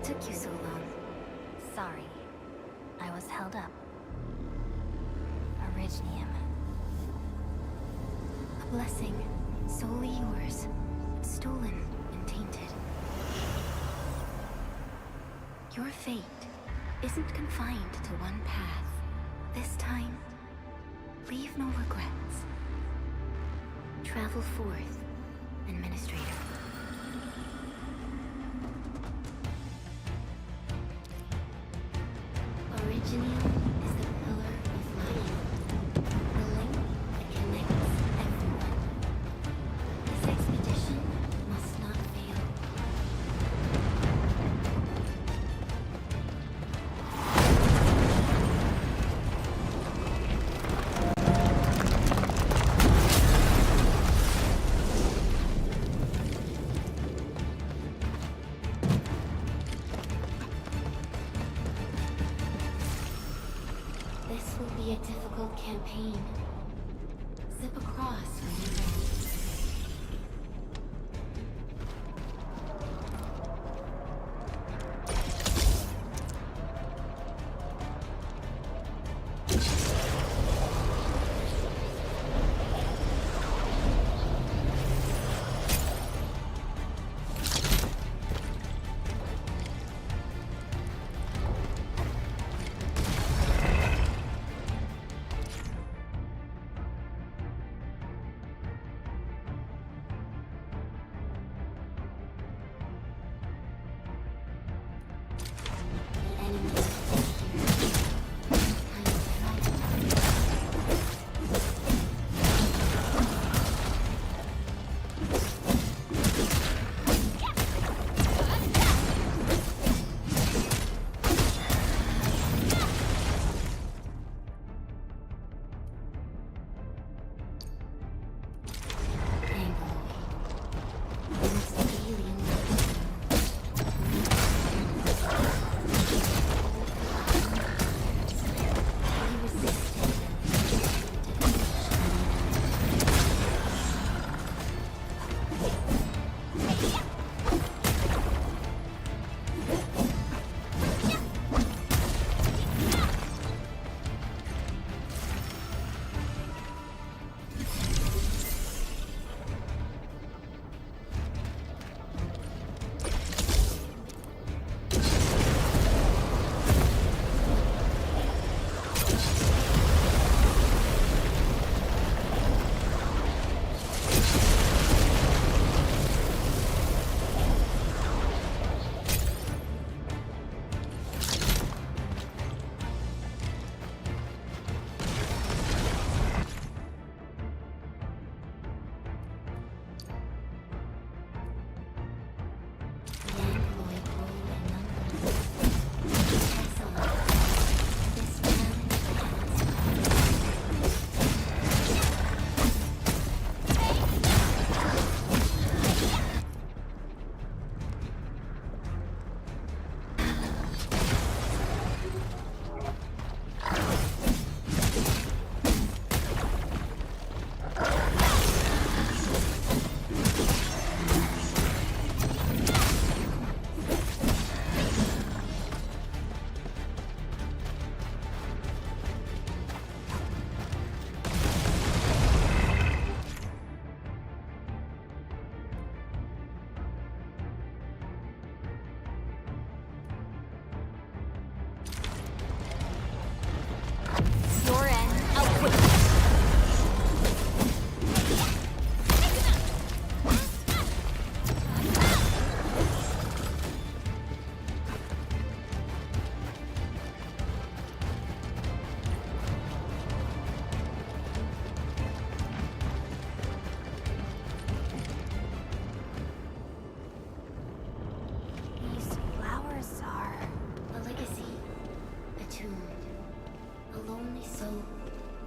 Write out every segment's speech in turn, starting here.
What took you so long? Sorry. I was held up. Originium. A blessing, solely yours, stolen and tainted. Your fate isn't confined to one path. This time, leave no regrets. Travel forth, Administrator. Originium is the pillar of life, the link that connects everyone. This expedition must not fail. This will be a difficult campaign. Zip across when you're ready.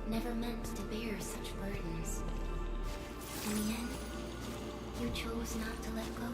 Never meant to bear such burdens. In the end, you chose not to let go.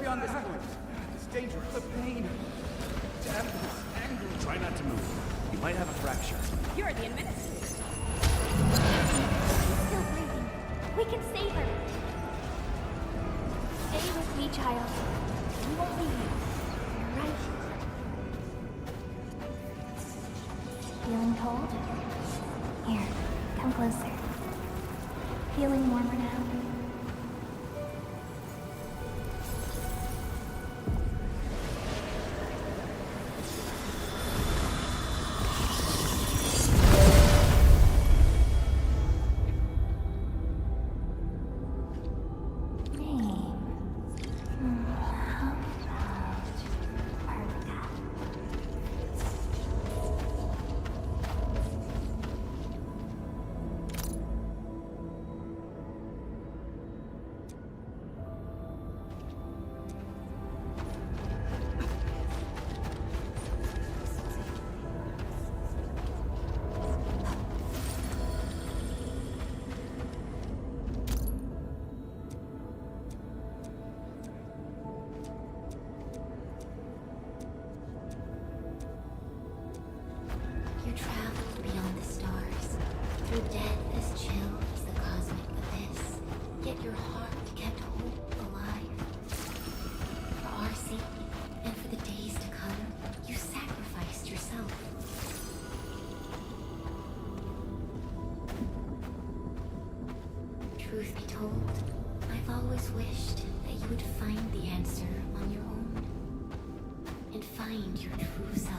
beyond this point. It's dangerous. The pain. Death is angry. Try not to move. You might have a fracture. You're the administrator. She's still breathing. We can save her. Stay with me, child. We won't leave you. You're right. Feeling cold? Here, come closer. Feeling warmer now? You traveled beyond the stars, through death as chill as the cosmic abyss. Yet your heart kept hope alive. For our sake, and for the days to come, you sacrificed yourself. Truth be told, I've always wished that you would find the answer on your own. And find your true self.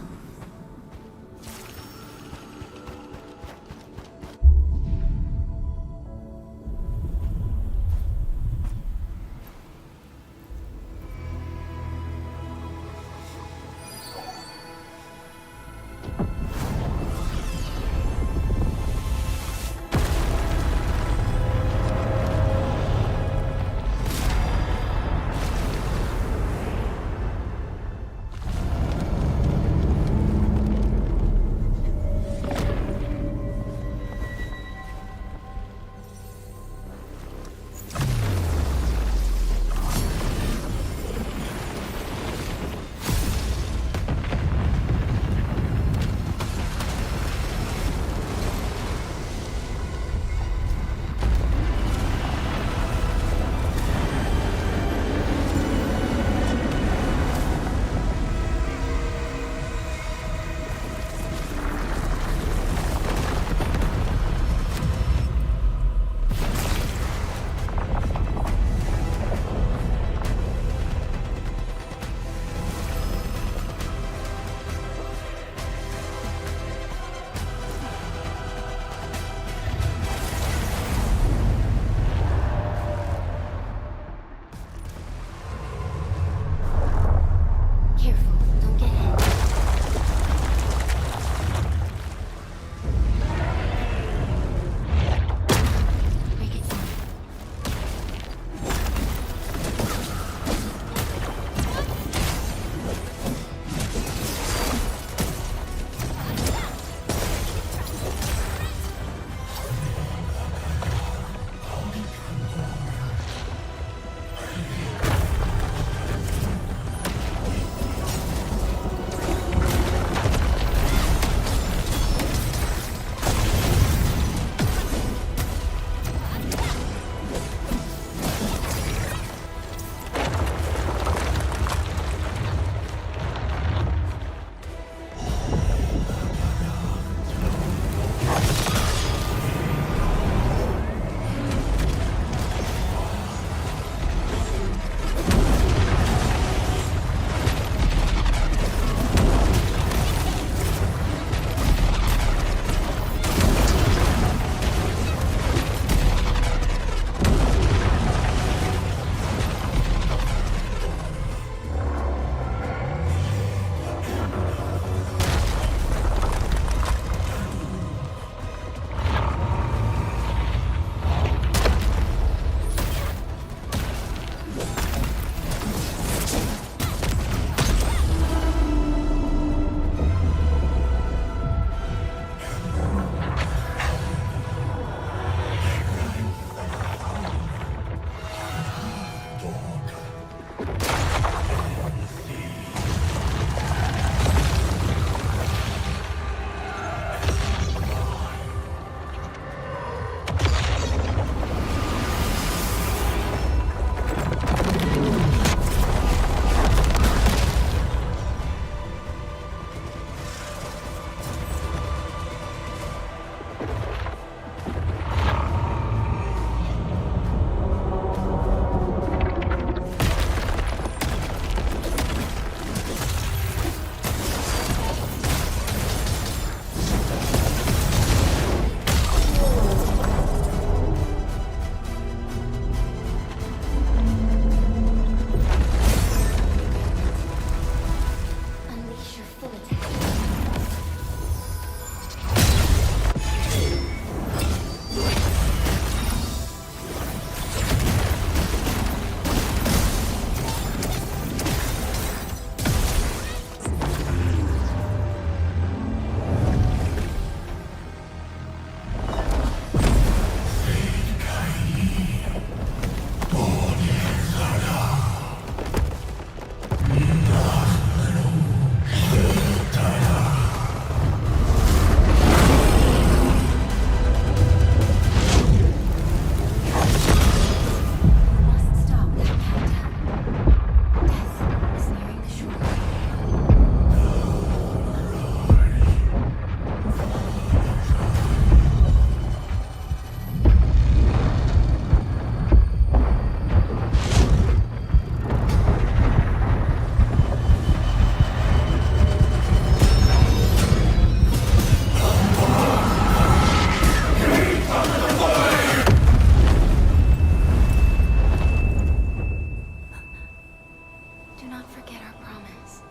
Do not forget our promise.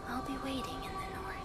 I'll be waiting in the north.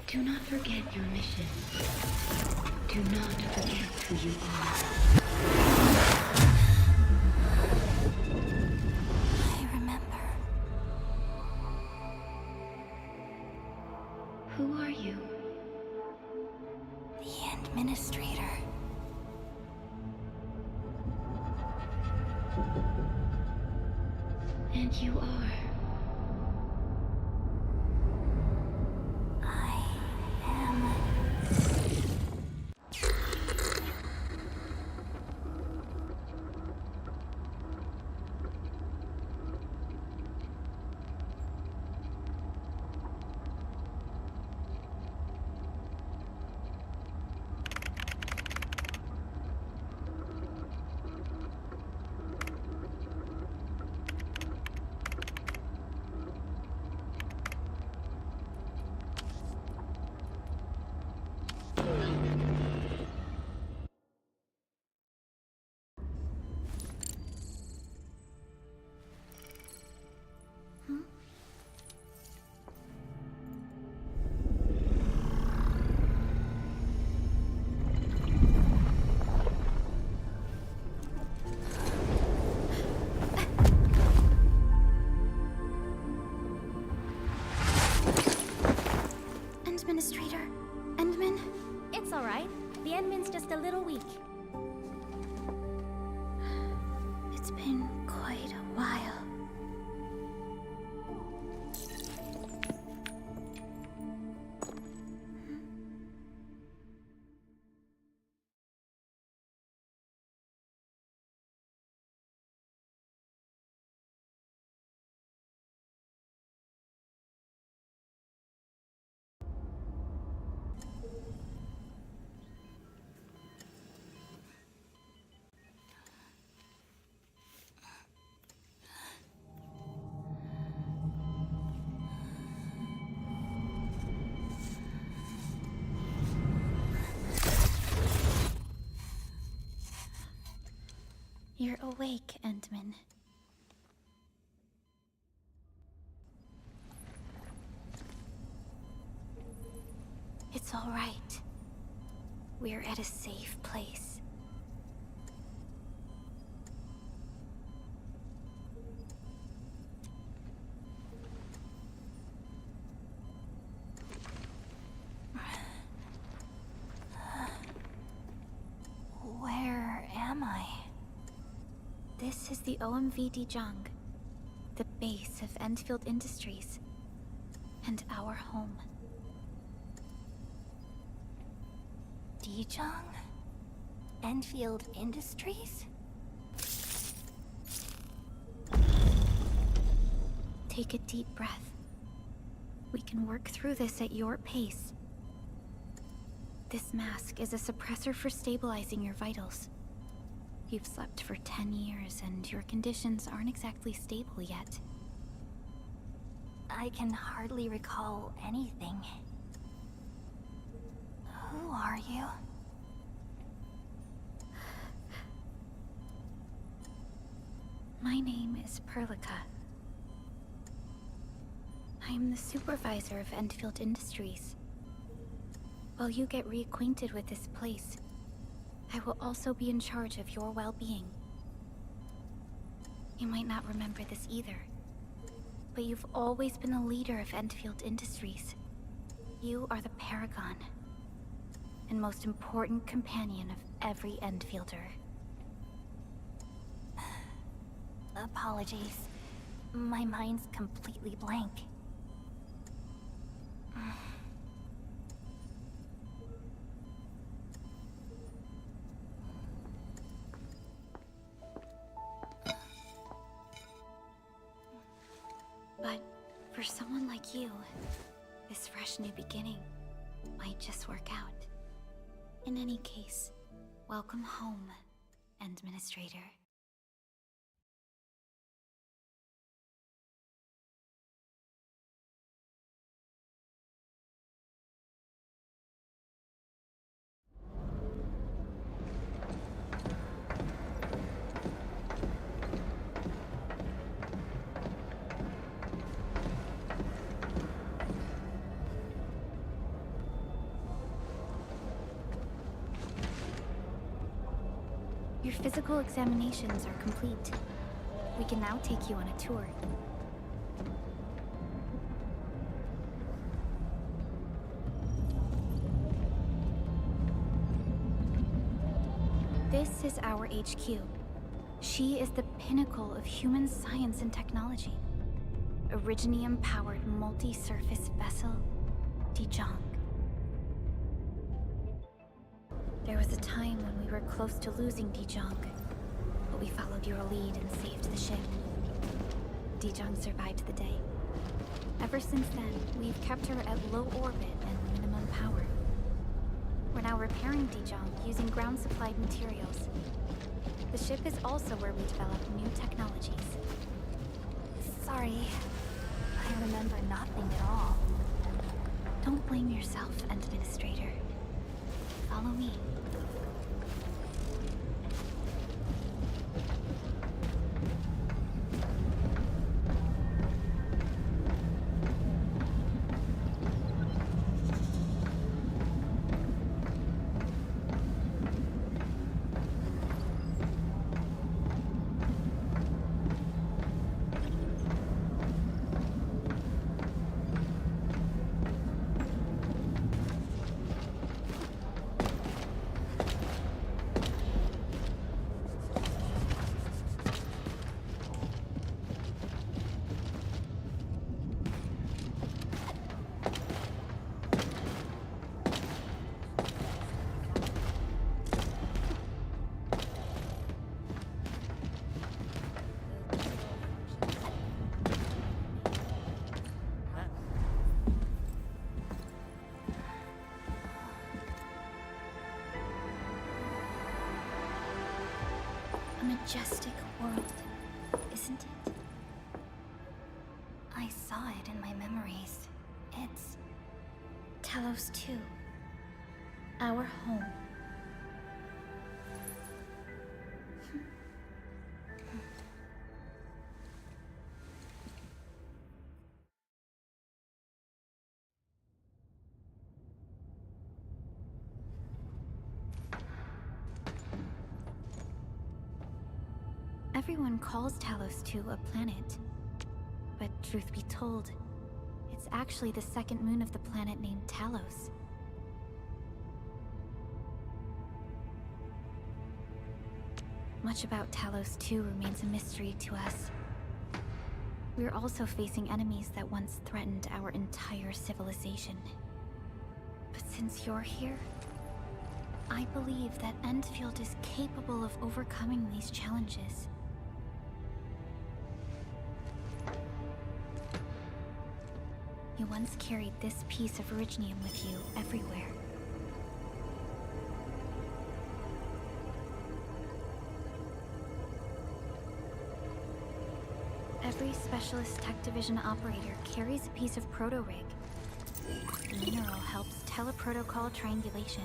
Do not forget your mission. Do not forget who you are. I remember. Who are you? The Administrator. And you are. I am. Administrator, Endman? It's all right. The Endman's just a little weak. It's been quite a while. You're awake, Endman. It's all right. We're at a safe place. Where am I? This is the OMV Dijang, the base of Endfield Industries, and our home. Dijang? Endfield Industries? Take a deep breath. We can work through this at your pace. This mask is a suppressor for stabilizing your vitals. You've slept for 10 years, and your conditions aren't exactly stable yet. I can hardly recall anything. Who are you? My name is Perlica. I am the supervisor of Endfield Industries. While you get reacquainted with this place, I will also be in charge of your well-being. You might not remember this either, but you've always been the leader of Endfield Industries. You are the paragon, and most important companion of every Endfielder. Apologies. My mind's completely blank. But for someone like you, this fresh new beginning might just work out. In any case, welcome home, Administrator. Your physical examinations are complete. We can now take you on a tour. This is our HQ. She is the pinnacle of human science and technology. Originium-powered multi-surface vessel, Dijong. There was a time when we were close to losing Dijong, but we followed your lead and saved the ship. Dijong survived the day. Ever since then, we've kept her at low orbit and minimum power. We're now repairing Dijong using ground-supplied materials. The ship is also where we develop new technologies. Sorry. I remember nothing at all. Don't blame yourself, Administrator. Follow me. A majestic world, isn't it? I saw it in my memories. It's... Talos 2. Our home. Everyone calls Talos 2 a planet. But truth be told, it's actually the second moon of the planet named Talos. Much about Talos 2 remains a mystery to us. We're also facing enemies that once threatened our entire civilization. But since you're here, I believe that Endfield is capable of overcoming these challenges. You once carried this piece of Originium with you everywhere. Every Specialist Tech Division operator carries a piece of proto-rig. The mineral helps teleprotocol triangulation.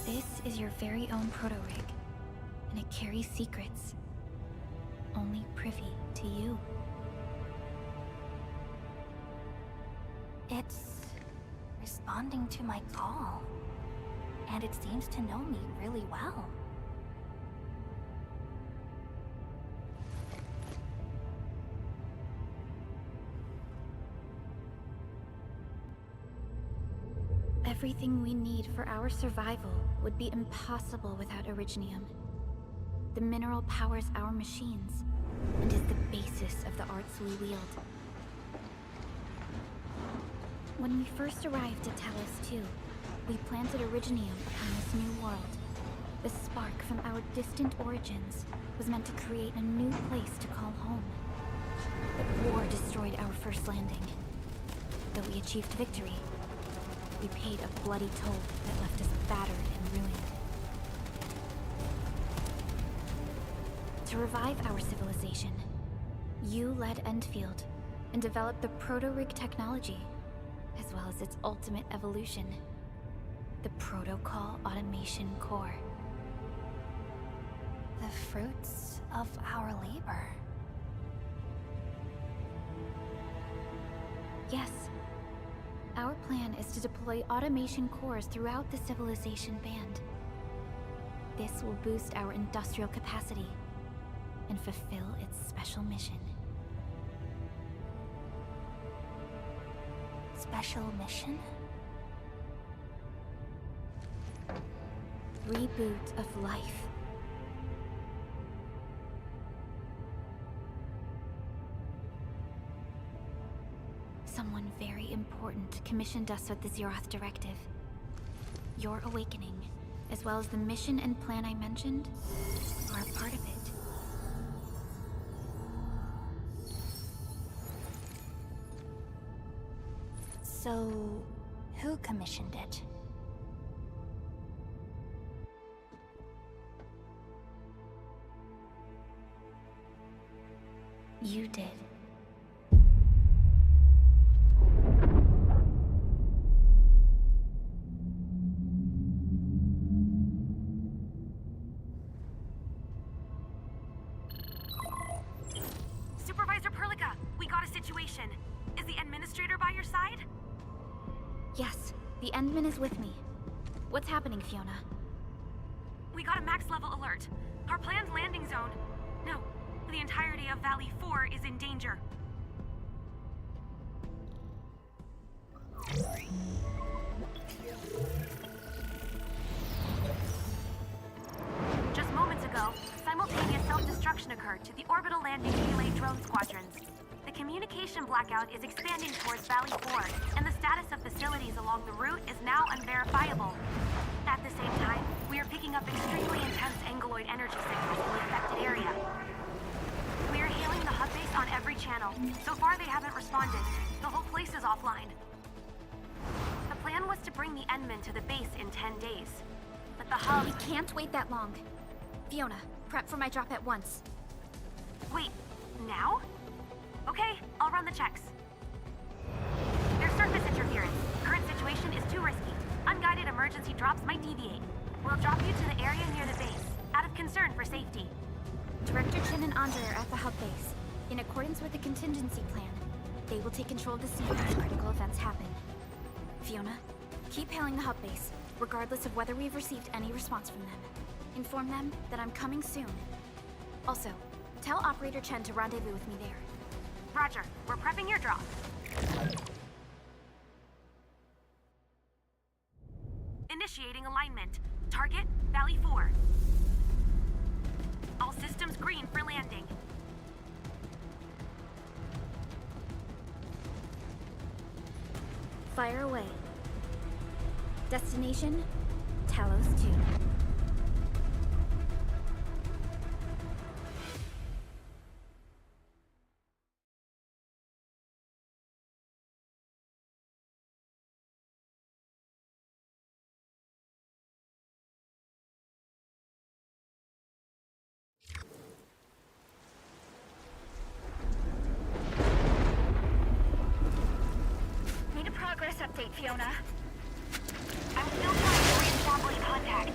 This is your very own proto-rig, and it carries secrets. Only privy to you. It's responding to my call. And it seems to know me really well. Everything we need for our survival would be impossible without Originium. The mineral powers our machines, and is the basis of the arts we wield. When we first arrived at Talos 2, we planted Originium upon this new world. The spark from our distant origins was meant to create a new place to call home. But war destroyed our first landing. Though we achieved victory, we paid a bloody toll that left us battered and ruined. To revive our civilization, you led Endfield and developed the proto-rig technology, as well as its ultimate evolution, the Protocol Automation Core. The fruits of our labor. Yes. Our plan is to deploy automation cores throughout the civilization band. This will boost our industrial capacity and fulfill its special mission. Special mission? Reboot of life. Someone very important commissioned us with the Zeroth Directive. Your awakening, as well as the mission and plan I mentioned, are a part of it. So, who commissioned it? You did. Supervisor Perlica, we got a situation. Is the administrator by your side? Yes, the Endman is with me. What's happening, Fiona? We got a max level alert. Our planned landing zone... No, the entirety of Valley 4 is in danger. Just moments ago, simultaneous self-destruction occurred to the orbital landing relay drone squadrons. The communication blackout is expanding towards Valley 4, and the status of facilities along the route is now unverifiable. At the same time, we are picking up extremely intense angeloid energy signals in the affected area. We are hailing the hub base on every channel. So far, they haven't responded. The whole place is offline. The plan was to bring the Endman to the base in 10 days. But the hub... We can't wait that long. Fiona, prep for my drop at once. Wait, now? Okay, I'll run the checks. There's surface interference. Current situation is too risky. Unguided emergency drops might deviate. We'll drop you to the area near the base, out of concern for safety. Director Chen and Andre are at the hub base. In accordance with the contingency plan, they will take control of the scene as critical events happen. Fiona, keep hailing the hub base, regardless of whether we've received any response from them. Inform them that I'm coming soon. Also, tell Operator Chen to rendezvous with me there. Roger, we're prepping your drop. Initiating alignment. Target, Valley 4. All systems green for landing. Fire away. Destination, Talos 2. update, Fiona. I'm still trying to reestablish contact.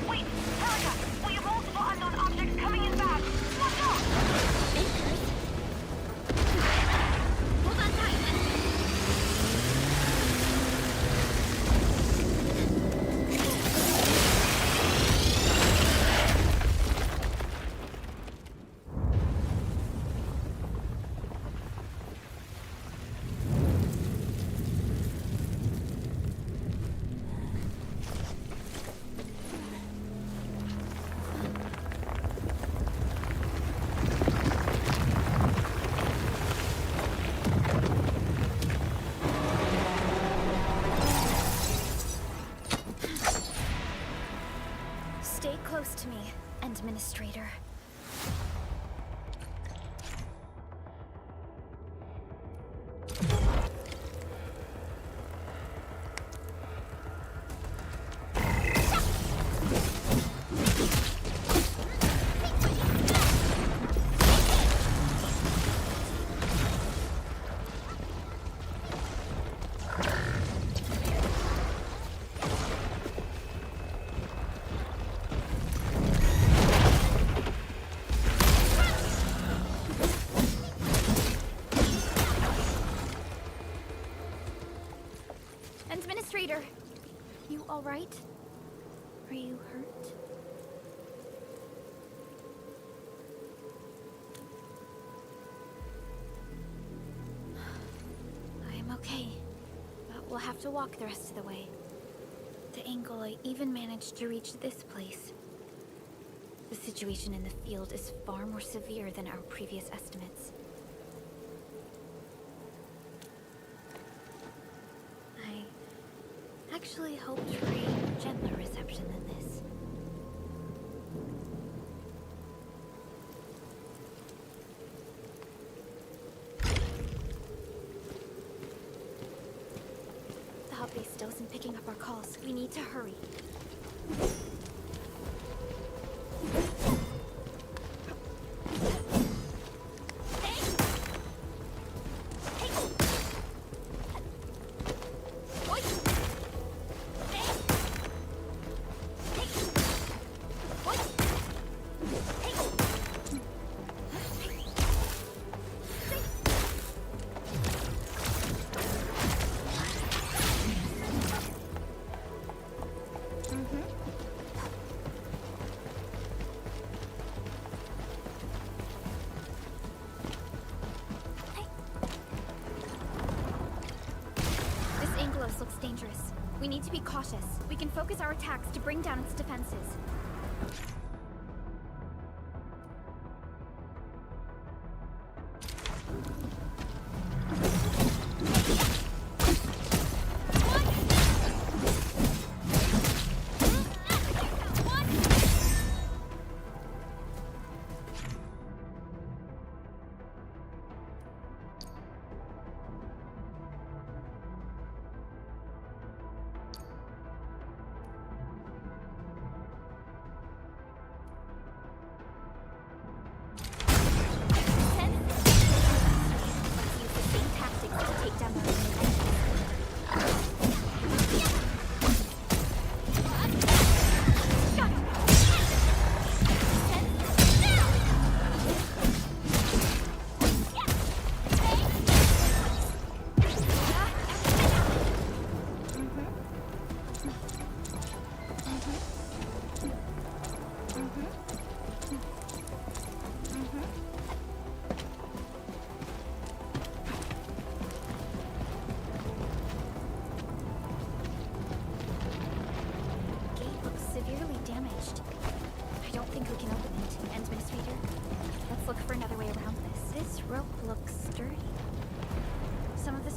Wait, Helica, we have multiple unknown objects coming in fast. Watch out! Hold on tight. Stay close to me, Administrator. Administrator, you all right? Are you hurt? I am okay, but we'll have to walk the rest of the way. The angle I even managed to reach this place. The situation in the field is far more severe than our previous estimates. I actually hoped for a gentler reception than this. The hub base still isn't picking up our calls. We need to hurry. Looks dangerous. We need to be cautious. We can focus our attacks to bring down its defenses.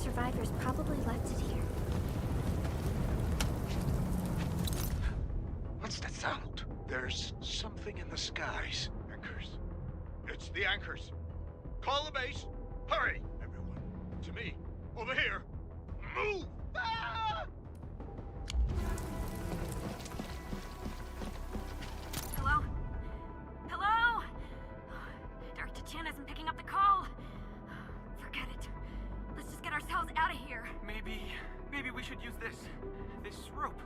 Survivors probably left it here. What's that sound? There's something in the skies. Anchors. It's the anchors. Call the base. Hurry, everyone. To me. Over here. Move! Ah! Hello? Hello? Director Chan isn't picking up the call. Forget it. Let's just get ourselves out of here. Me should use this rope.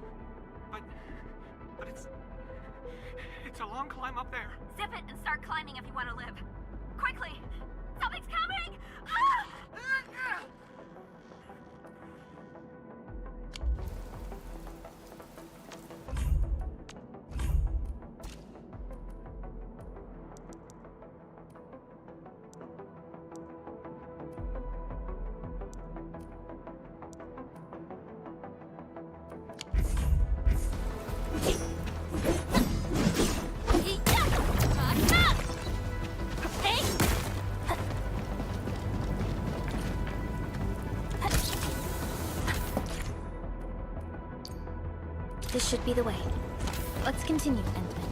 But it's a long climb up there. Zip it and start climbing if you want to live. Quickly! Something's coming! Ah! This should be the way. Let's continue, Endman.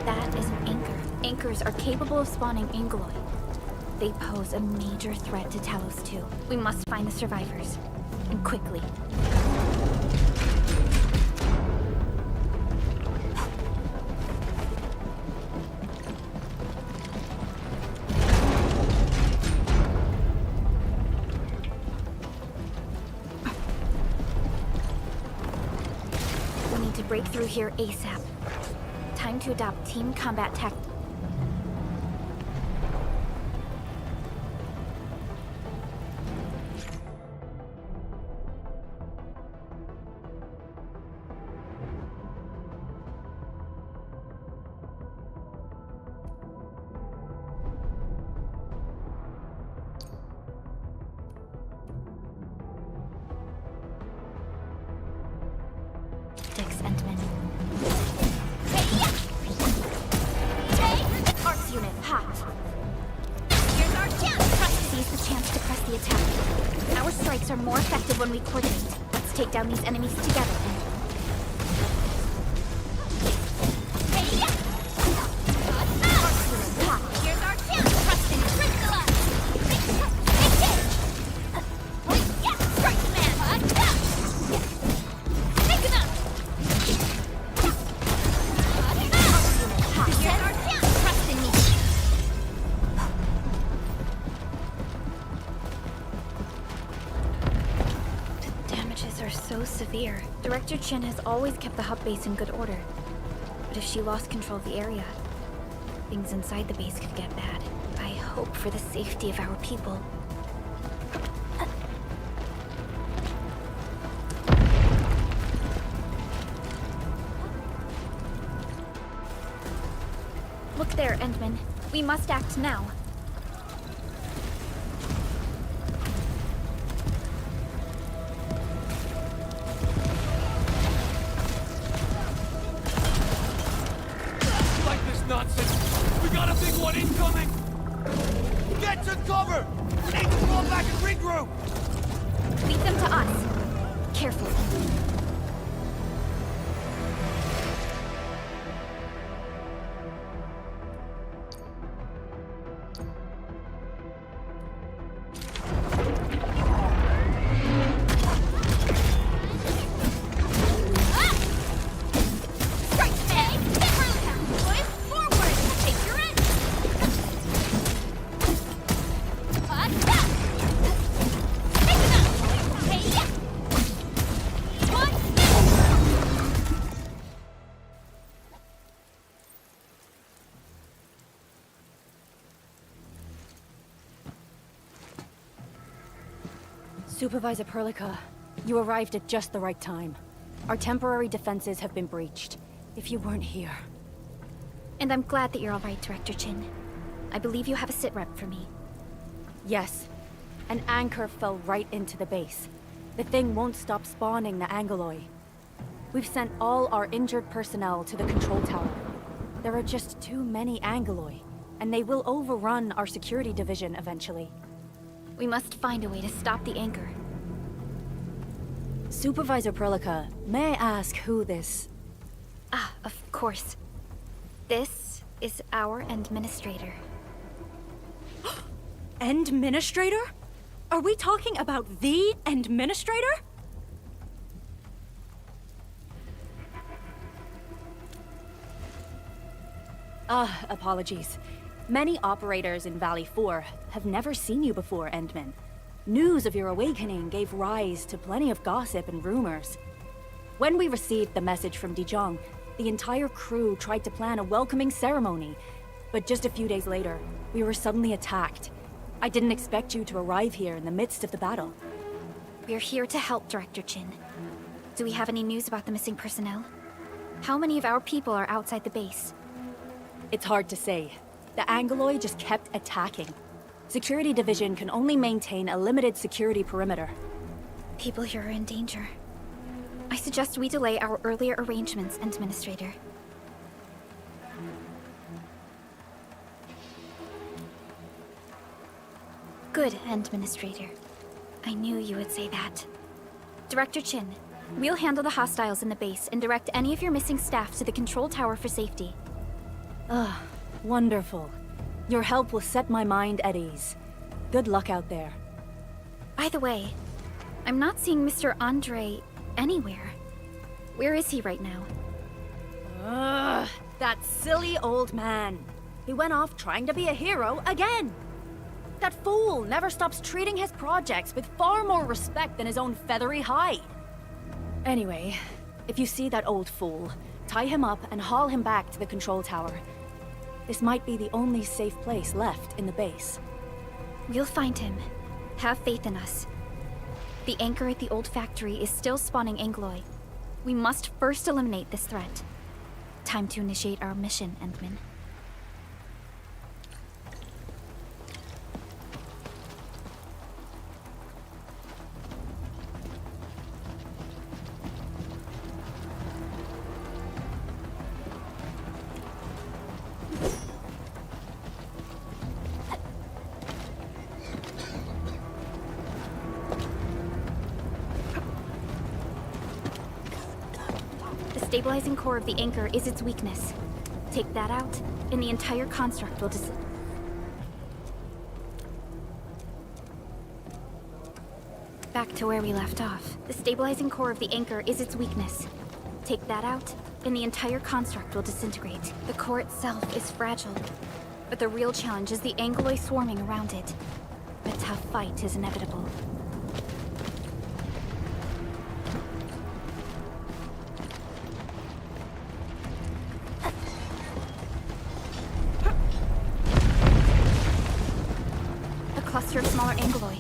That is an anchor. Anchors are capable of spawning Angeloi. They pose a major threat to Talos too. We must find the survivors. And quickly. Break through here ASAP. Time to adopt team combat tactics. Endman. Arts unit, hot. Here's our chance! Seize the chance to press the attack. Our strikes are more effective when we coordinate. Let's take down these enemies together. Arts unit, hot. Here's our chance! Trust and crystallize! Strike command! Take him out! So severe. Director Chen has always kept the hub base in good order. But if she lost control of the area, things inside the base could get bad. I hope for the safety of our people. Look there, Endman. We must act now. Nonsense! We got a big one incoming! Get to cover! We need to fall back and regroup! Lead them to us. Carefully. Supervisor Perlica, you arrived at just the right time. Our temporary defenses have been breached. If you weren't here... And I'm glad that you're all right, Director Chen. I believe you have a sit-rep for me. Yes. An anchor fell right into the base. The thing won't stop spawning the Angeloi. We've sent all our injured personnel to the control tower. There are just too many Angeloi, and they will overrun our security division eventually. We must find a way to stop the anchor. Supervisor Perlica, may I ask who this... Ah, of course. This is our administrator. Administrator? Are we talking about the administrator? Apologies. Many operators in Valley 4 have never seen you before, Endman. News of your awakening gave rise to plenty of gossip and rumors. When we received the message from Dijong, the entire crew tried to plan a welcoming ceremony, but just a few days later, we were suddenly attacked. I didn't expect you to arrive here in the midst of the battle. We're here to help, Director Chin. Do we have any news about the missing personnel? How many of our people are outside the base? It's hard to say. The Angoloi just kept attacking. Security Division can only maintain a limited security perimeter. People here are in danger. I suggest we delay our earlier arrangements, Administrator. Good, Administrator. I knew you would say that. Director Chin, we'll handle the hostiles in the base and direct any of your missing staff to the control tower for safety. Ah, wonderful. Your help will set my mind at ease. Good luck out there. By the way, I'm not seeing Mr. Andre anywhere. Where is he right now? Ugh, that silly old man. He went off trying to be a hero again. That fool never stops treating his projects with far more respect than his own feathery hide. Anyway, if you see that old fool, tie him up and haul him back to the control tower. This might be the only safe place left in the base. We'll find him. Have faith in us. The anchor at the old factory is still spawning Angoloi. We must first eliminate this threat. Time to initiate our mission, Endman. The stabilizing core of the anchor is its weakness. Take that out, and the entire construct will Back to where we left off. The stabilizing core of the anchor is its weakness. Take that out, and the entire construct will disintegrate. The core itself is fragile, but the real challenge is the Angoloi swarming around it. A tough fight is inevitable. A cluster of smaller Angoloi.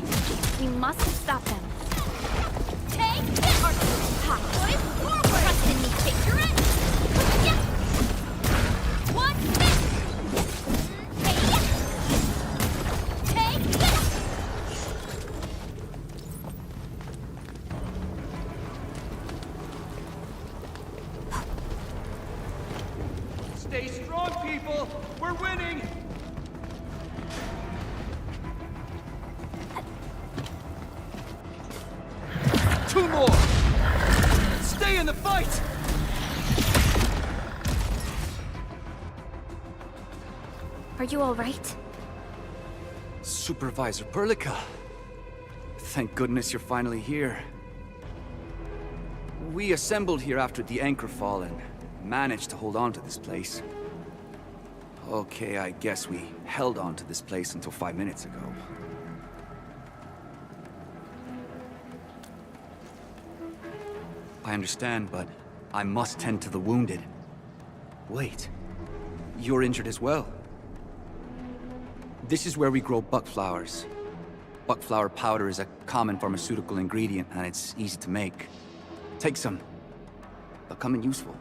We must stop them. Take this! Hot boy forward! Trust in me, figure it! Yeah. What's this? Hey, take this! Stay strong, people! We're winning! Two more! Stay in the fight! Are you all right? Supervisor Perlica. Thank goodness you're finally here. We assembled here after the anchor fall and managed to hold on to this place. Okay, I guess we held on to this place until 5 minutes ago. I understand, but I must tend to the wounded. Wait, you're injured as well. This is where we grow buckflowers. Buckflower powder is a common pharmaceutical ingredient, and it's easy to make. Take some. They'll come in useful.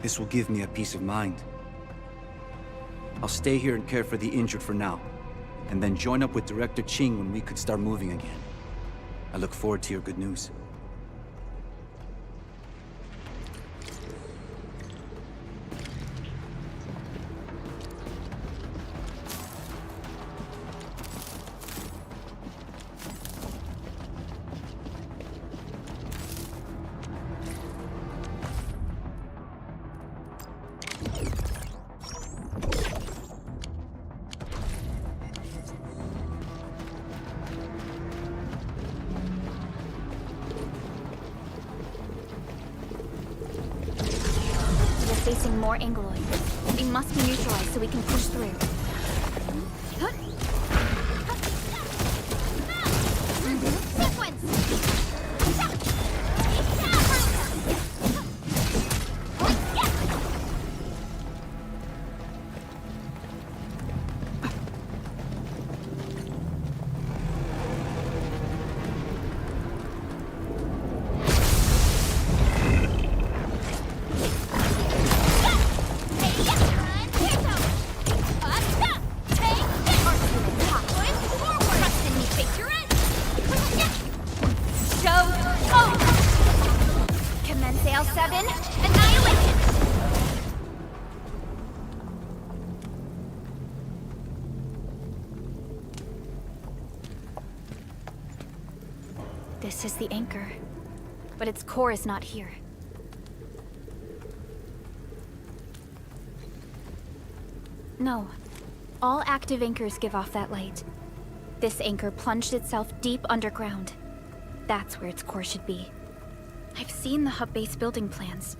This will give me a peace of mind. I'll stay here and care for the injured for now, and then join up with Director Ching when we could start moving again. I look forward to your good news. facing more Angloid. They must be neutralized so we can push through. This is the anchor, but its core is not here. No. All active anchors give off that light. This anchor plunged itself deep underground. That's where its core should be. I've seen the hub base building plans.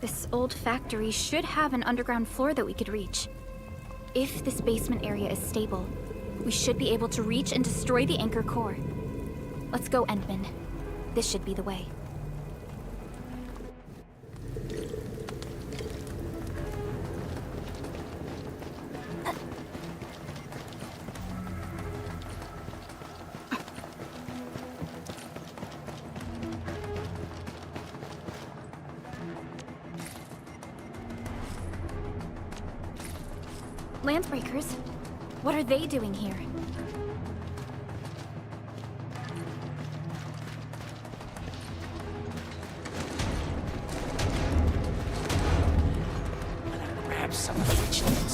This old factory should have an underground floor that we could reach. If this basement area is stable, we should be able to reach and destroy the anchor core. Let's go, Endman. This should be the way. Landbreakers? What are they doing here? Some affliction and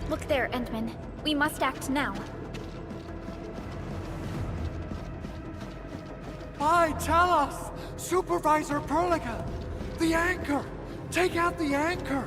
Look there, Endman. We must act now. Aye, tell us! Supervisor Perlica! The anchor! Take out the anchor!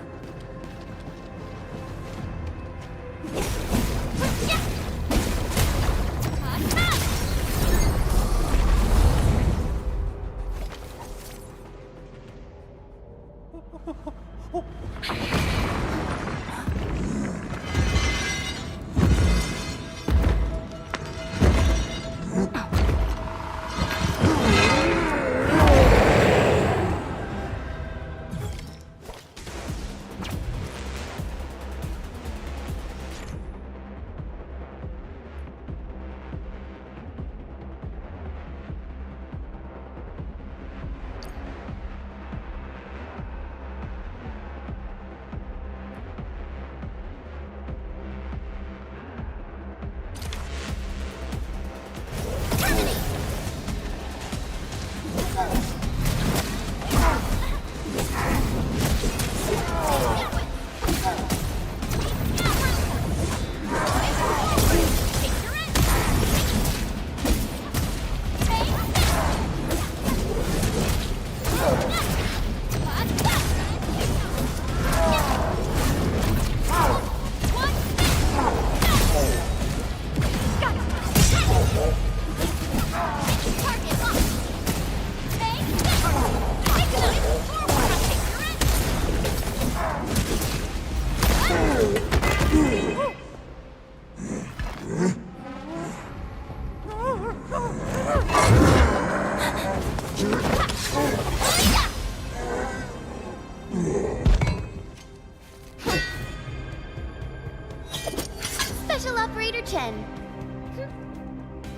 Special Operator Chen.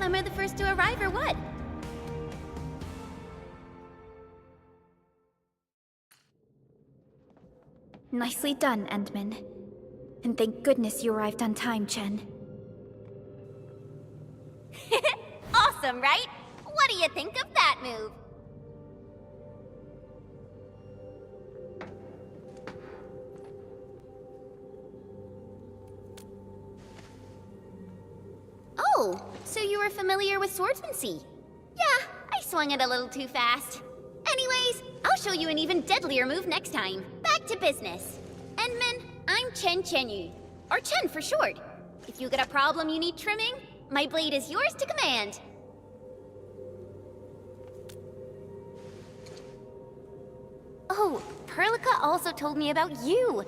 Am I the first to arrive or what? Nicely done, Endman. And thank goodness you arrived on time, Chen. Awesome, right? What do you think of that move? Oh, So you were familiar with swordsmancy? Yeah, I swung it a little too fast. Anyways, I'll show you an even deadlier move next time. Back to business. Endman, I'm Chen Chenyu, or Chen for short. If you got a problem you need trimming, my blade is yours to command. Oh, Perlica also told me about you.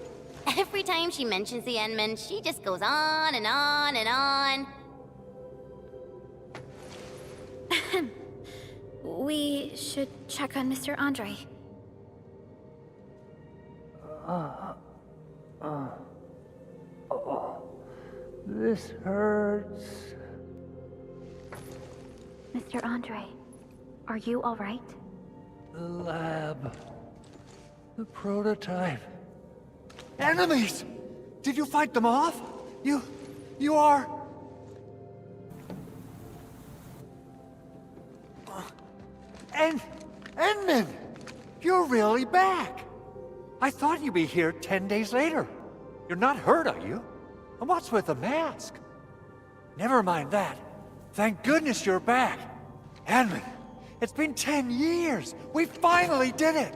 Every time she mentions the Endman, she just goes on and on and on. We should check on Mr. Andre. This hurts. Mr. Andre, are you all right? The lab. The prototype. Enemies! Did you fight them off? You are... Endman! You're really back! I thought you'd be here 10 days later. You're not hurt, are you? And what's with the mask? Never mind that. Thank goodness you're back. Endman, it's been 10 years! We finally did it!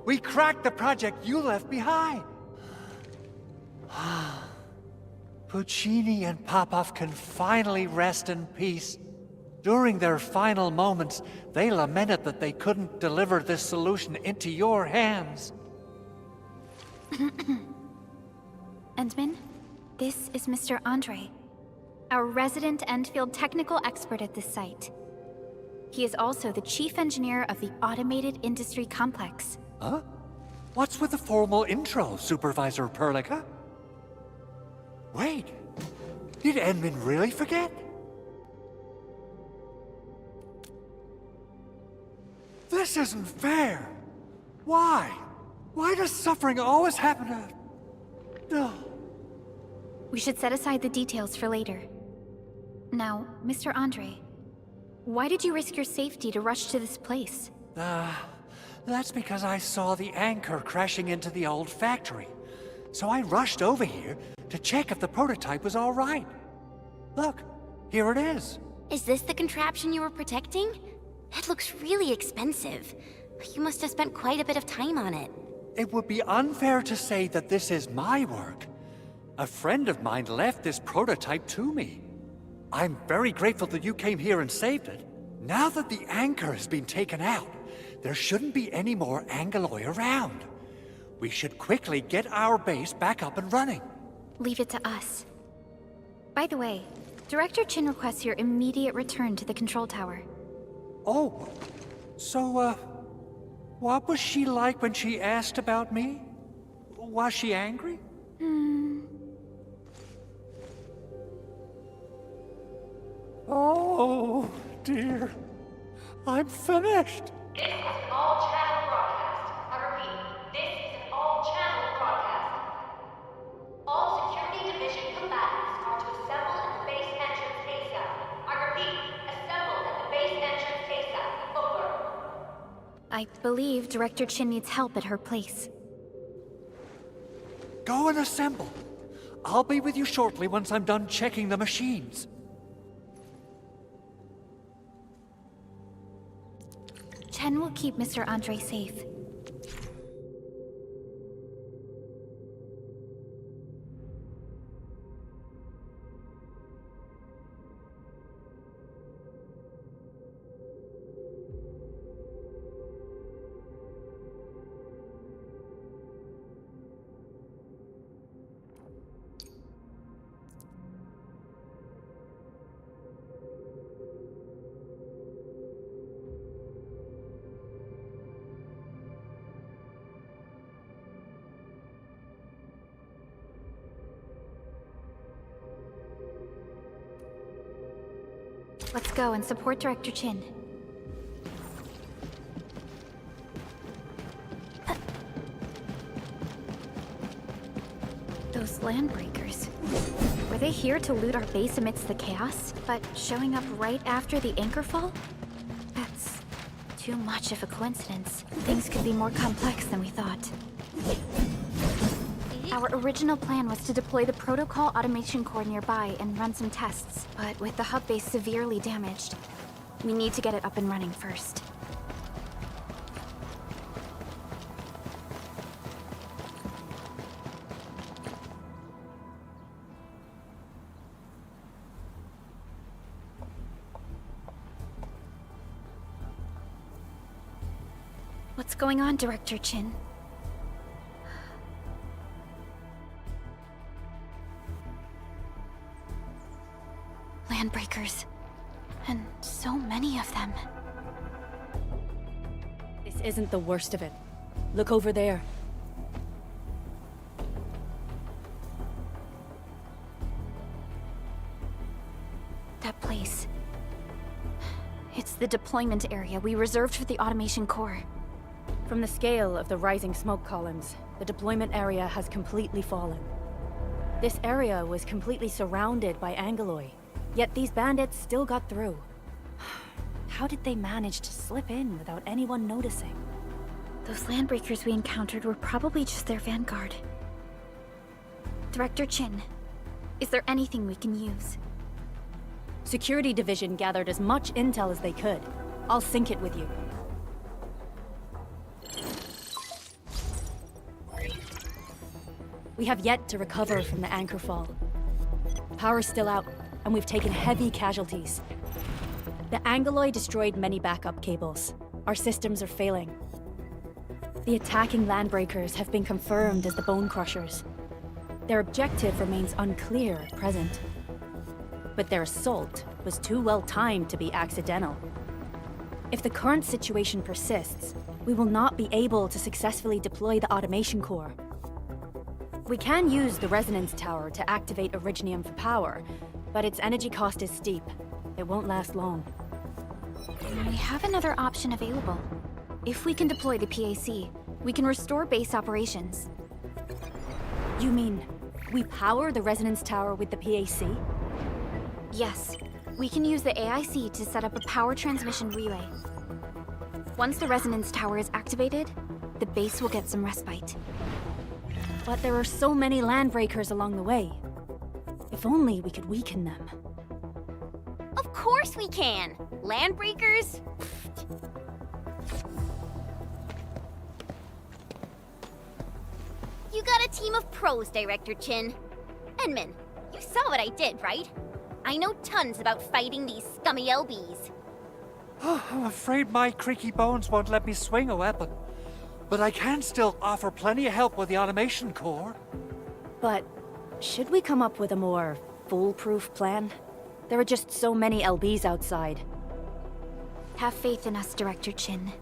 We cracked the project you left behind! Puccini and Popov can finally rest in peace. During their final moments, they lamented that they couldn't deliver this solution into your hands. Endman, this is Mr. Andre, our resident Endfield technical expert at this site. He is also the chief engineer of the Automated Industry Complex. Huh? What's with the formal intro, Supervisor Perlica? Wait, did Endman really forget? This isn't fair. Why? Why does suffering always happen to... No. We should set aside the details for later. Now, Mr. Andre, why did you risk your safety to rush to this place? That's because I saw the anchor crashing into the old factory. So I rushed over here to check if the prototype was all right. Look, here it is. Is this the contraption you were protecting? It looks really expensive. You must have spent quite a bit of time on it. It would be unfair to say that this is my work. A friend of mine left this prototype to me. I'm very grateful that you came here and saved it. Now that the anchor has been taken out, there shouldn't be any more Angoloi around. We should quickly get our base back up and running. Leave it to us. By the way, Director Chin requests your immediate return to the control tower. Oh, so, what was she like when she asked about me? Was she angry? Oh, dear. I'm finished. This is an all-channel broadcast. I repeat, this is an all-channel broadcast. All security division combatants are to assemble at the base entrance ASAP. I repeat, assemble at the base entrance ASAP. Over. I believe Director Chin needs help at her place. Go and assemble. I'll be with you shortly once I'm done checking the machines. Chen will keep Mr. Andre safe. Let's go and support Director Chin. Those landbreakers. Were they here to loot our base amidst the chaos, but showing up right after the anchor fall? That's too much of a coincidence. Things could be more complex than we thought. Our original plan was to deploy the protocol automation core nearby and run some tests, but with the hub base severely damaged, we need to get it up and running first. What's going on, Director Chin? Landbreakers. And so many of them. This isn't the worst of it. Look over there. That place. It's the deployment area we reserved for the automation core. From the scale of the rising smoke columns, the deployment area has completely fallen. This area was completely surrounded by Angoloi, yet these bandits still got through. How did they manage to slip in without anyone noticing? Those landbreakers we encountered were probably just their vanguard. Director Chin, is there anything we can use? Security Division gathered as much intel as they could. I'll sync it with you. We have yet to recover from the anchor fall. Power's still out, and we've taken heavy casualties. The Angoloi destroyed many backup cables. Our systems are failing. The attacking landbreakers have been confirmed as the Bone Crushers. Their objective remains unclear at present. But their assault was too well timed to be accidental. If the current situation persists, we will not be able to successfully deploy the automation core. We can use the resonance tower to activate Originium for power, but its energy cost is steep. It won't last long. We have another option available. If we can deploy the PAC, we can restore base operations. You mean, we power the resonance tower with the PAC? Yes. We can use the AIC to set up a power transmission relay. Once the resonance tower is activated, the base will get some respite. But there are so many landbreakers along the way. If only we could weaken them. Of course we can! Landbreakers? You got a team of pros, Director Chin. Edmund, you saw what I did, right? I know tons about fighting these scummy LBs. I'm afraid my creaky bones won't let me swing a weapon. But I can still offer plenty of help with the automation core. But should we come up with a more foolproof plan? There are just so many LBs outside. Have faith in us, Director Chin.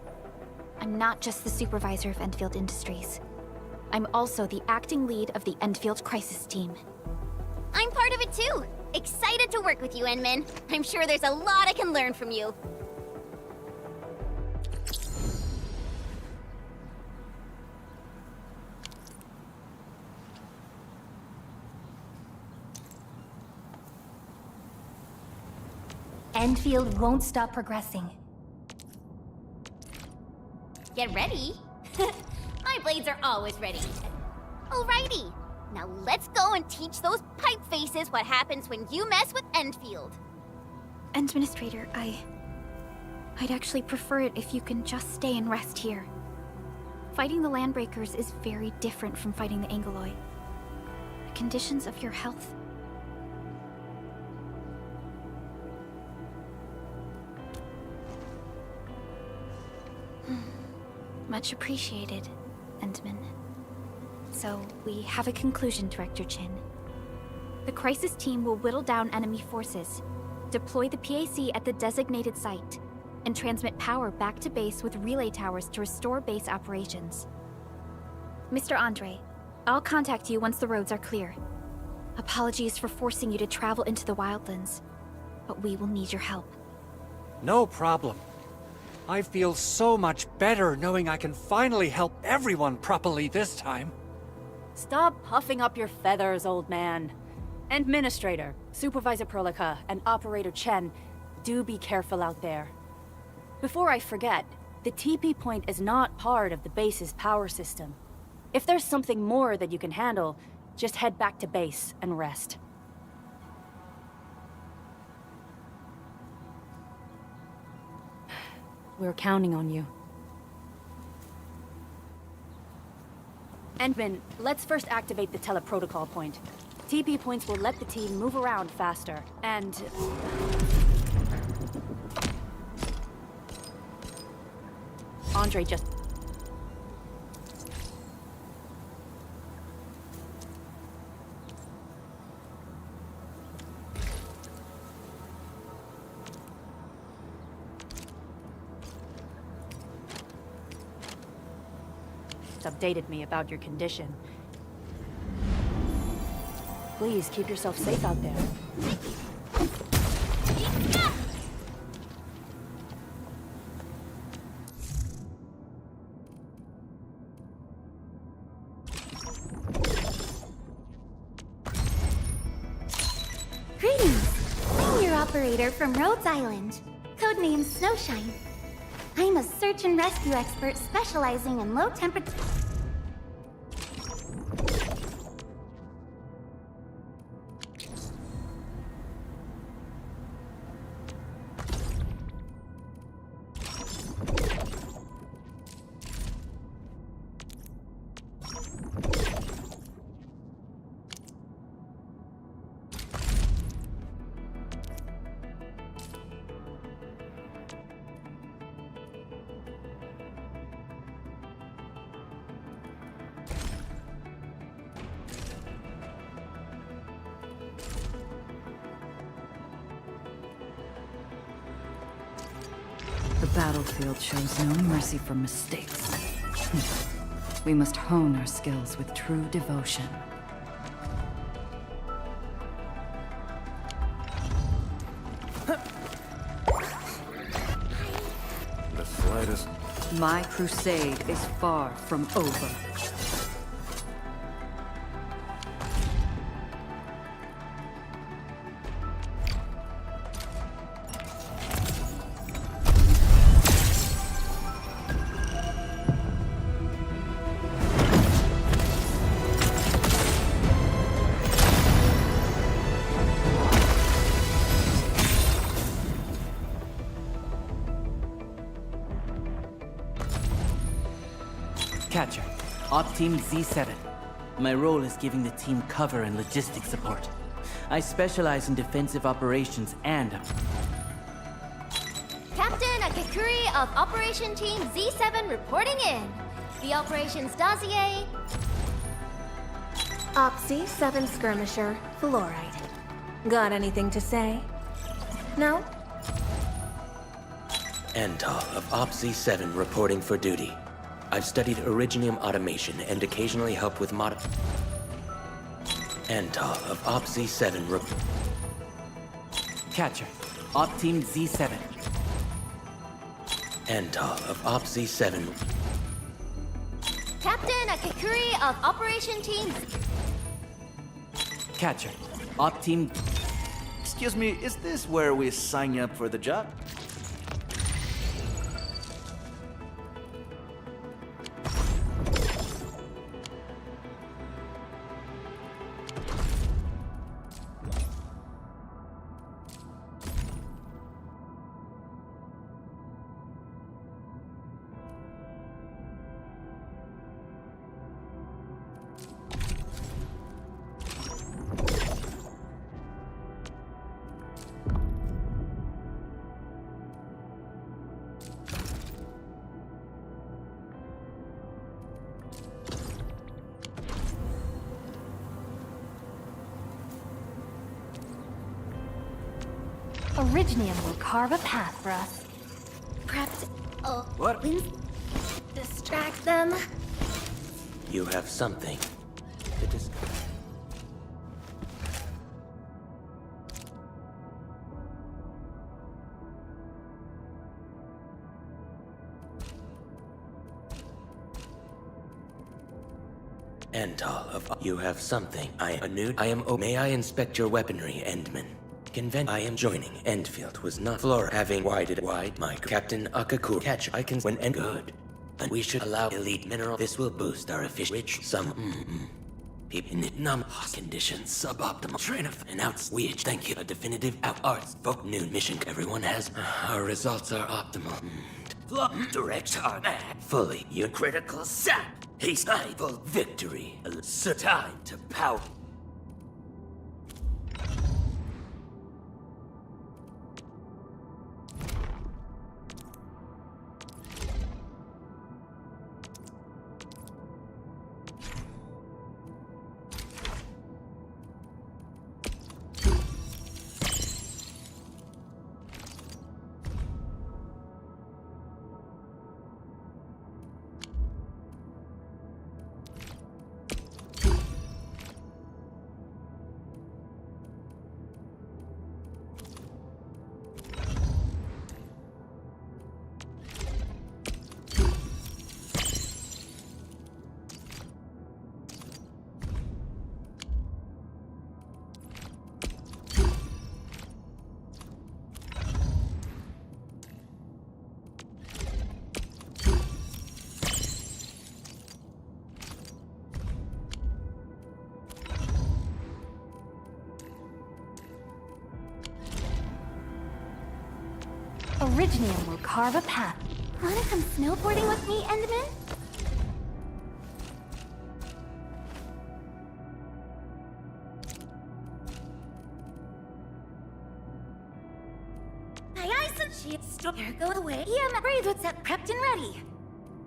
I'm not just the supervisor of Endfield Industries. I'm also the acting lead of the Endfield Crisis Team. I'm part of it too! Excited to work with you, Enmin. I'm sure there's a lot I can learn from you. Endfield won't stop progressing. Get ready? My blades are always ready. Alrighty, now let's go and teach those pipe faces what happens when you mess with Endfield. Administrator, I'd actually prefer it if you can just stay and rest here. Fighting the Landbreakers is very different from fighting the Angoloi. The conditions of your health. Much appreciated, Endman. So, we have a conclusion, Director Chin. The Crisis Team will whittle down enemy forces, deploy the PAC at the designated site, and transmit power back to base with relay towers to restore base operations. Mr. Andre, I'll contact you once the roads are clear. Apologies for forcing you to travel into the wildlands, but we will need your help. No problem. I feel so much better knowing I can finally help everyone properly this time. Stop puffing up your feathers, old man. Administrator, Supervisor Prolica, and Operator Chen, do be careful out there. Before I forget, the TP point is not part of the base's power system. If there's something more that you can handle, just head back to base and rest. We're counting on you. Endman, let's first activate the teleprotocol point. TP points will let the team move around faster, and... Andre just... updated me about your condition. Please keep yourself safe out there. Greetings! I'm your operator from Rhodes Island, codenamed Snowshine. I'm a search and rescue expert specializing in low temperature... The battlefield shows no mercy for mistakes. We must hone our skills with true devotion. The slightest... My crusade is far from over. Catcher, Op Team Z7. My role is giving the team cover and logistics support. I specialize in defensive operations and... Captain Akakuri of Operation Team Z7 reporting in. The operations dossier... Op Z7 Skirmisher, Fluoride. Got anything to say? No? Antal of Op Z7 reporting for duty. I've studied Originium automation and occasionally help with Antal of Op Z7 Catcher, Op Team Z7. Antal of Op Z7. Captain Akakuri of Operation Team... Catcher, Op Team... Excuse me, is this where we sign up for the job? Originium will carve a path for us. Prepped... What? Distract them. You have something to discuss. Antal of... You have something. I am... May I inspect your weaponry, Endman? I am joining. Endfield was not floor having wide my Captain Akakuri catch. I can when and good. but we should allow elite mineral. This will boost our efficiency. People in numb conditions, suboptimal train of and outs. We thank you. A definitive out arts folk new mission. Everyone has. Our results are optimal. Direct our fully. Your critical sap. He's full victory. Time to power. Originium will carve a path. Wanna come snowboarding with me, Endman? Aye, stop here, go away. Yeah, breathe, what's up? Prepped and ready.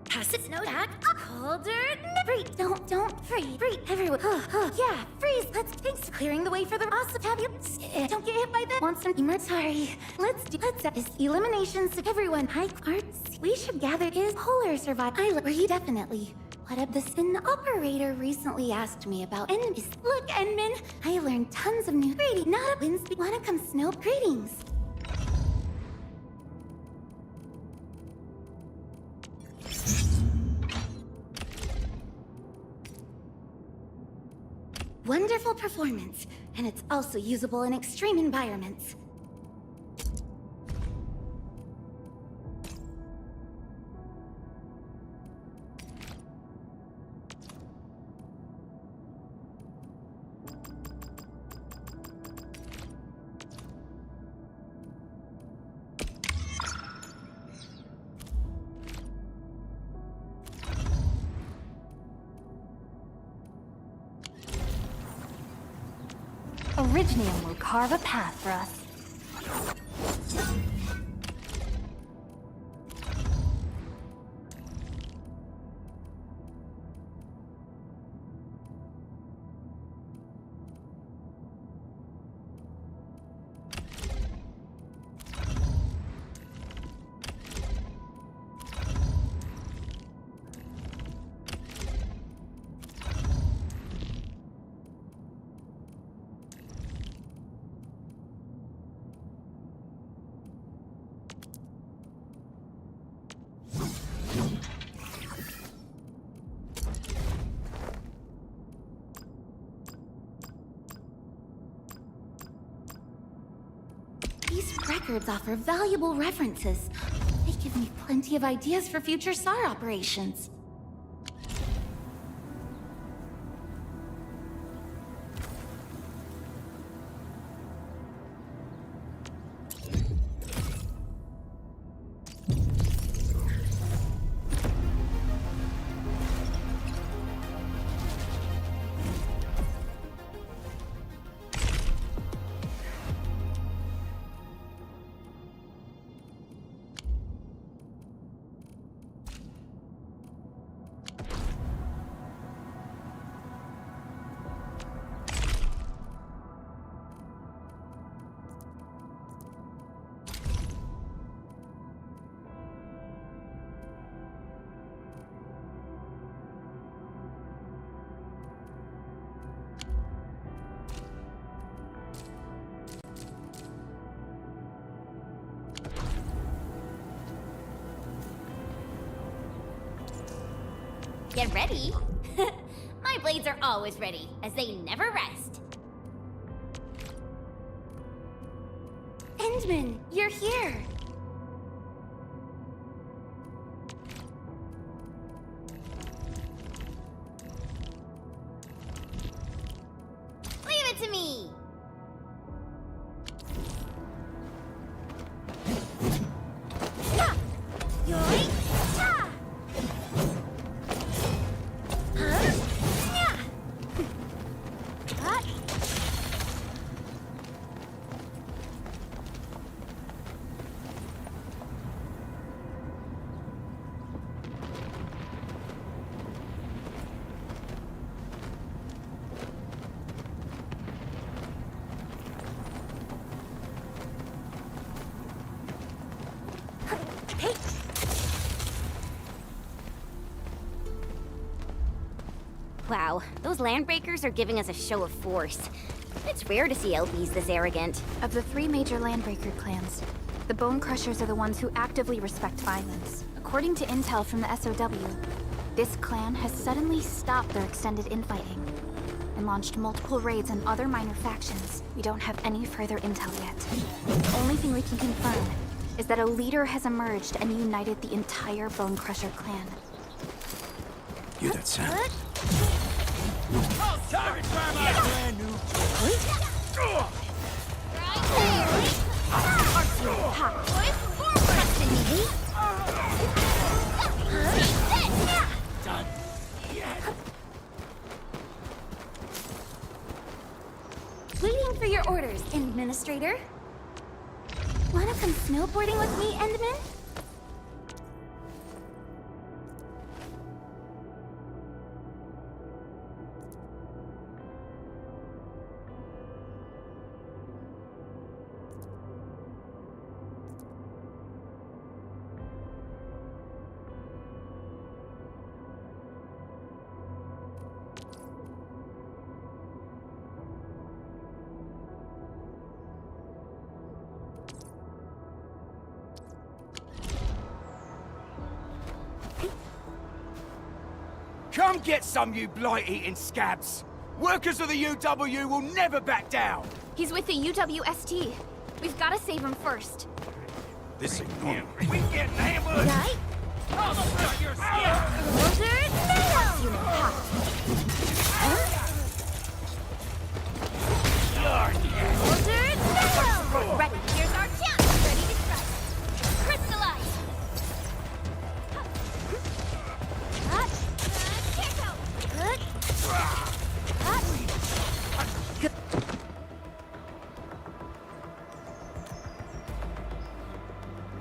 Pass it, snow back. Colder. Breathe, don't freeze. Breathe, everyone. Yeah, freeze. Thanks for clearing the way for the awesome tabulets. Don't get hit by that. Want some sorry. Let's set this elimination so everyone. High arts. We should gather his polar survival. Were you definitely? What up this? An operator recently asked me about Look, Endman, I learned tons of new greetings. Not a wins. Wanna come snow greetings? Wonderful performance, and it's also usable in extreme environments. Originium will carve a path for us. These records offer valuable references. They give me plenty of ideas for future SAR operations. Get ready? My blades are always ready, as they never rest. Endman, you're here! Wow, those landbreakers are giving us a show of force. It's rare to see LBs this arrogant. Of the 3 major landbreaker clans, the Bone Crushers are the ones who actively respect violence. According to intel from the SOW, this clan has suddenly stopped their extended infighting and launched multiple raids on other minor factions. We don't have any further intel yet. The only thing we can confirm is that a leader has emerged and united the entire Bone Crusher clan. Hear that sound? Waiting for your orders, Administrator. Wanna come snowboarding with me, Endman? Come get some, you blight-eating scabs! Workers of the UW will never back down! He's with the UWST. We've got to save him first. This ain't normal. We get ambushed! Right? I'll start your Ordered now! Unit hot. Ordered now! Ready. Here's our chance. Ready to strike. Crystallize. Hot. Kick out. Good. Hot. Good.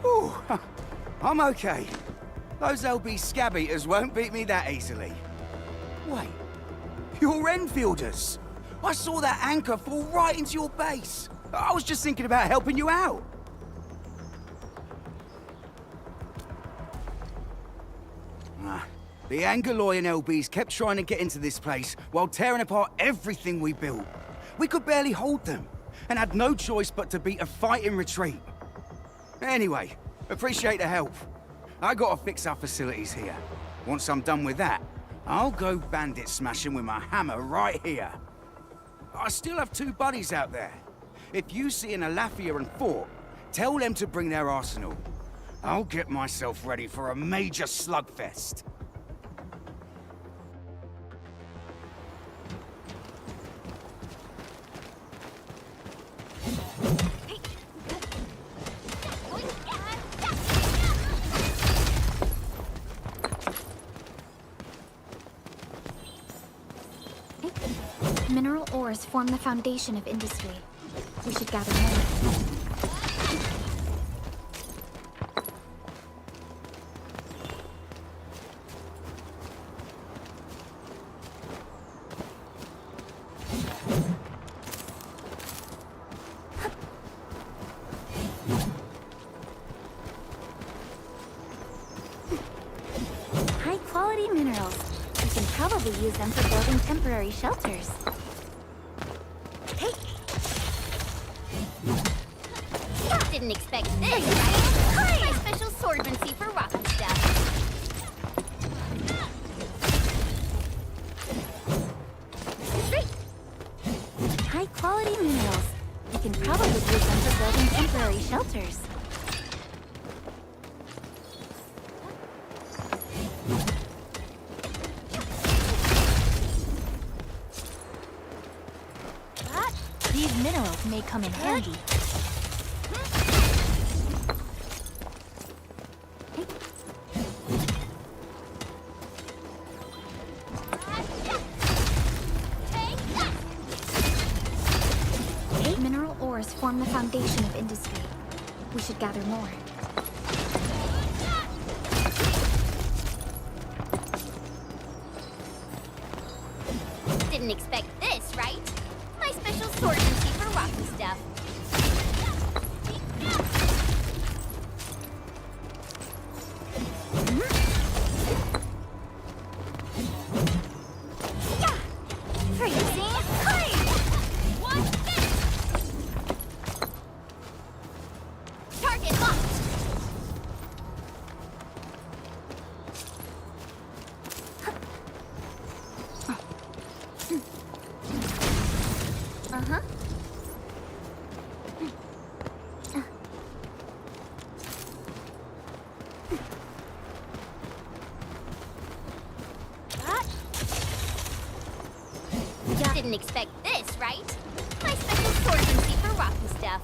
Ooh, I'm okay. Those LB scab eaters won't beat me that easily. Wait, you're Enfielders. I saw that anchor fall right into your base. I was just thinking about helping you out. The Angaloy and LBs kept trying to get into this place while tearing apart everything we built. We could barely hold them, and had no choice but to beat a fighting retreat. Anyway, appreciate the help. I gotta fix our facilities here. Once I'm done with that, I'll go bandit smashing with my hammer right here. I still have 2 buddies out there. If you see an Alafia and Fort, tell them to bring their arsenal. I'll get myself ready for a major slugfest. Mineral ores form the foundation of industry. We should gather more. High-quality minerals. We can probably use them for building temporary shelters. Didn't expect this, right? My special swordsmancy for rocky stuff. High-quality minerals. We can probably use them for building temporary shelters. These minerals may come in handy. Mineral ores form the foundation of industry. We should gather more. Didn't expect this, right? My special swordsmancy for rocky stuff. Uh-huh. You didn't expect this, right? My special swordsmanship for rocky stuff.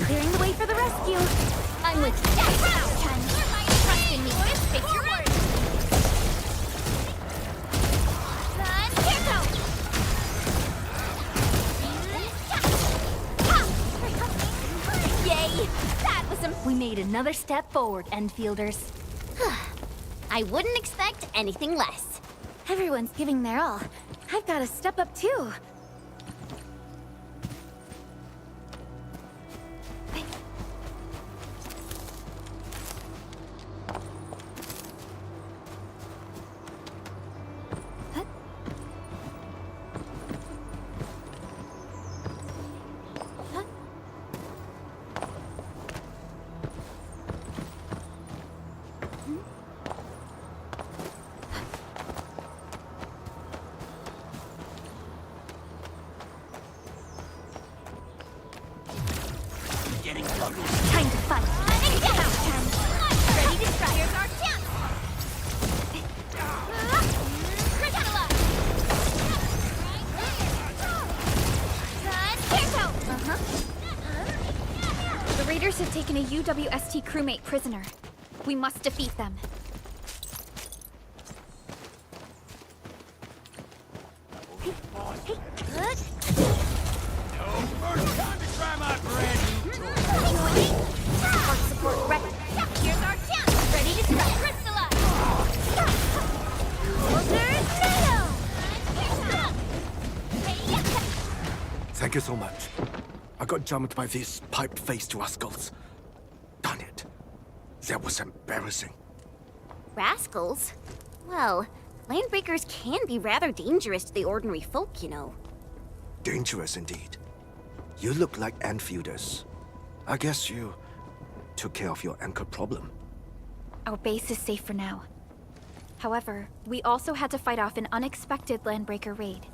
Clearing the way for the rescue. I'm with you. Trust in me. Fix your words. Yay! That was We made another step forward, Endfielders. I wouldn't expect anything less. Everyone's giving their all. I've got to step up too. Time to fight. Ready to strike. Here's our chance. The raiders have taken a UWST crewmate prisoner. We must defeat them. Support ready. Here's our chance. Ready to strike. Crystallize. Thank you so much. I got jumped by these pipe-faced rascals. Darn it. That was embarrassing. Rascals? Well, landbreakers can be rather dangerous to the ordinary folk, you know. Dangerous indeed. You look like Enfielders. I guess you took care of your anchor problem. Our base is safe for now. However, we also had to fight off an unexpected landbreaker raid.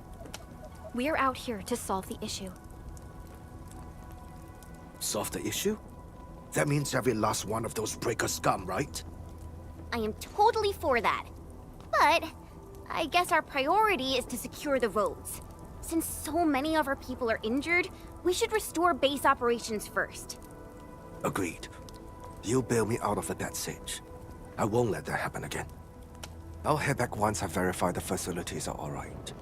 We're out here to solve the issue. Solve the issue? That means every last one of those breaker scum, right? I am totally for that. But I guess our priority is to secure the roads. Since so many of our people are injured, we should restore base operations first. Agreed. You bail me out of a death sitch. I won't let that happen again. I'll head back once I verify the facilities are alright.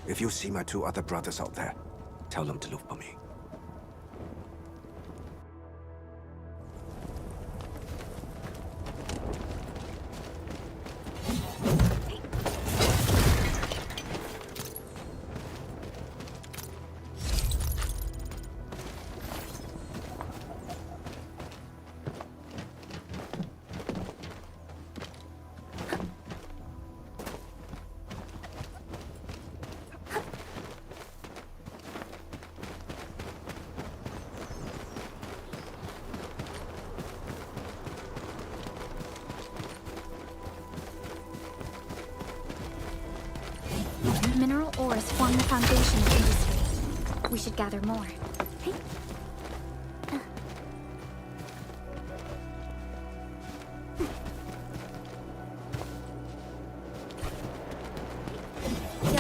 If you see my two other brothers out there, tell them to look for me. Mineral ores form the foundation of industry. We should gather more.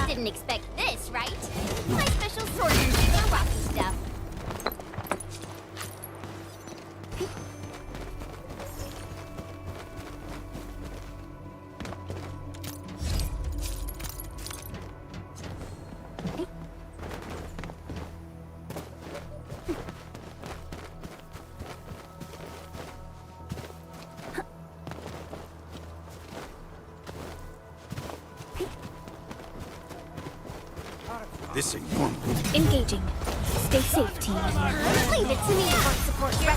Didn't expect this, right? My special swordsmanship for rocky stuff. This ain't normal. Engaging. Stay safe, team. Leave it to me. Support here.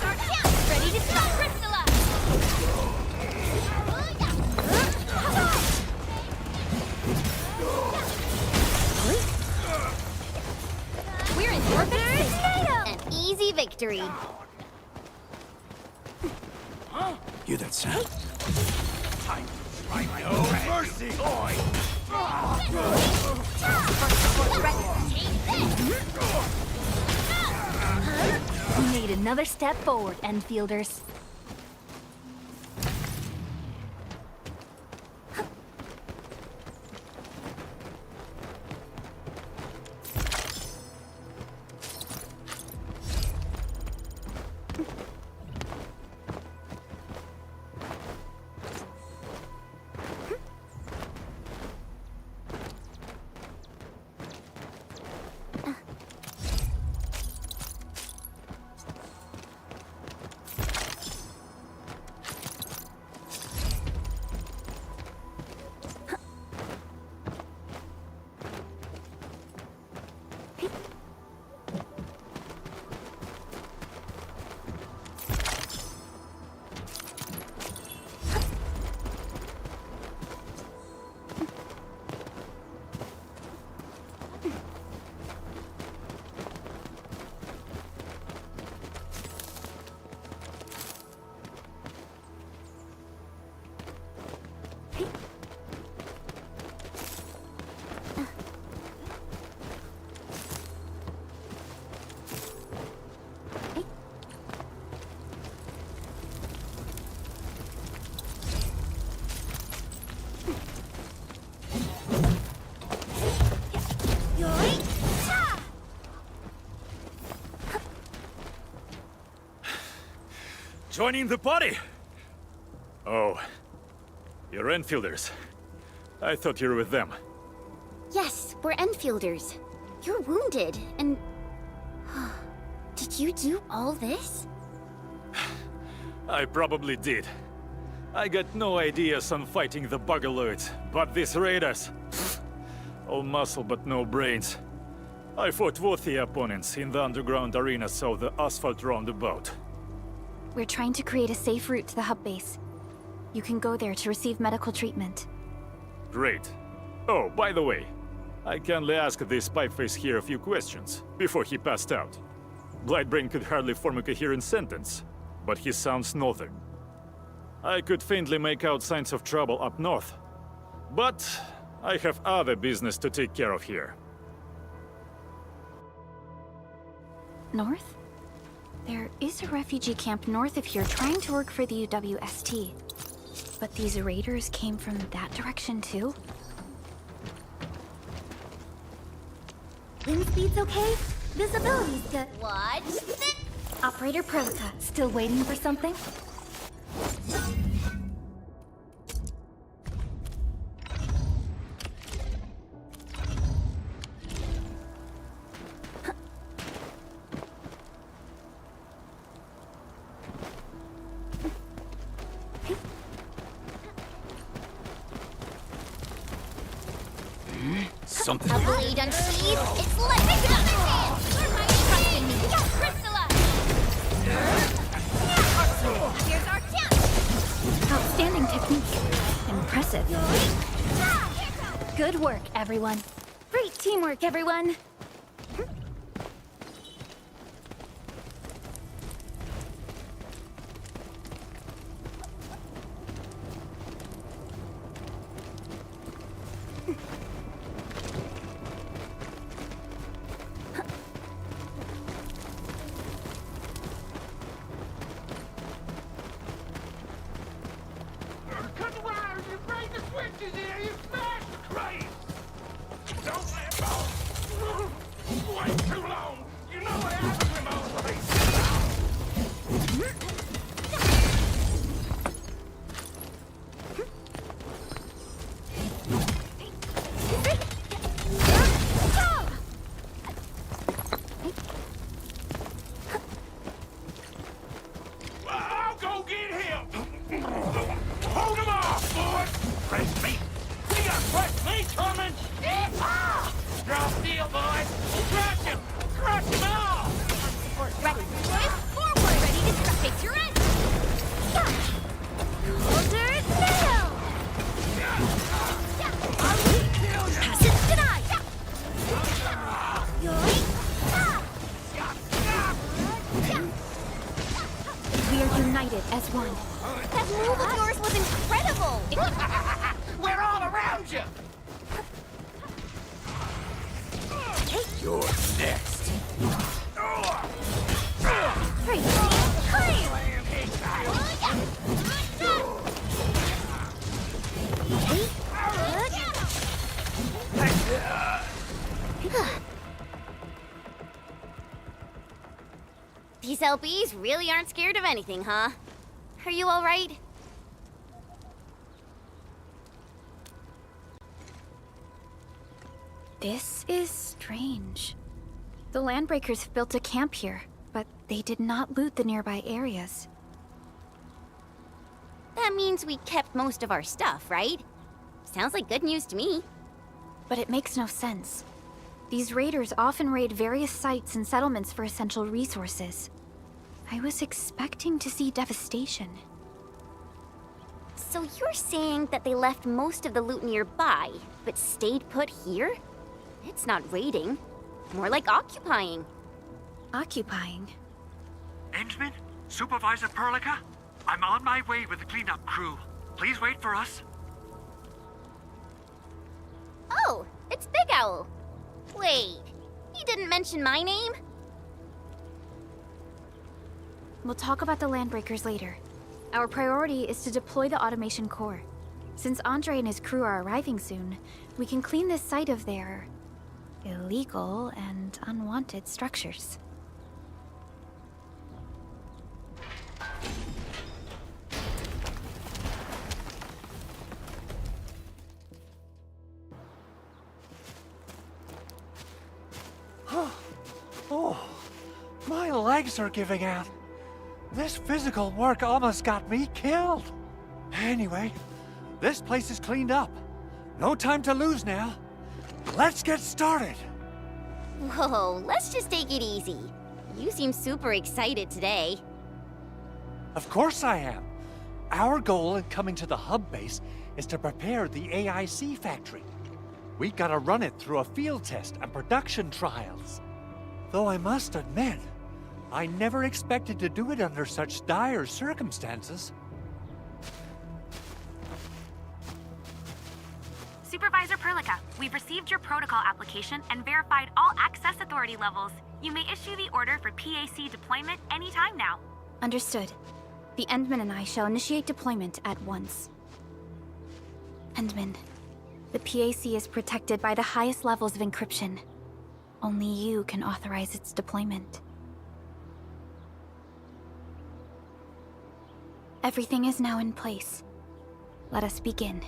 Ready to stop. Crystallize. We're in victory. Hear that sound? No mercy! You made another step forward, Endfielders. Joining the party? Oh, you're Enfielders. I thought you were with them. Yes, we're Endfielders. You're wounded, and... Did you do all this? I probably did. I got no ideas on fighting the Buggerloids, but these raiders... all muscle but no brains. I fought worthy opponents in the underground arenas of the asphalt roundabout. We're trying to create a safe route to the hub base. You can go there to receive medical treatment. Great. Oh, by the way, I kindly asked this pipeface here a few questions before he passed out. Blightbrain could hardly form a coherent sentence, but he sounds northern. I could faintly make out signs of trouble up north, but I have other business to take care of here. North? There is a refugee camp north of here trying to work for the UWST. But these raiders came from that direction too? Wind speed's okay? Visibility's good. Watch this! Operator Prota, still waiting for something? Something. A blade unsheathed, it's like take it on the hand! You're my trusting me! Crystallize! Here's our chance! Outstanding technique. Impressive. Good work, everyone. Great teamwork, everyone! We're all around you! You're next. These LBs really aren't scared of anything, huh? Are you all right? This is strange. The Landbreakers built a camp here, but they did not loot the nearby areas. That means we kept most of our stuff, right? Sounds like good news to me. But it makes no sense. These raiders often raid various sites and settlements for essential resources. I was expecting to see devastation. So you're saying that they left most of the loot nearby, but stayed put here? It's not raiding. More like occupying. Occupying? Endman? Supervisor Perlica? I'm on my way with the cleanup crew. Please wait for us. Oh, it's Big Owl. Wait, he didn't mention my name? We'll talk about the Landbreakers later. Our priority is to deploy the automation core. Since Andre and his crew are arriving soon, we can clean this site of their illegal and unwanted structures. Oh, my legs are giving out. This physical work almost got me killed. Anyway, this place is cleaned up. No time to lose now. Let's get started. Whoa, let's just take it easy. You seem super excited today. Of course I am. Our goal in coming to the hub base is to prepare the AIC factory. We gotta run it through a field test and production trials. Though I must admit, I never expected to do it under such dire circumstances. Supervisor Perlica, we've received your protocol application and verified all access authority levels. You may issue the order for PAC deployment anytime now. Understood. The Endman and I shall initiate deployment at once. Endman, the PAC is protected by the highest levels of encryption. Only you can authorize its deployment. Everything is now in place. Let us begin.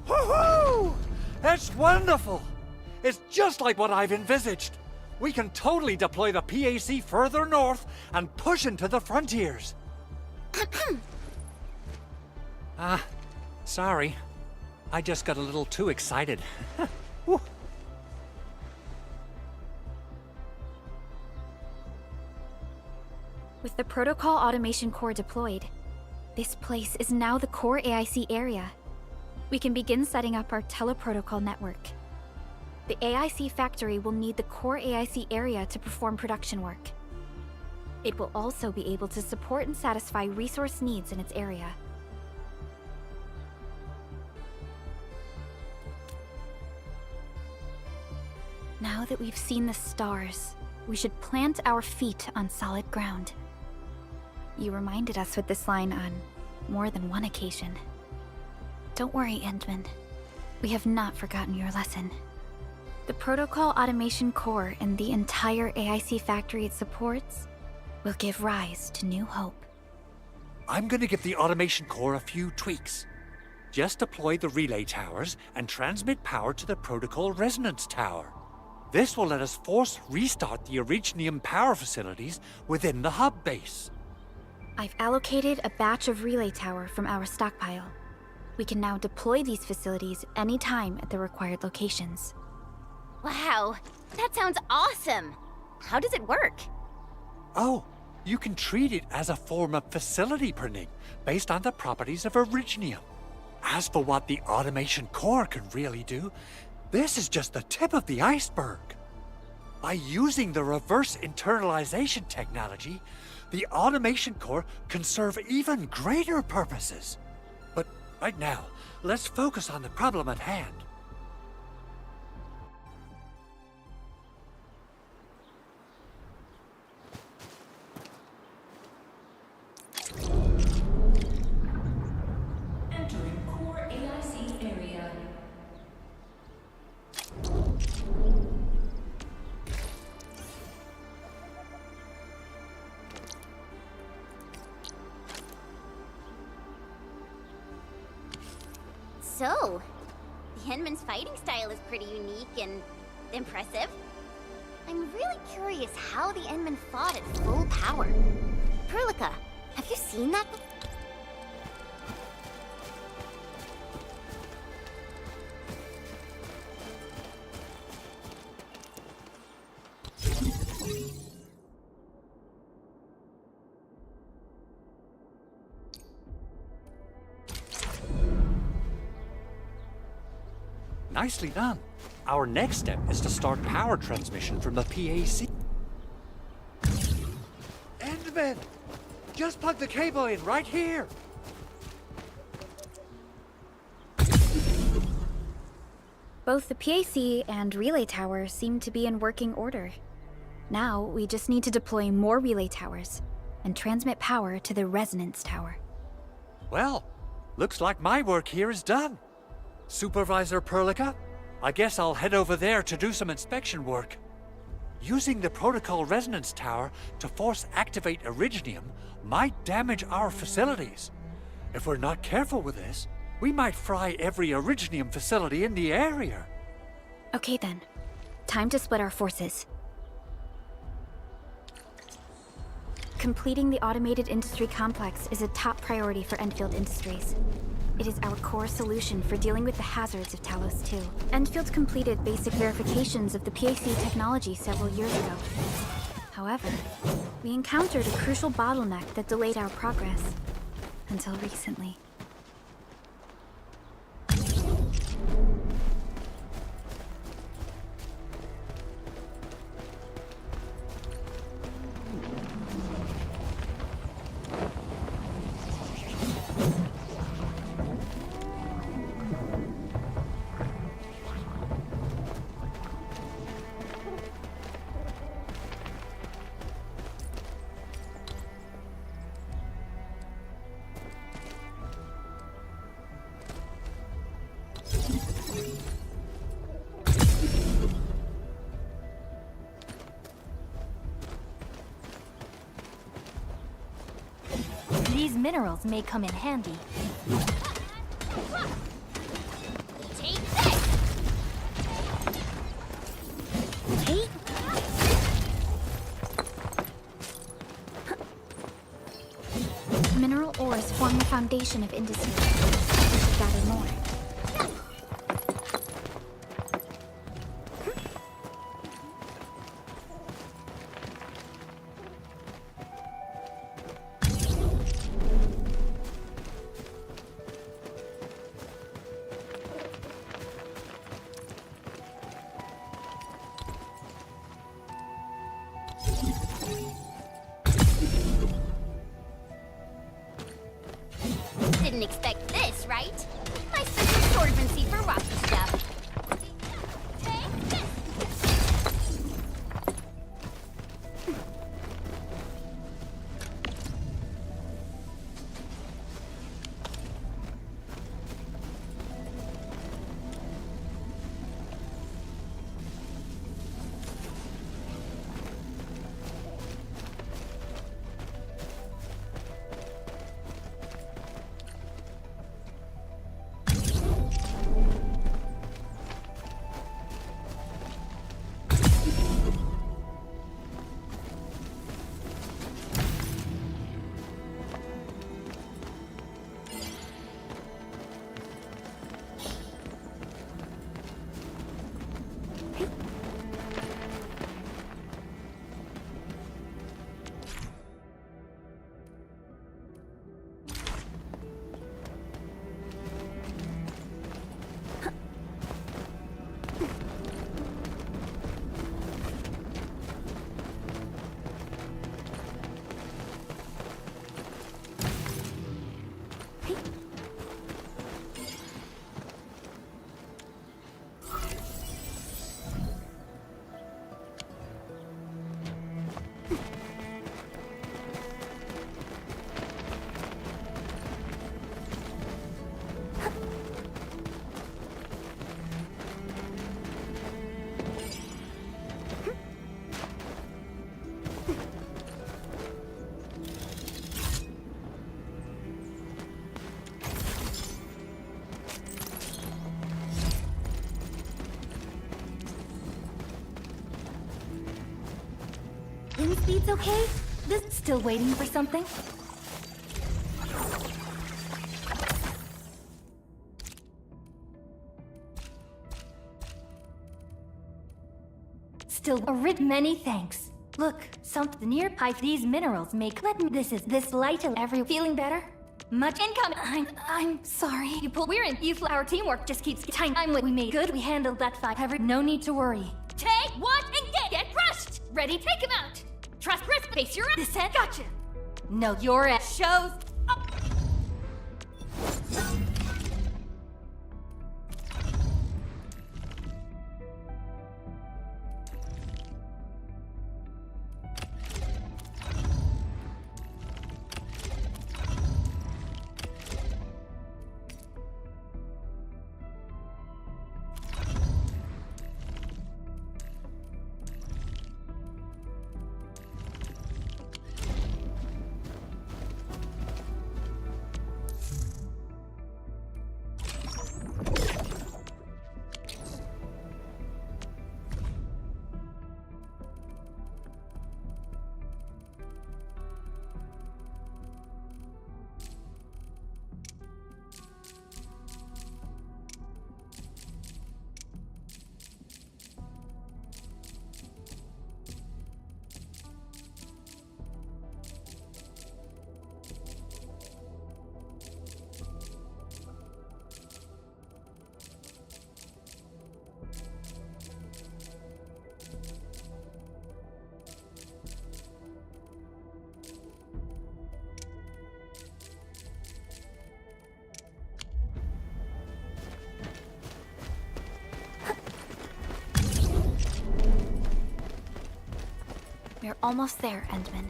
Woohoo! It's wonderful! It's just like what I've envisaged. We can totally deploy the PAC further north and push into the frontiers. Sorry. I just got a little too excited. With the protocol automation core deployed, this place is now the core AIC area. We can begin setting up our teleprotocol network. The AIC factory will need the core AIC area to perform production work. It will also be able to support and satisfy resource needs in its area. Now that we've seen the stars, we should plant our feet on solid ground. You reminded us with this line on more than one occasion. Don't worry, Endman. We have not forgotten your lesson. The Protocol Automation Core and the entire AIC factory it supports will give rise to new hope. I'm gonna give the automation core a few tweaks. Just deploy the relay towers and transmit power to the Protocol Resonance Tower. This will let us force restart the Originium power facilities within the hub base. I've allocated a batch of relay tower from our stockpile. We can now deploy these facilities anytime at the required locations. Wow, that sounds awesome! How does it work? Oh, you can treat it as a form of facility printing based on the properties of Originium. As for what the automation core can really do, this is just the tip of the iceberg. By using the reverse internalization technology, the automation core can serve even greater purposes. But right now, let's focus on the problem at hand. Entering core AIC area. So, the Endman's fighting style is pretty unique and impressive. I'm really curious how the Endman fought at full power. Perlica, have you seen that? Nicely done. Our next step is to start power transmission from the PAC. Endman! Just plug the cable in right here! Both the PAC and relay tower seem to be in working order. Now, we just need to deploy more relay towers and transmit power to the resonance tower. Well, looks like my work here is done. Supervisor Perlica, I guess I'll head over there to do some inspection work. Using the Protocol Resonance Tower to force activate Originium might damage our facilities. If we're not careful with this, we might fry every Originium facility in the area. Okay then. Time to split our forces. Completing the automated industry complex is a top priority for Endfield Industries. It is our core solution for dealing with the hazards of Talos 2. Endfield completed basic verifications of the PAC technology several years ago. However, we encountered a crucial bottleneck that delayed our progress. Until recently. These minerals may come in handy. Take this! Take... Mineral ores form the foundation of industry. We should gather more. Didn't expect this, right? My Wind speed's okay? This Still waiting for something? Still many thanks. Look, something nearby. These minerals make. This light of every feeling better. Much income. I'm sorry. Our teamwork just keeps time. We made good. We handled that fight. No need to worry. Take what and get crushed! Ready, take him out! Trust risk, face your Descent. Gotcha. No, your ass shows. We're almost there, Endman.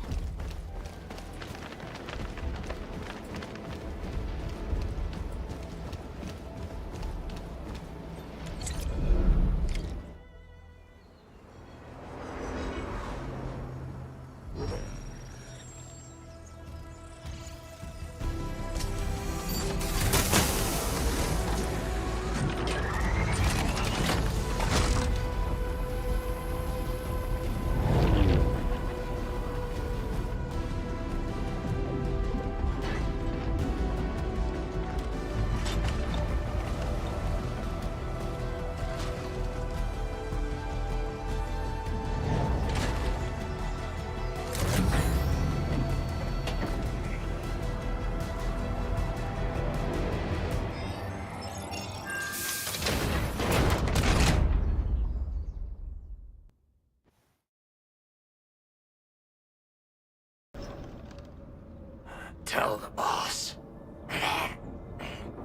Tell the boss.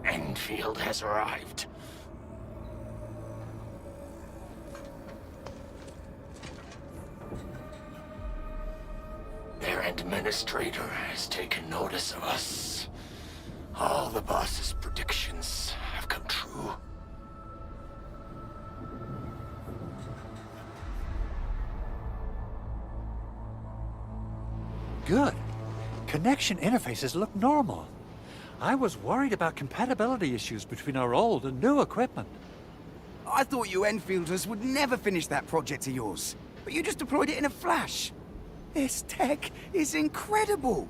Endfield has arrived. Their administrator has taken notice of us. All the boss's predictions have come true. Good. Connection interfaces look normal. I was worried about compatibility issues between our old and new equipment. I thought you Enfielders would never finish that project of yours, but you just deployed it in a flash. This tech is incredible.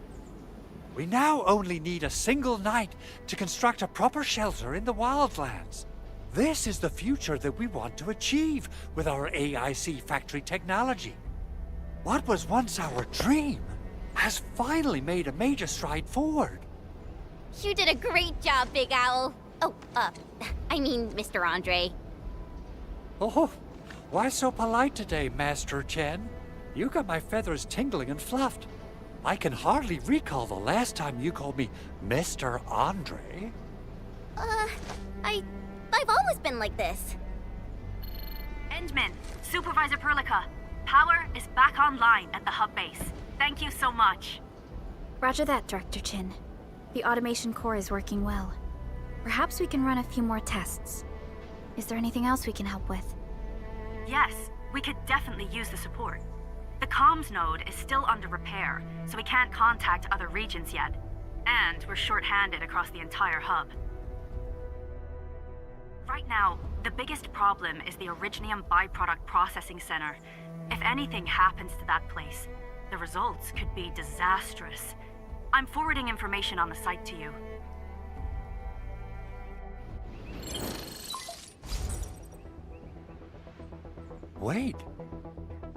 We now only need a single night to construct a proper shelter in the wildlands. This is the future that we want to achieve with our AIC factory technology. What was once our dream has finally made a major stride forward. You did a great job, Big Owl. Oh, I mean, Mr. Andre. Oh, why so polite today, Master Chen? You got my feathers tingling and fluffed. I can hardly recall the last time you called me Mr. Andre. I've always been like this. Endman, Supervisor Perlica, power is back online at the hub base. Thank you so much. Roger that, Director Chin. The automation core is working well. Perhaps we can run a few more tests. Is there anything else we can help with? Yes, we could definitely use the support. The comms node is still under repair, so we can't contact other regions yet. And we're short-handed across the entire hub. Right now, the biggest problem is the Originium byproduct processing center. If anything happens to that place, The results could be disastrous. I'm forwarding information on the site to you. Wait.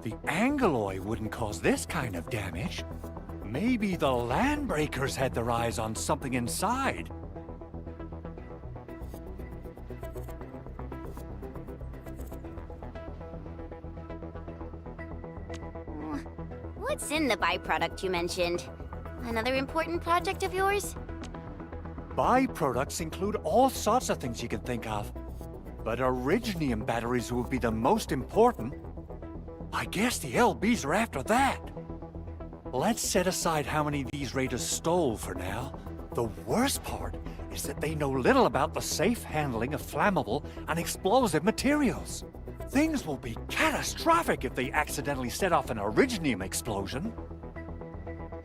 The Angoloi wouldn't cause this kind of damage. Maybe the Landbreakers had their eyes on something inside. What's in the byproduct you mentioned? Another important project of yours? Byproducts include all sorts of things you can think of. But Originium batteries will be the most important. I guess the LBs are after that. Let's set aside how many these raiders stole for now. The worst part is that they know little about the safe handling of flammable and explosive materials. Things will be catastrophic if they accidentally set off an Originium explosion.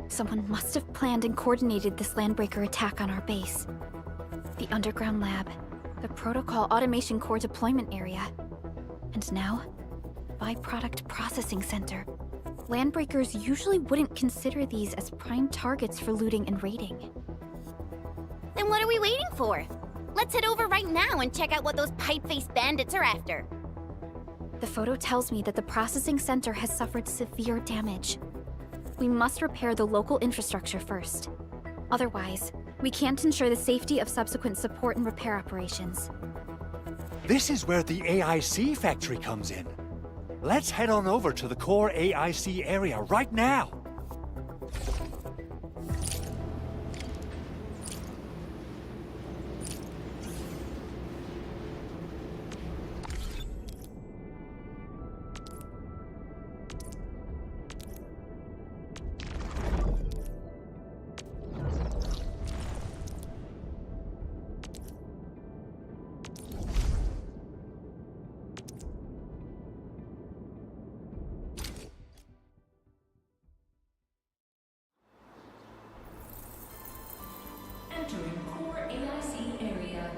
Someone must have planned and coordinated this Landbreaker attack on our base. The underground lab, the Protocol Automation Core deployment area, and now, Byproduct Processing Center. Landbreakers usually wouldn't consider these as prime targets for looting and raiding. Then what are we waiting for? Let's head over right now and check out what those pipe-faced bandits are after. The photo tells me that the processing center has suffered severe damage. We must repair the local infrastructure first. Otherwise, we can't ensure the safety of subsequent support and repair operations. This is where the AIC factory comes in. Let's head on over to the core AIC area right now. Entering core AIC area.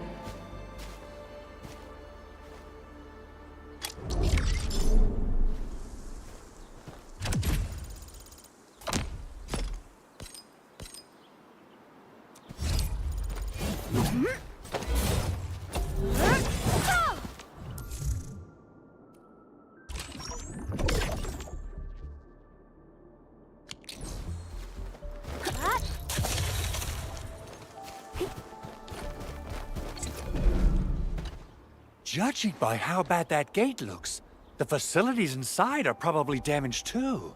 Judging by how bad that gate looks, the facilities inside are probably damaged too.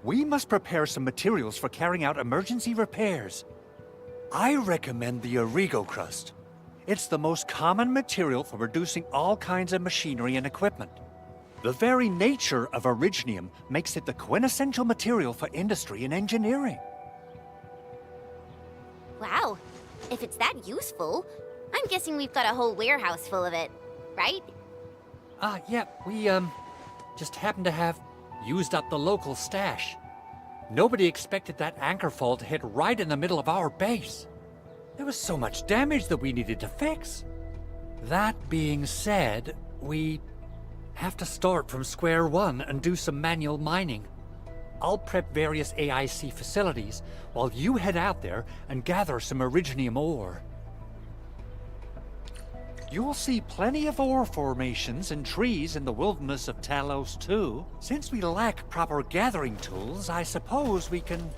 We must prepare some materials for carrying out emergency repairs. I recommend the Origo crust. It's the most common material for producing all kinds of machinery and equipment. The very nature of Originium makes it the quintessential material for industry and engineering. Wow, if it's that useful, I'm guessing we've got a whole warehouse full of it, right? Yeah, we, just happen to have used up the local stash. Nobody expected that anchor fall to hit right in the middle of our base. There was so much damage that we needed to fix. That being said, we have to start from square one and do some manual mining. I'll prep various AIC facilities while you head out there and gather some Originium ore. You'll see plenty of ore formations and trees in the wilderness of Talos too. Since we lack proper gathering tools, I suppose we can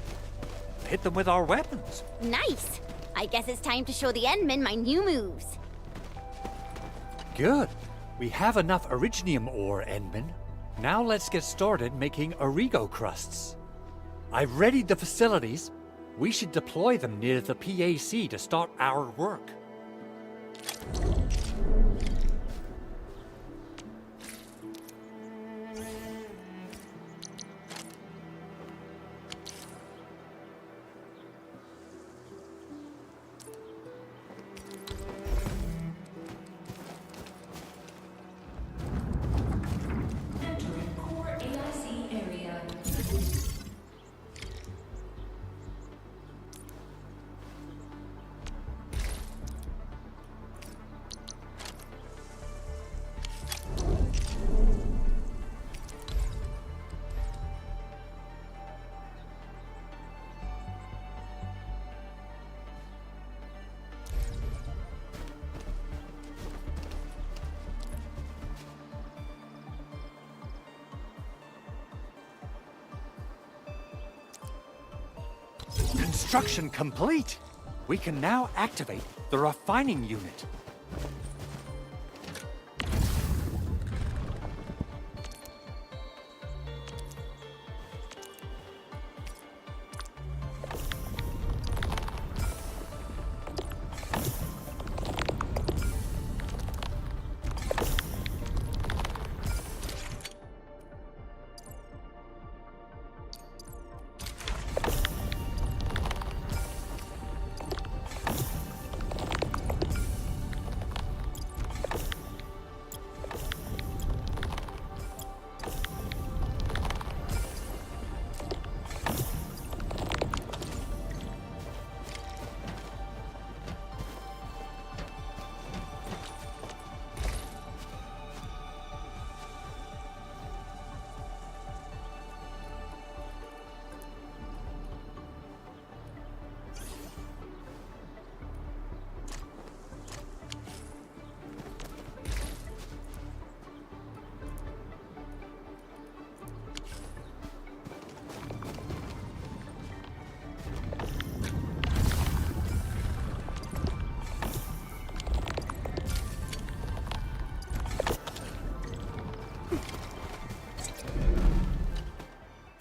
hit them with our weapons. Nice! I guess it's time to show the Endmen my new moves. Good. We have enough Originium ore, Endman. Now let's get started making Origo crusts. I've readied the facilities. We should deploy them near the PAC to start our work. Entering core AIC area. Construction complete. We can now activate the refining unit.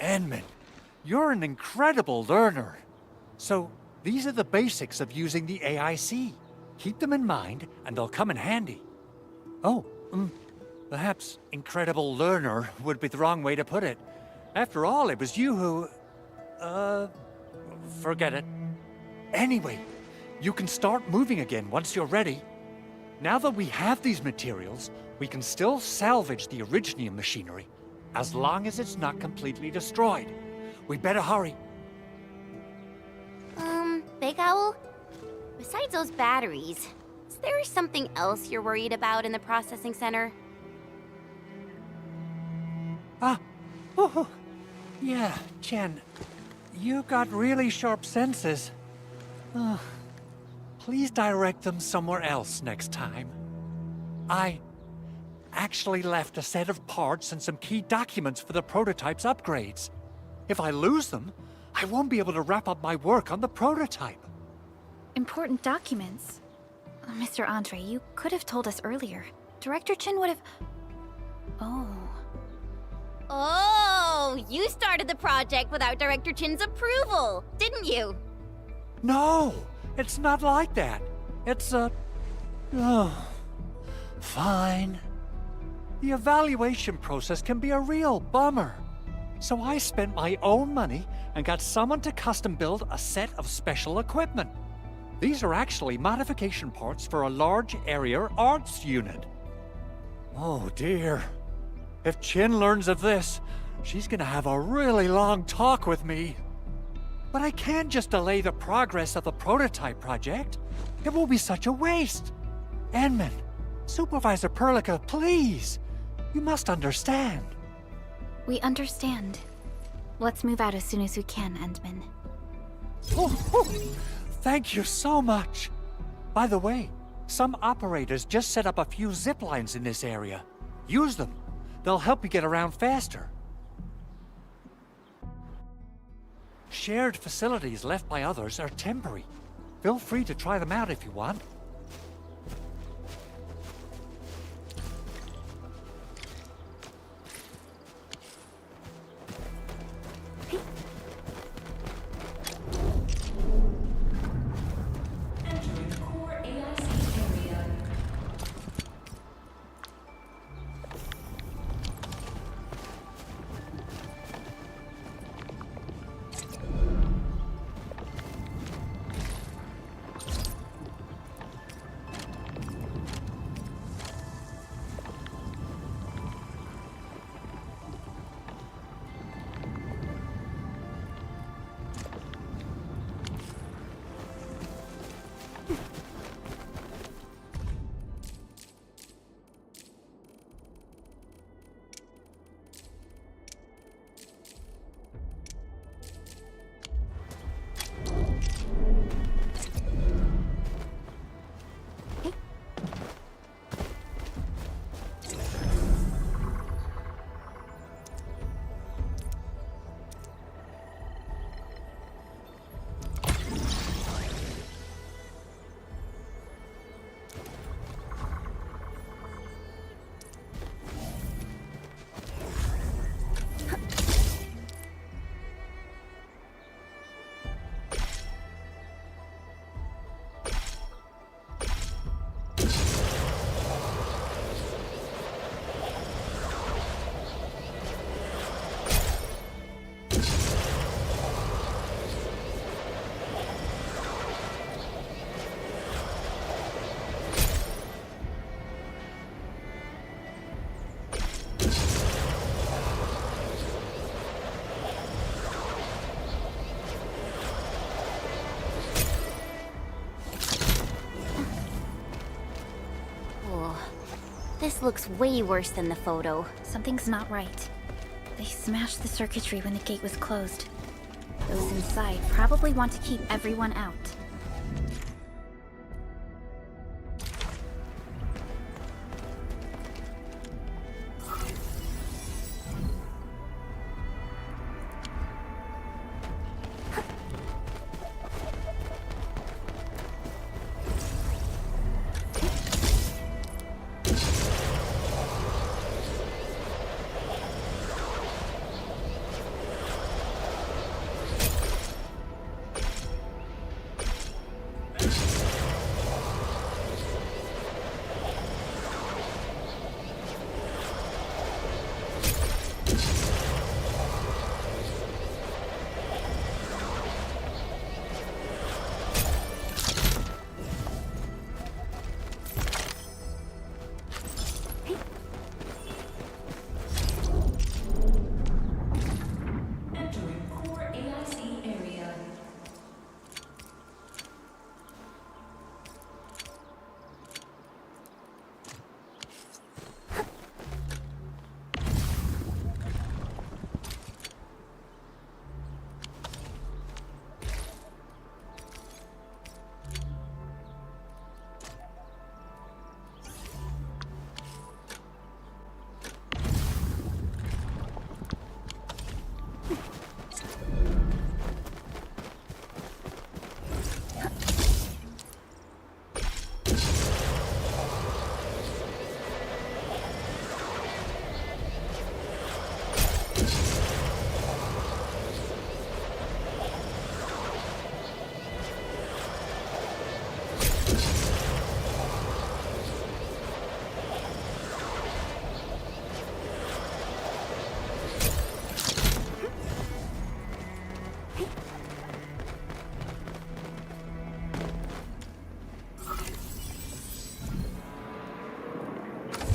Edmund, you're an incredible learner. So, these are the basics of using the AIC. Keep them in mind, and they'll come in handy. Oh, perhaps incredible learner would be the wrong way to put it. After all, it was you who... forget it. Anyway, you can start moving again once you're ready. Now that we have these materials, we can still salvage the Originium machinery, as long as it's not completely destroyed. We better hurry. Big Owl? Besides those batteries, is there something else you're worried about in the processing center? Yeah, Jen. You got really sharp senses. Please direct them somewhere else next time. I actually left a set of parts and some key documents for the prototype's upgrades. If I lose them, I won't be able to wrap up my work on the prototype. Important documents? Mr. Andre, you could have told us earlier. Director Chin would have... Oh, you started the project without Director Chin's approval, didn't you? No, it's not like that. It's fine. The evaluation process can be a real bummer. So I spent my own money and got someone to custom build a set of special equipment. These are actually modification parts for a large area arts unit. Oh dear. If Chin learns of this, she's gonna have a really long talk with me. But I can't just delay the progress of the prototype project. It will be such a waste. Enman, Supervisor Perlica, please. You must understand. We understand. Let's move out as soon as we can, Endman. Thank you so much. By the way, some operators just set up a few zip lines in this area. Use them. They'll help you get around faster. Shared facilities left by others are temporary. Feel free to try them out if you want. This looks way worse than the photo. Something's not right. They smashed the circuitry when the gate was closed. Those inside probably want to keep everyone out.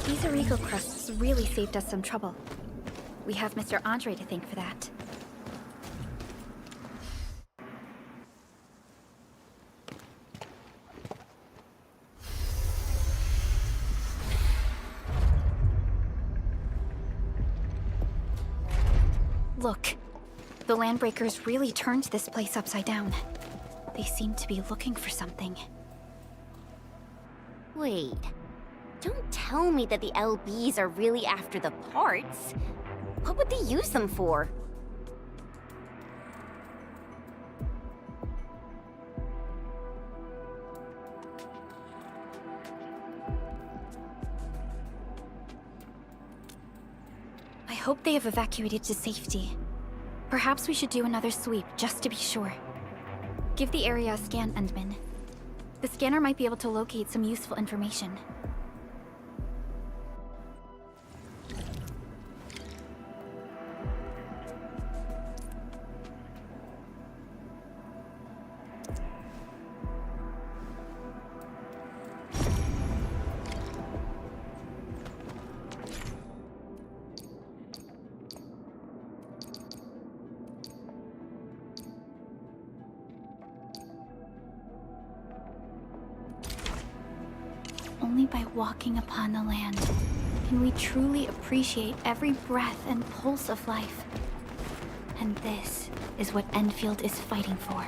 These illegal crusts really saved us some trouble. We have Mr. Andre to thank for that. Look, the Landbreakers really turned this place upside down. They seem to be looking for something. Wait. Don't tell me that the LBs are really after the parts. What would they use them for? I hope they have evacuated to safety. Perhaps we should do another sweep, just to be sure. Give the area a scan, Endman. The scanner might be able to locate some useful information. Only by walking upon the land can we truly appreciate every breath and pulse of life. And this is what Endfield is fighting for.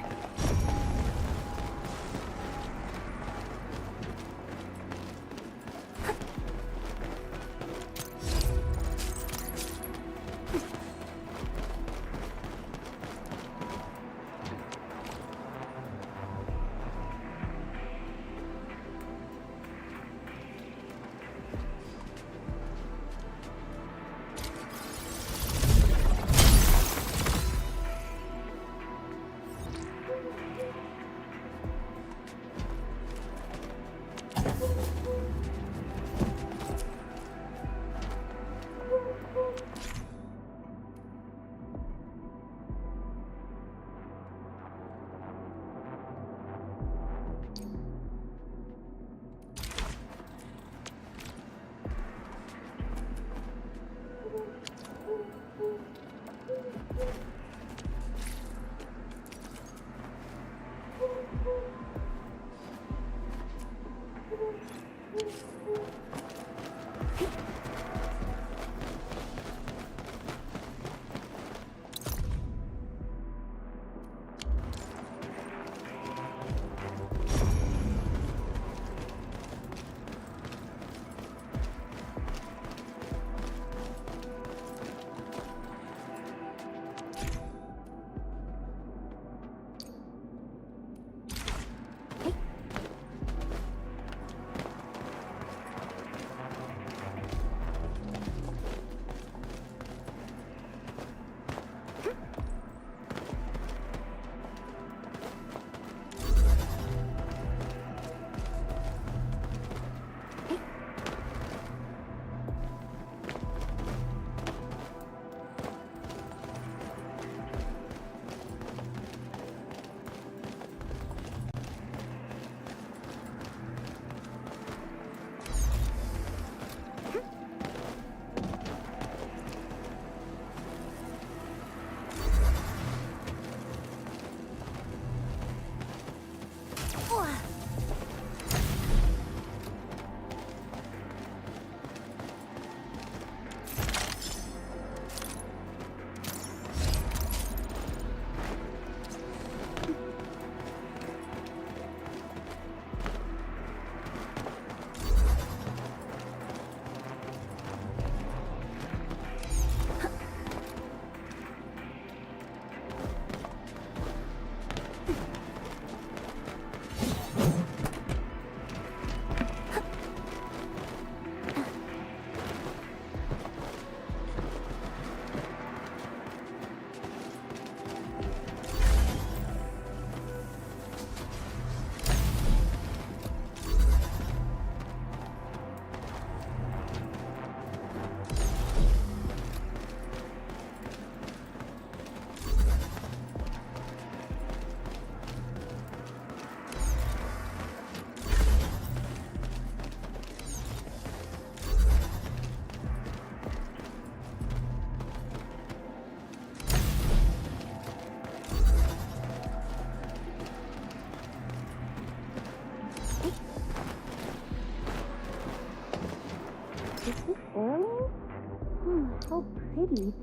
Maybe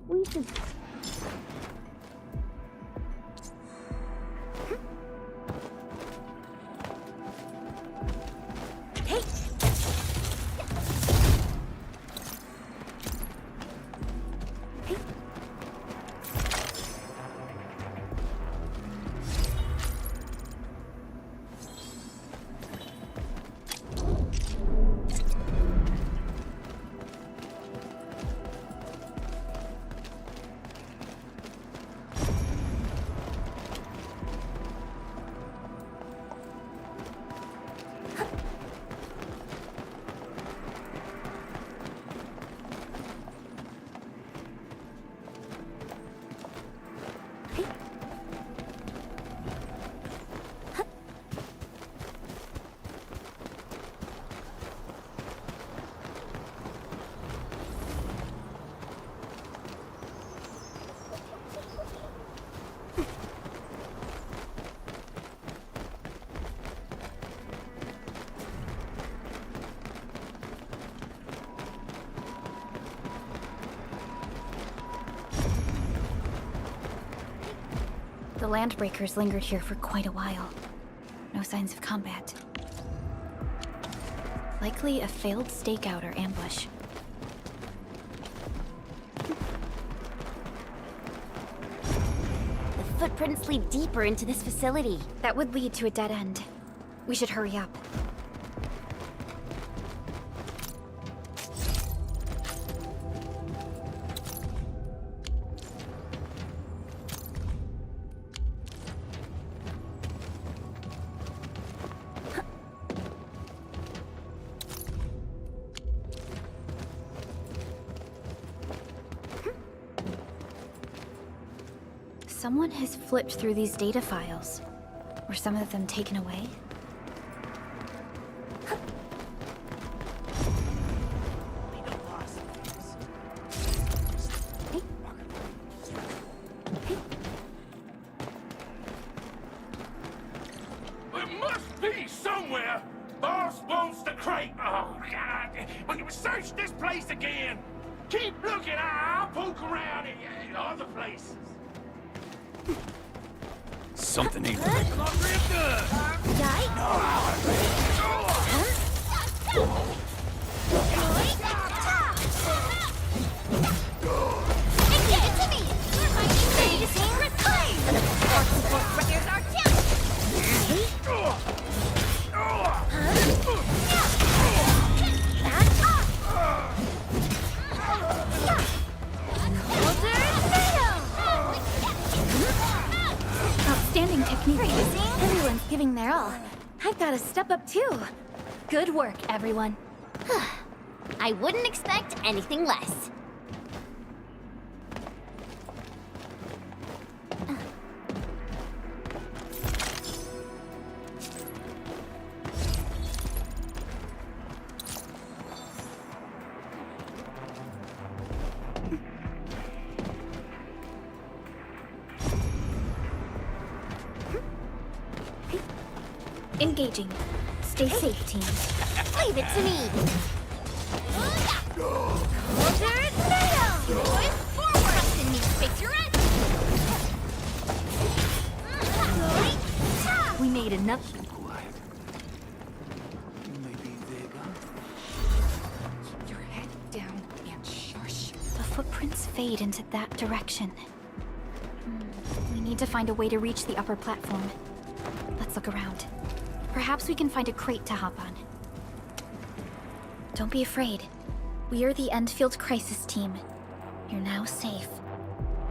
we should... Hey! The landbreakers lingered here for quite a while. No signs of combat. Likely a failed stakeout or ambush. The footprints lead deeper into this facility. That would lead to a dead end. We should hurry up. Someone has flipped through these data files. Were some of them taken away? There must be somewhere! Boss wants the crate! Oh, God! We can search this place again! Keep looking! I'll poke around in other places. Something ain't right. Come on, real good! Outstanding technique. Everyone's giving their all. I've got to step up too. Good work, everyone. I wouldn't expect anything less. Engaging. Stay safe, team. Leave it to me. Forward! In me, fix your end. We made enough. Keep your head down and shush. The footprints fade into that direction. We need to find a way to reach the upper platform. Let's look around. Perhaps we can find a crate to hop on. Don't be afraid. We are the Endfield crisis team. You're now safe.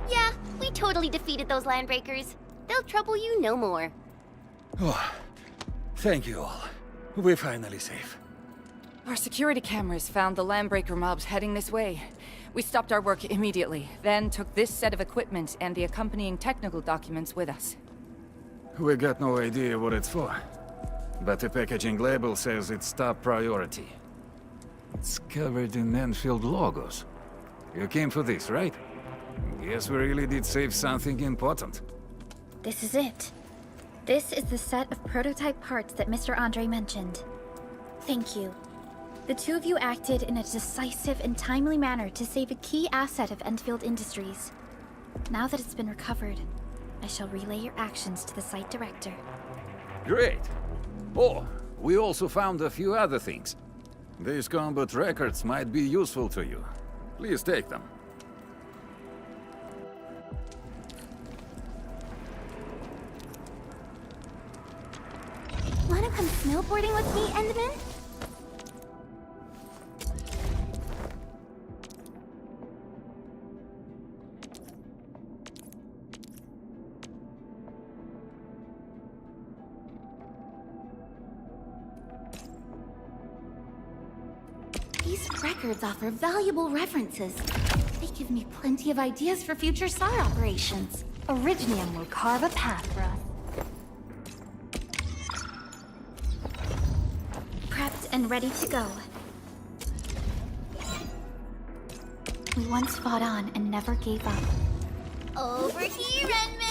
Yeah, we totally defeated those landbreakers. They'll trouble you no more. Oh, thank you all. We're finally safe. Our security cameras found the landbreaker mobs heading this way. We stopped our work immediately, then took this set of equipment and the accompanying technical documents with us. We got no idea what it's for. But the packaging label says it's top priority. It's covered in Endfield logos. You came for this, right? Guess we really did save something important. This is it. This is the set of prototype parts that Mr. Andre mentioned. Thank you. The two of you acted in a decisive and timely manner to save a key asset of Endfield Industries. Now that it's been recovered, I shall relay your actions to the site director. Great. Oh, we also found a few other things. These combat records might be useful to you. Please take them. Wanna come snowboarding with me, Endman? These records offer valuable references. They give me plenty of ideas for future SAR operations. Originium will carve a path for us. Prepped and ready to go. We once fought on and never gave up. Over here, Redman!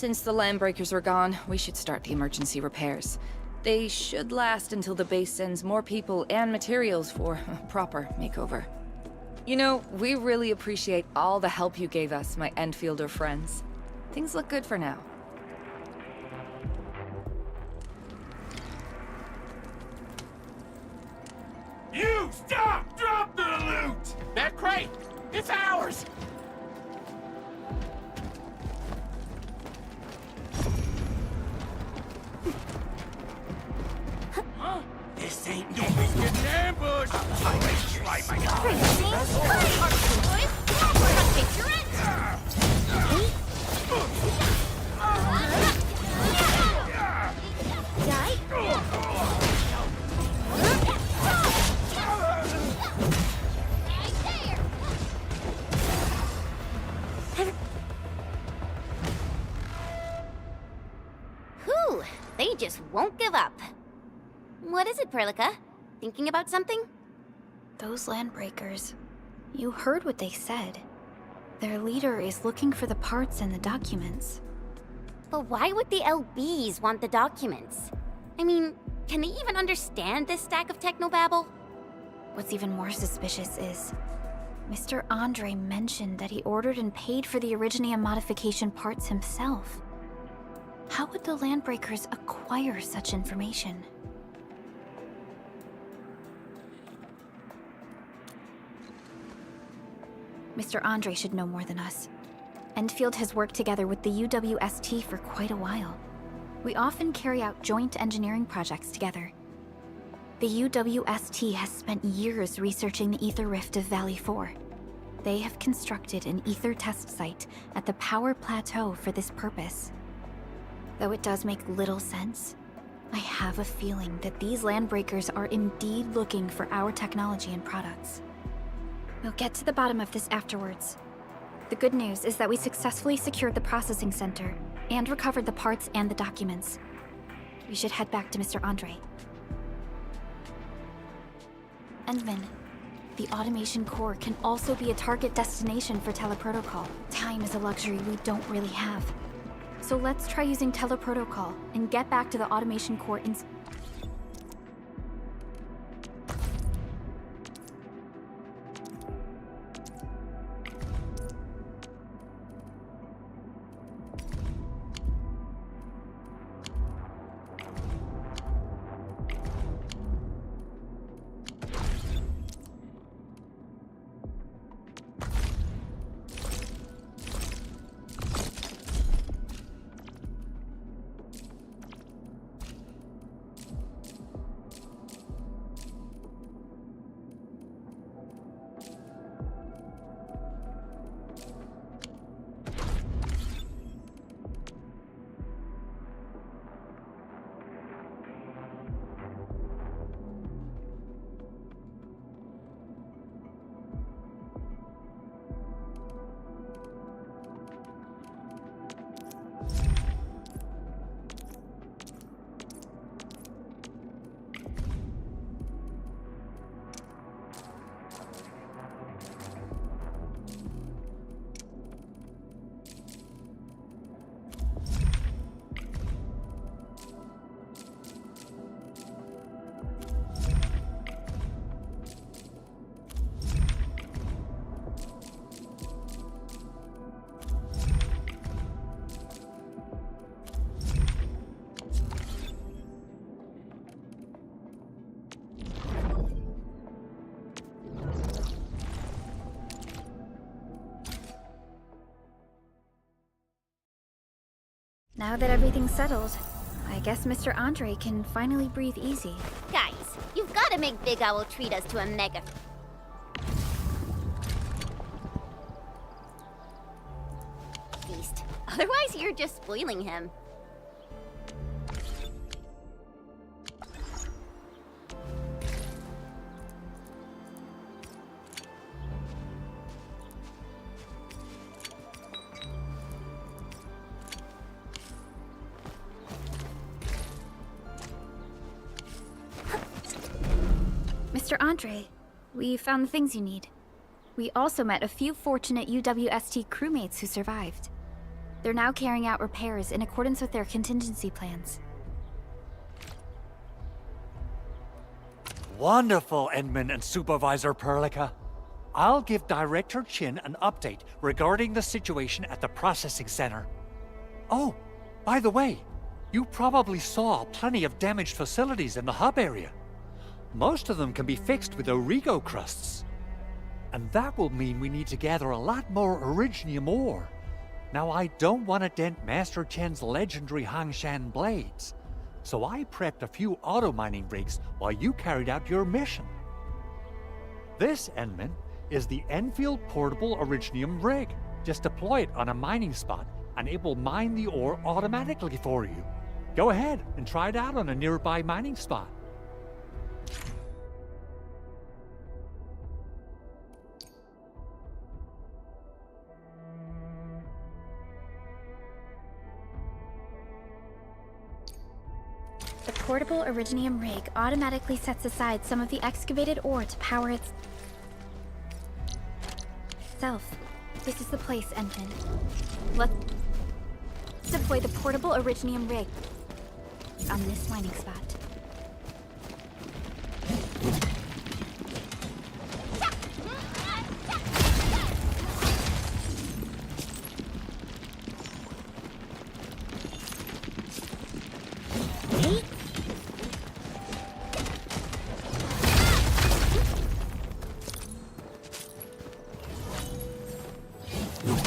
Since the landbreakers are gone, we should start the emergency repairs. They should last until the base sends more people and materials for a proper makeover. You know, we really appreciate all the help you gave us, my Endfielder friends. Things look good for now. You stop! Drop the loot! That crate! It's ours! This ain't no He's getting ambushed! right, my God. Whew, they just won't give up. What is it, Perlica? Thinking about something? Those landbreakers. You heard what they said. Their leader is looking for the parts and the documents. But why would the LBs want the documents? I mean, can they even understand this stack of technobabble? What's even more suspicious is... Mr. Andre mentioned that he ordered and paid for the Originium modification parts himself. How would the landbreakers acquire such information? Mr. Andre should know more than us. Endfield has worked together with the UWST for quite a while. We often carry out joint engineering projects together. The UWST has spent years researching the ether rift of Valley 4. They have constructed an ether test site at the power plateau for this purpose. Though it does make little sense, I have a feeling that these landbreakers are indeed looking for our technology and products. We'll get to the bottom of this afterwards. The good news is that we successfully secured the processing center and recovered the parts and the documents. We should head back to Mr. Andre. Endman, the automation core can also be a target destination for teleprotocol. Time is a luxury we don't really have. So let's try using teleprotocol and get back to the automation core in... Now that everything's settled, I guess Mr. Andre can finally breathe easy. Guys, you've got to make Big Owl treat us to a mega... feast. Otherwise, you're just spoiling him. Mr. Andre, we found the things you need. We also met a few fortunate UWST crewmates who survived. They're now carrying out repairs in accordance with their contingency plans. Wonderful, Edmund and Supervisor Perlica. I'll give Director Chin an update regarding the situation at the processing center. Oh, by the way, you probably saw plenty of damaged facilities in the hub area. Most of them can be fixed with Origo crusts. And that will mean we need to gather a lot more Originium ore. Now, I don't want to dent Master Chen's legendary Hangshan blades, so I prepped a few auto-mining rigs while you carried out your mission. This, Enman, is the Endfield Portable Originium rig. Just deploy it on a mining spot, and it will mine the ore automatically for you. Go ahead and try it out on a nearby mining spot. The portable Originium rig automatically sets aside some of the excavated ore to power its... self. This is the place, Endman. Let's deploy the portable Originium rig on this mining spot.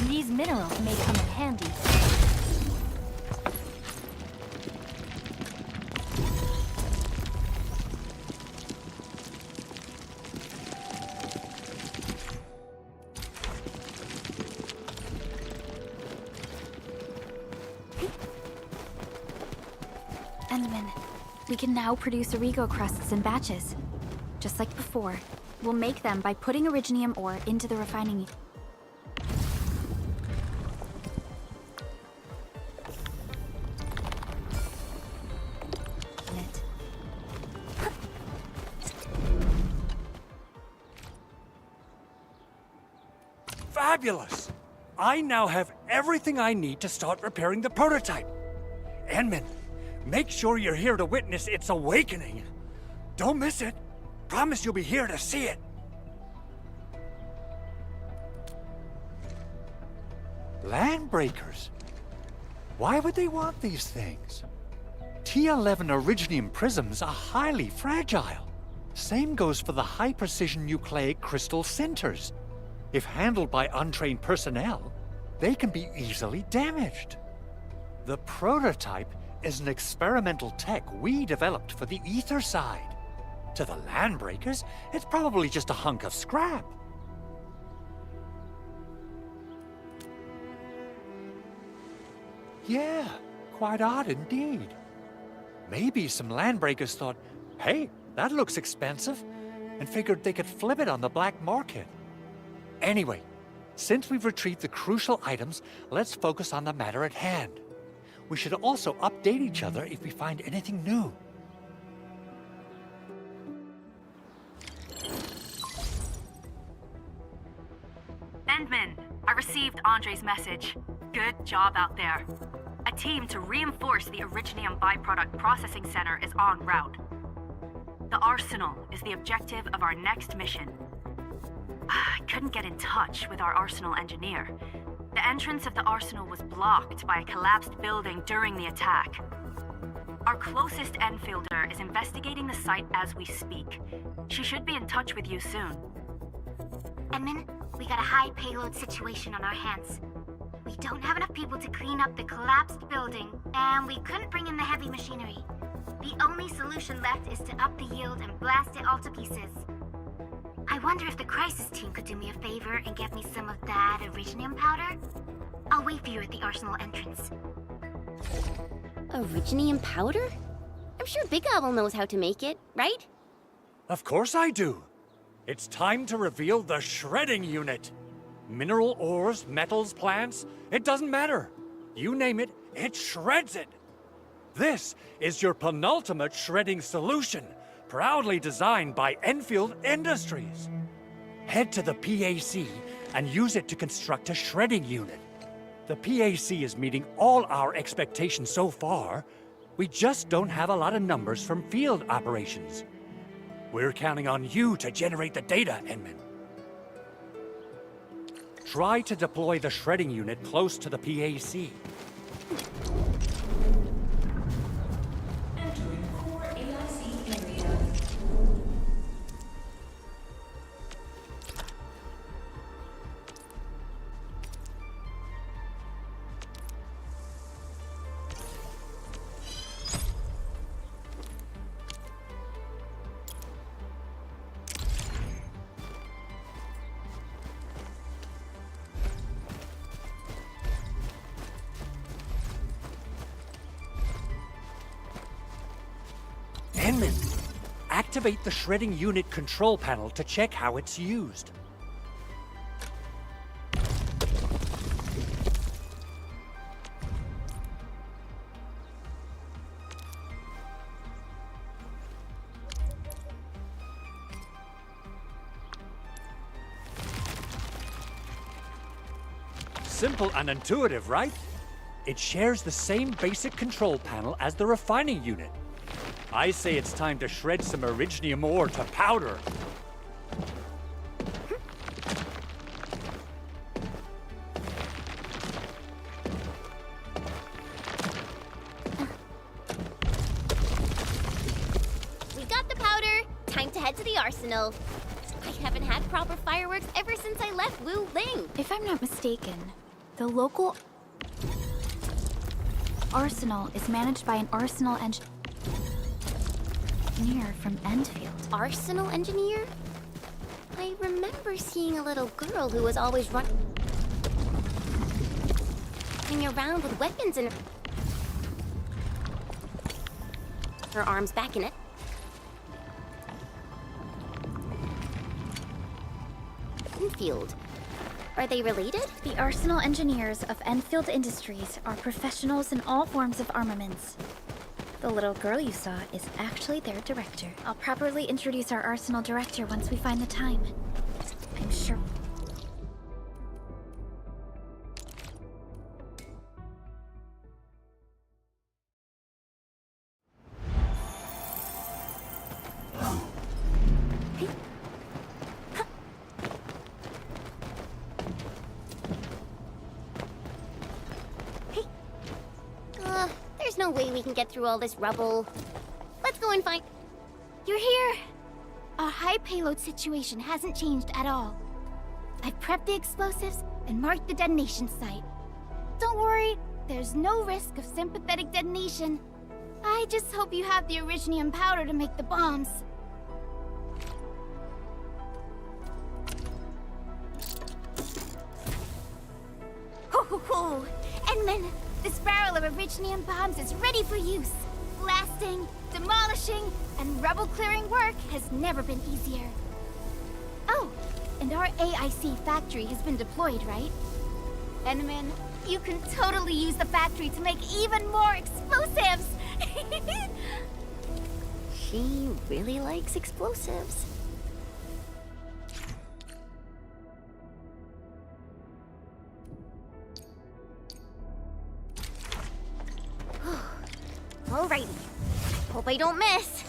These minerals may come in handy. Endman, we can now produce Origo crusts in batches. Just like before, we'll make them by putting Originium ore into the refining... Fabulous! I now have everything I need to start repairing the prototype. Enman, make sure you're here to witness its awakening. Don't miss it. Promise you'll be here to see it. Landbreakers? Why would they want these things? T11 Originium prisms are highly fragile. Same goes for the high-precision nucleic crystal sinters. If handled by untrained personnel, they can be easily damaged. The prototype is an experimental tech we developed for the ether side. To the Landbreakers, it's probably just a hunk of scrap. Yeah, quite odd indeed. Maybe some Landbreakers thought, hey, that looks expensive, and figured they could flip it on the black market. Anyway, since we've retrieved the crucial items, let's focus on the matter at hand. We should also update each other if we find anything new. Endman, I received Andre's message. Good job out there. A team to reinforce the Originium byproduct processing center is en route. The arsenal is the objective of our next mission. I couldn't get in touch with our arsenal engineer. The entrance of the arsenal was blocked by a collapsed building during the attack. Our closest Endfielder is investigating the site as we speak. She should be in touch with you soon. Edmund, we got a high payload situation on our hands. We don't have enough people to clean up the collapsed building, and we couldn't bring in the heavy machinery. The only solution left is to up the yield and blast it all to pieces. I wonder if the crisis team could do me a favor and get me some of that Originium powder? I'll wait for you at the arsenal entrance. Originium powder? I'm sure Big Owl knows how to make it, right? Of course I do. It's time to reveal the shredding unit. Mineral ores, metals, plants, it doesn't matter. You name it, it shreds it. This is your penultimate shredding solution, proudly designed by Endfield Industries. Head to the PAC and use it to construct a shredding unit. The PAC is meeting all our expectations so far. We just don't have a lot of numbers from field operations. We're counting on you to generate the data, Enman. Try to deploy the shredding unit close to the PAC. Entering core AIC area. Enman, activate the shredding unit control panel to check how it's used. Simple and intuitive, right? It shares the same basic control panel as the refining unit. I say it's time to shred some Originium ore to powder. We got the powder. Time to head to the arsenal. I haven't had proper fireworks ever since I left Wu Ling. If I'm not mistaken, the local arsenal is managed by an arsenal engineer from Endfield. Arsenal engineer? I remember seeing a little girl who was always running around with weapons in her arms back in it. Endfield. Are they related? The arsenal engineers of Endfield Industries are professionals in all forms of armaments. The little girl you saw is actually their director. I'll properly introduce our arsenal director once we find the time. I'm sure. There's no way we can get through all this rubble. Let's go and find... You're here! Our high payload situation hasn't changed at all. I've prepped the explosives and marked the detonation site. Don't worry, there's no risk of sympathetic detonation. I just hope you have the Originium powder to make the bombs. Ho! Endman, this barrel of Originium bombs is ready for use. Blasting, demolishing, and rubble-clearing work has never been easier. Oh, and our AIC factory has been deployed, right? Endman, you can totally use the factory to make even more explosives! She really likes explosives. Alrighty. Hope I don't miss.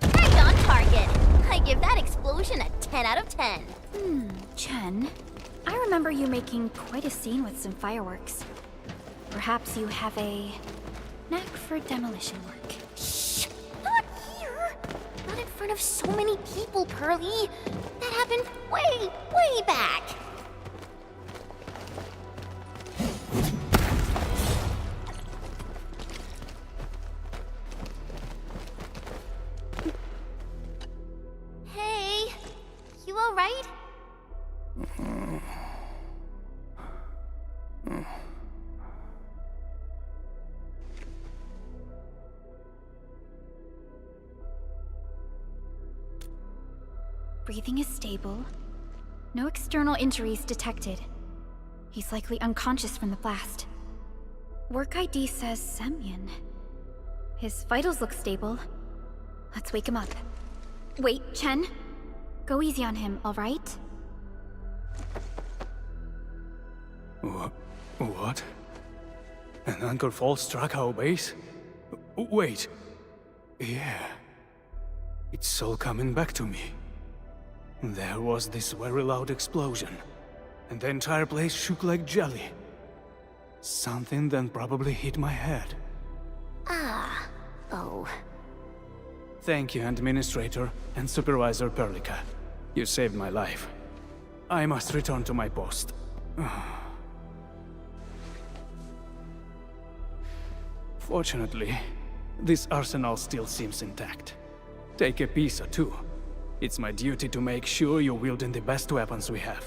Right on target. I give that explosion a 10 out of 10. Chen, I remember you making quite a scene with some fireworks. Perhaps you have a knack for demolition work. Shh! Not here! Not in front of so many people, Pearly. That happened way back. Breathing is stable. No external injuries detected. He's likely unconscious from the blast. Work ID says Semyon. His vitals look stable. Let's wake him up. Wait, Chen. Go easy on him, all right? What? An anchor fault struck our base? Wait. Yeah. It's all coming back to me. There was this very loud explosion, and the entire place shook like jelly. Something then probably hit my head. Ah. Oh. Thank you, Administrator and Supervisor Perlica. You saved my life. I must return to my post. Fortunately, this arsenal still seems intact. Take a piece or two. It's my duty to make sure you're wielding the best weapons we have.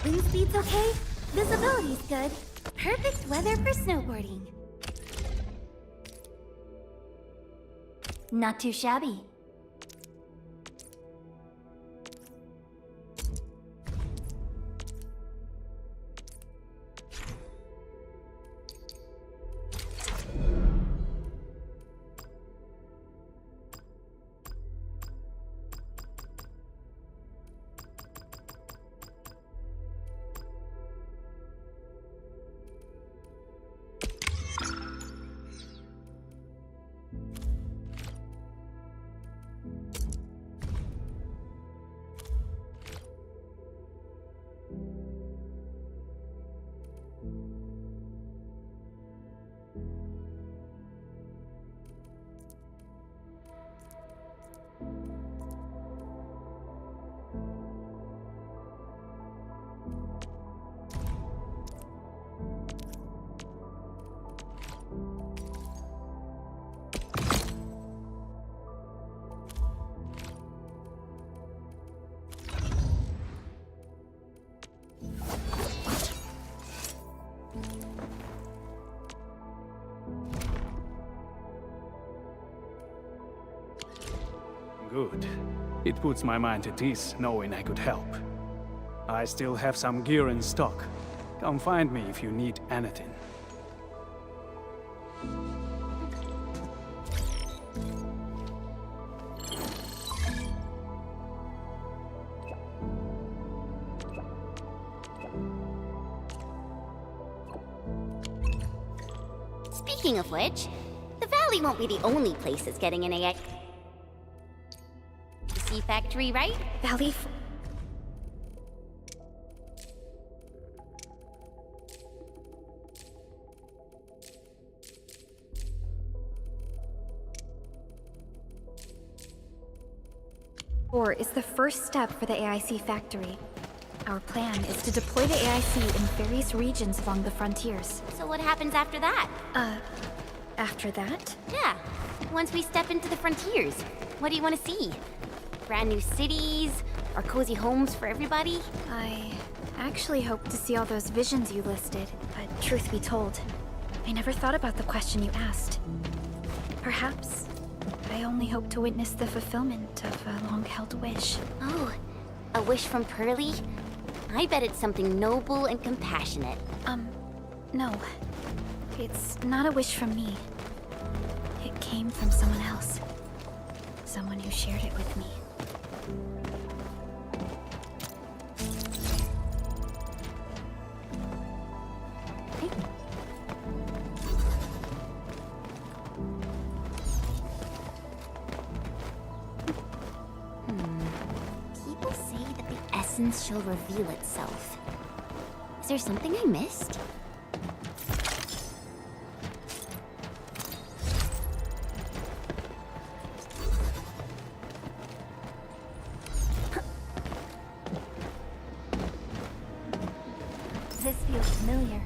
Wind speed's okay? Visibility's good. Perfect weather for snowboarding. Not too shabby. Good. It puts my mind at ease knowing I could help. I still have some gear in stock. Come find me if you need anything. Speaking of which, the valley won't be the only place that's getting an AI. The factory, right? Valley. Or is the first step for the AIC factory. Our plan is to deploy the AIC in various regions along the frontiers. So what happens after that? After that? Yeah. Once we step into the frontiers, what do you want to see? Brand new cities, or cozy homes for everybody? I actually hoped to see all those visions you listed, but truth be told, I never thought about the question you asked. Perhaps I only hope to witness the fulfillment of a long-held wish. Oh, a wish from Pearly? I bet it's something noble and compassionate. No. It's not a wish from me. It came from someone else. Someone who shared it with me. People say that the essence shall reveal itself. Is there something I missed? This feels familiar.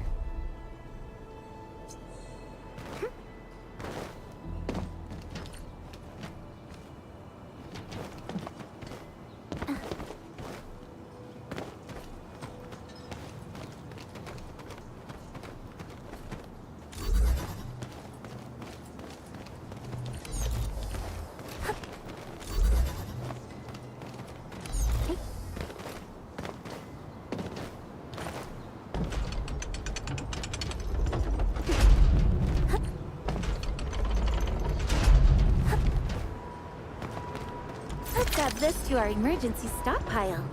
Let's add this to our emergency stockpile.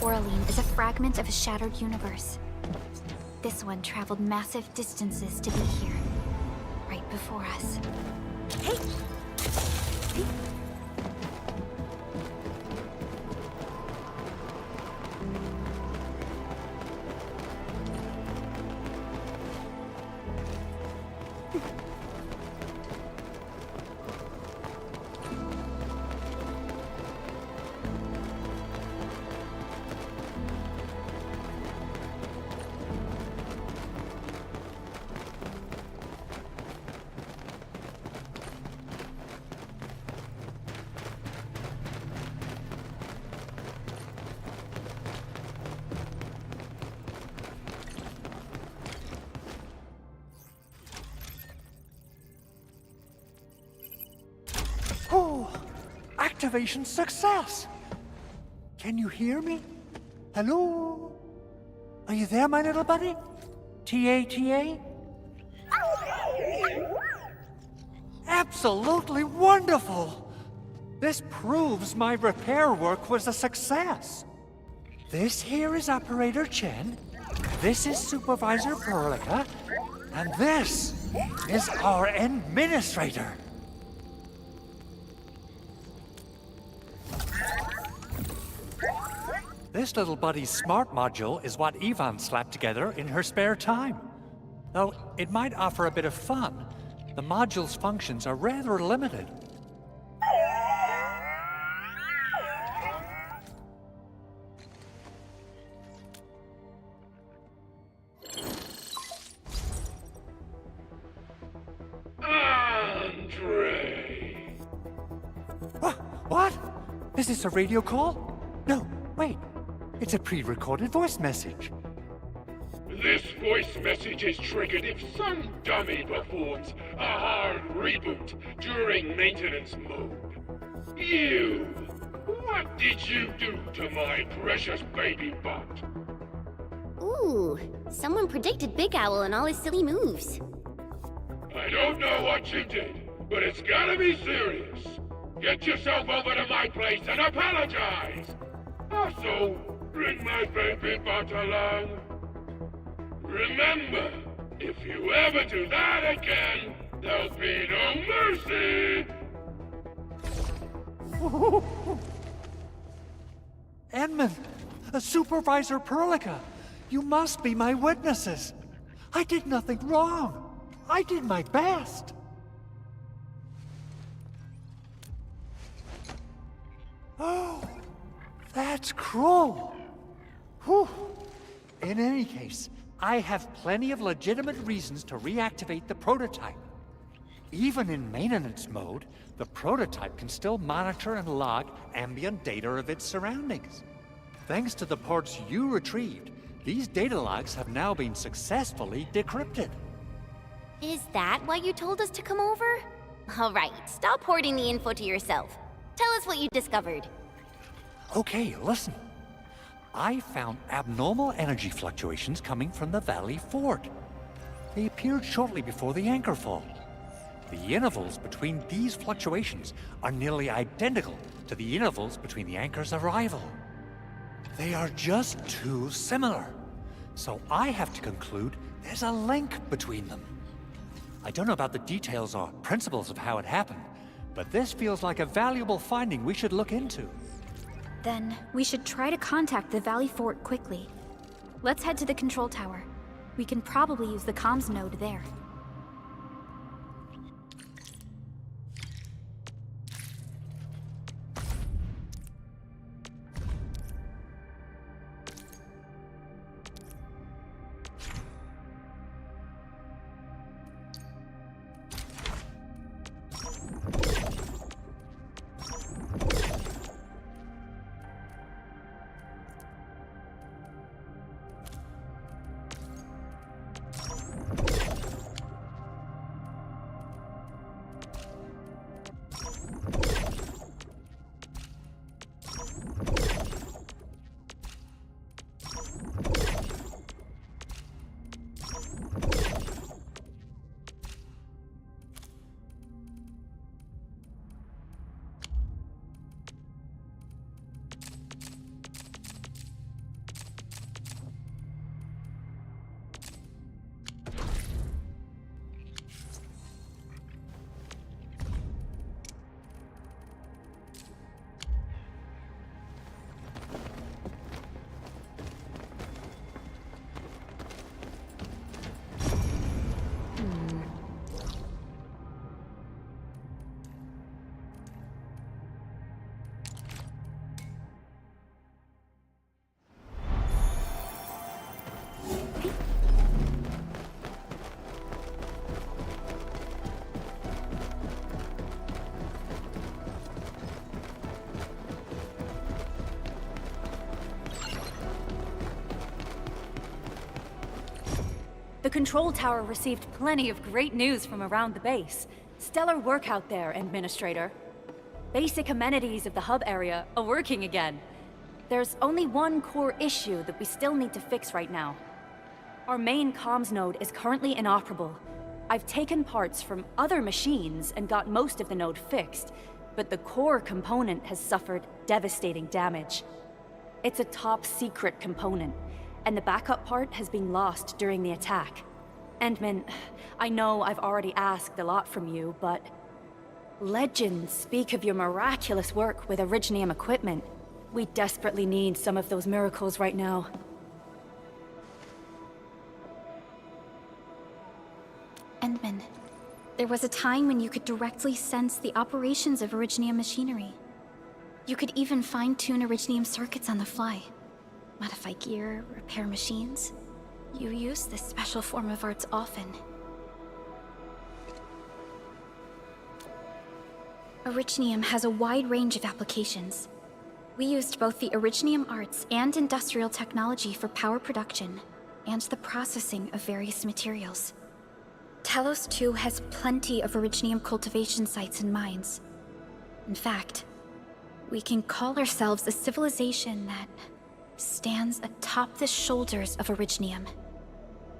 Oraline is a fragment of a shattered universe. This one traveled massive distances to be here, right before us. Hey! Oh, activation success! Can you hear me? Hello? Are you there, my little buddy? T-A-T-A? Absolutely wonderful! This proves my repair work was a success. This here is Operator Chen, this is Supervisor Perlica, and this is our Administrator. This little buddy's smart module is what Yvonne slapped together in her spare time. Though it might offer a bit of fun, the module's functions are rather limited. Andre! What? Is this a radio call? No, wait. It's a pre-recorded voice message. This voice message is triggered if some dummy performs a hard reboot during maintenance mode. You! What did you do to my precious baby bot? Ooh, someone predicted Big Owl and all his silly moves. don't know what you did, but it's gotta be serious. Get yourself over to my place and apologize! Also, bring my baby bot along. Remember, if you ever do that again, there'll be no mercy! Edmund, Supervisor Perlica, you must be my witnesses. I did nothing wrong. I did my best. Oh, that's cruel. Whew. In any case, I have plenty of legitimate reasons to reactivate the prototype. Even in maintenance mode, the prototype can still monitor and log ambient data of its surroundings. Thanks to the parts you retrieved, these data logs have now been successfully decrypted. Is that why you told us to come over? All right, stop hoarding the info to yourself. Tell us what you discovered. Okay, listen. I found abnormal energy fluctuations coming from the Valley Fort. They appeared shortly before the anchor fall. The intervals between these fluctuations are nearly identical to the intervals between the anchor's arrival. They are just too similar. So I have to conclude there's a link between them. I don't know about the details or principles of how it happened, but this feels like a valuable finding we should look into. Then we should try to contact the Valley Fort quickly. Let's head to the control tower. We can probably use the comms node there. The control tower received plenty of great news from around the base. Stellar work out there, Administrator. Basic amenities of the hub area are working again. There's only one core issue that we still need to fix right now. Our main comms node is currently inoperable. I've taken parts from other machines and got most of the node fixed, but the core component has suffered devastating damage. It's a top-secret component, and the backup part has been lost during the attack. Endman, I know I've already asked a lot from you, but legends speak of your miraculous work with Originium equipment. We desperately need some of those miracles right now. Endman, there was a time when you could directly sense the operations of Originium machinery. You could even fine-tune Originium circuits on the fly. Modify gear, repair machines. You use this special form of arts often. Originium has a wide range of applications. We used both the Originium arts and industrial technology for power production, and the processing of various materials. Telos 2 has plenty of Originium cultivation sites and mines. In fact, we can call ourselves a civilization that stands atop the shoulders of Originium.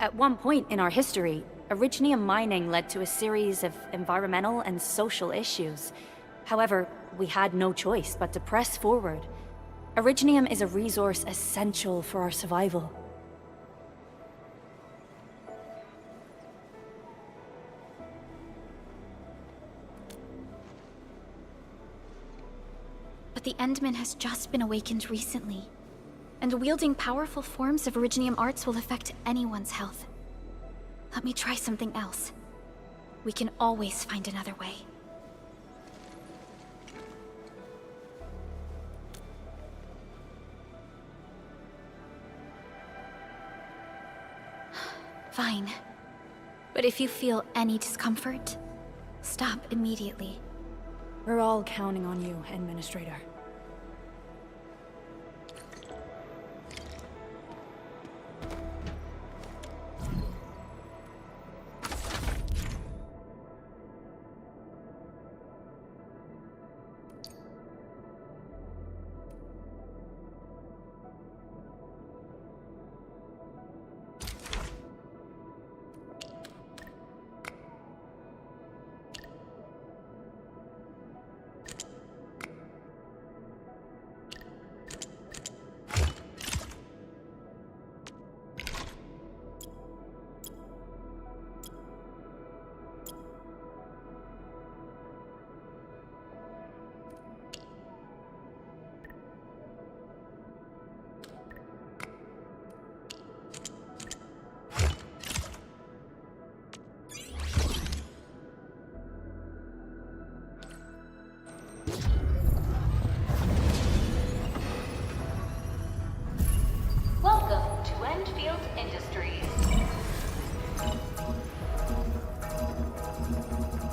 At one point in our history, Originium mining led to a series of environmental and social issues. However, we had no choice but to press forward. Originium is a resource essential for our survival. But the Endman has just been awakened recently, and wielding powerful forms of Originium arts will affect anyone's health. Let me try something else. We can always find another way. Fine. But if you feel any discomfort, stop immediately. We're all counting on you, Administrator. Welcome to Endfield Industries.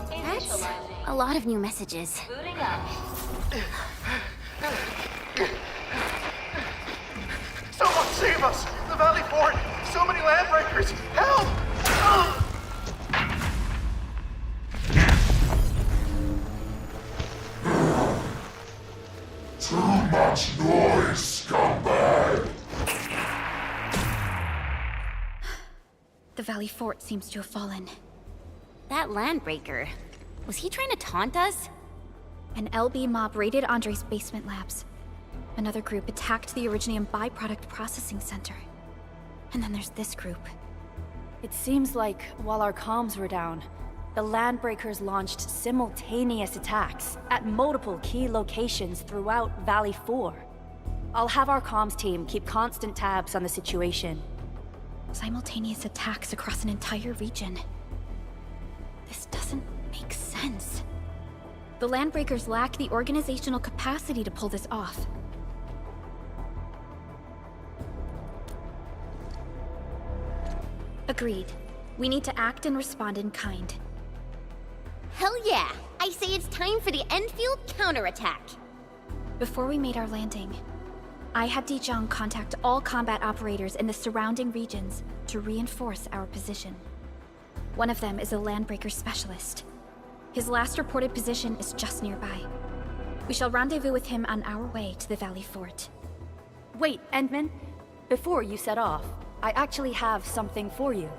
That's a lot of new messages. Booting up. Someone save us! The Valley Fort! So many landbreakers! Help! Too much noise, scumbag! The Valley Fort seems to have fallen. That landbreaker, was he trying to taunt us? An LB mob raided Andre's basement labs. Another group attacked the Originium byproduct processing center. And then there's this group. It seems like, while our comms were down, the Landbreakers launched simultaneous attacks at multiple key locations throughout Valley 4. I'll have our comms team keep constant tabs on the situation. Simultaneous attacks across an entire region. This doesn't make sense. The Landbreakers lack the organizational capacity to pull this off. Agreed. We need to act and respond in kind. Hell yeah! I say it's time for the Endfield counterattack. Before we made our landing, I had Dijong contact all combat operators in the surrounding regions to reinforce our position. One of them is a Landbreaker specialist. His last reported position is just nearby. We shall rendezvous with him on our way to the Valley Fort. Wait, Endman. Before you set off, I actually have something for you.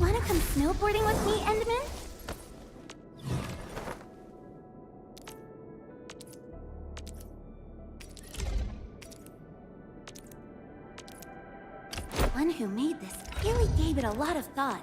Wanna come snowboarding with me, Endman? The one who made this really gave it a lot of thought.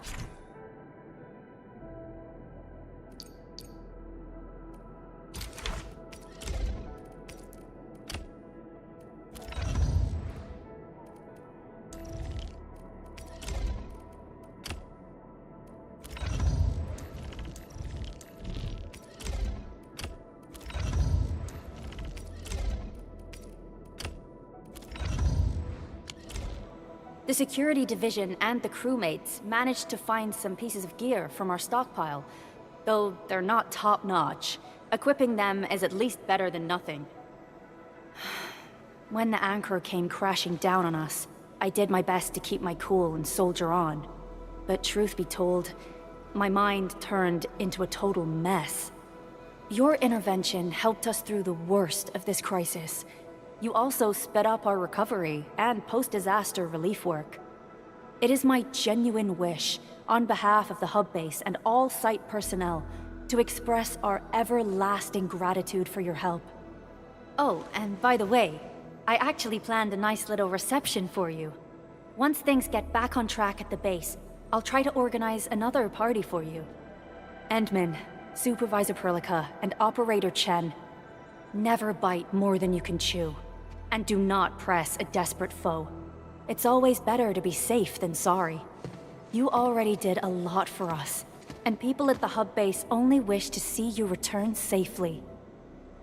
The security division and the crewmates managed to find some pieces of gear from our stockpile, though they're not top-notch. Equipping them is at least better than nothing. When the anchor came crashing down on us, I did my best to keep my cool and soldier on. But truth be told, my mind turned into a total mess. Your intervention helped us through the worst of this crisis. You also sped up our recovery and post-disaster relief work. It is my genuine wish, on behalf of the hub base and all site personnel, to express our everlasting gratitude for your help. Oh, and by the way, I actually planned a nice little reception for you. Once things get back on track at the base, I'll try to organize another party for you. Endman, Supervisor Perlica, and Operator Chen, never bite more than you can chew. And do not press a desperate foe. It's always better to be safe than sorry. You already did a lot for us, and people at the hub base only wish to see you return safely.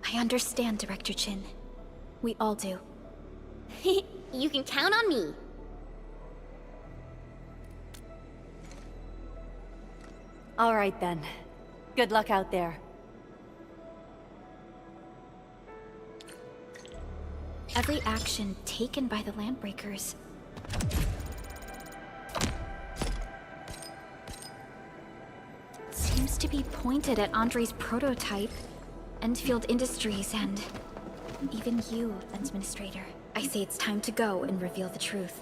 I understand, Director Chin. We all do. You can count on me. All right then. Good luck out there. Every action taken by the Landbreakers seems to be pointed at Andre's prototype, Endfield Industries, and even you, Administrator. I say it's time to go and reveal the truth.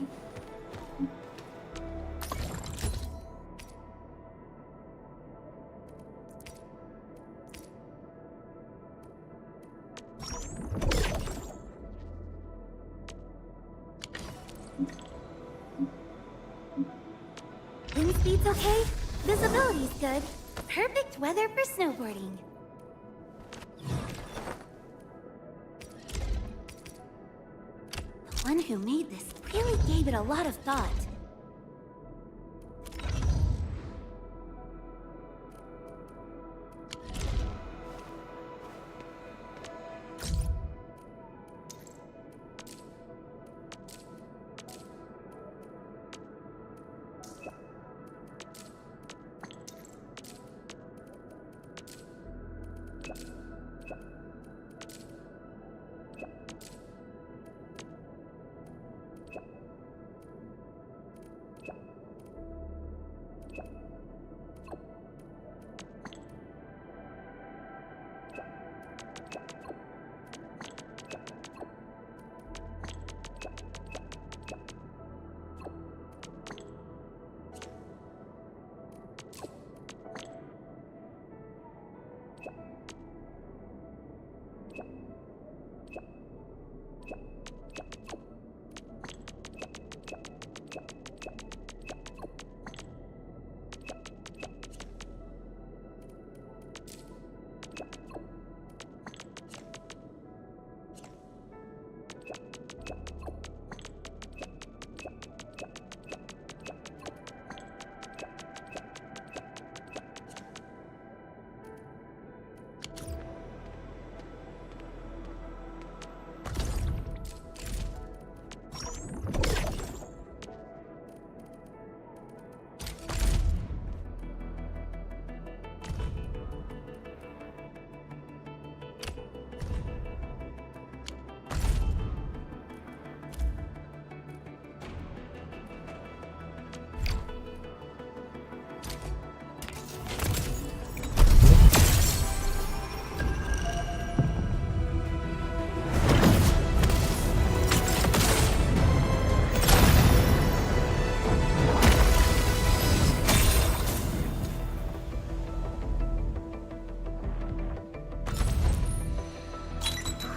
Wind speed's okay? Visibility's good. Perfect weather for snowboarding. The one who made this really gave it a lot of thought.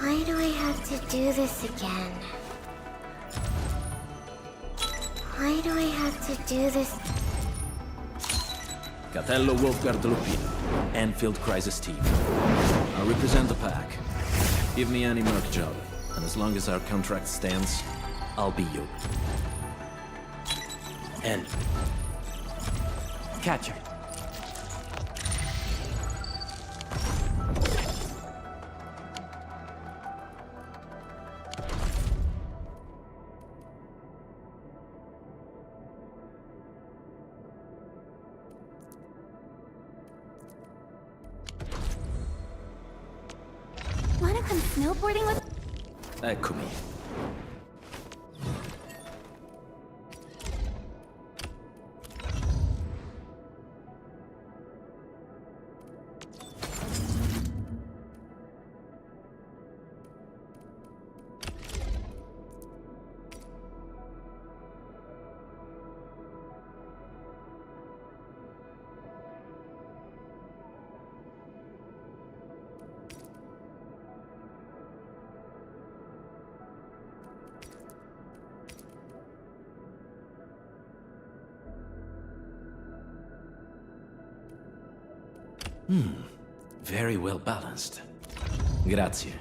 Why do I have to do this again? Why do I have to do this? Catello Wolfguard Lupino, Endfield Crisis Team. I represent the pack. Give me any merc job, and as long as our contract stands, I'll be you. And Catcher. snowboarding with... Eccomi. Very well balanced. Grazie.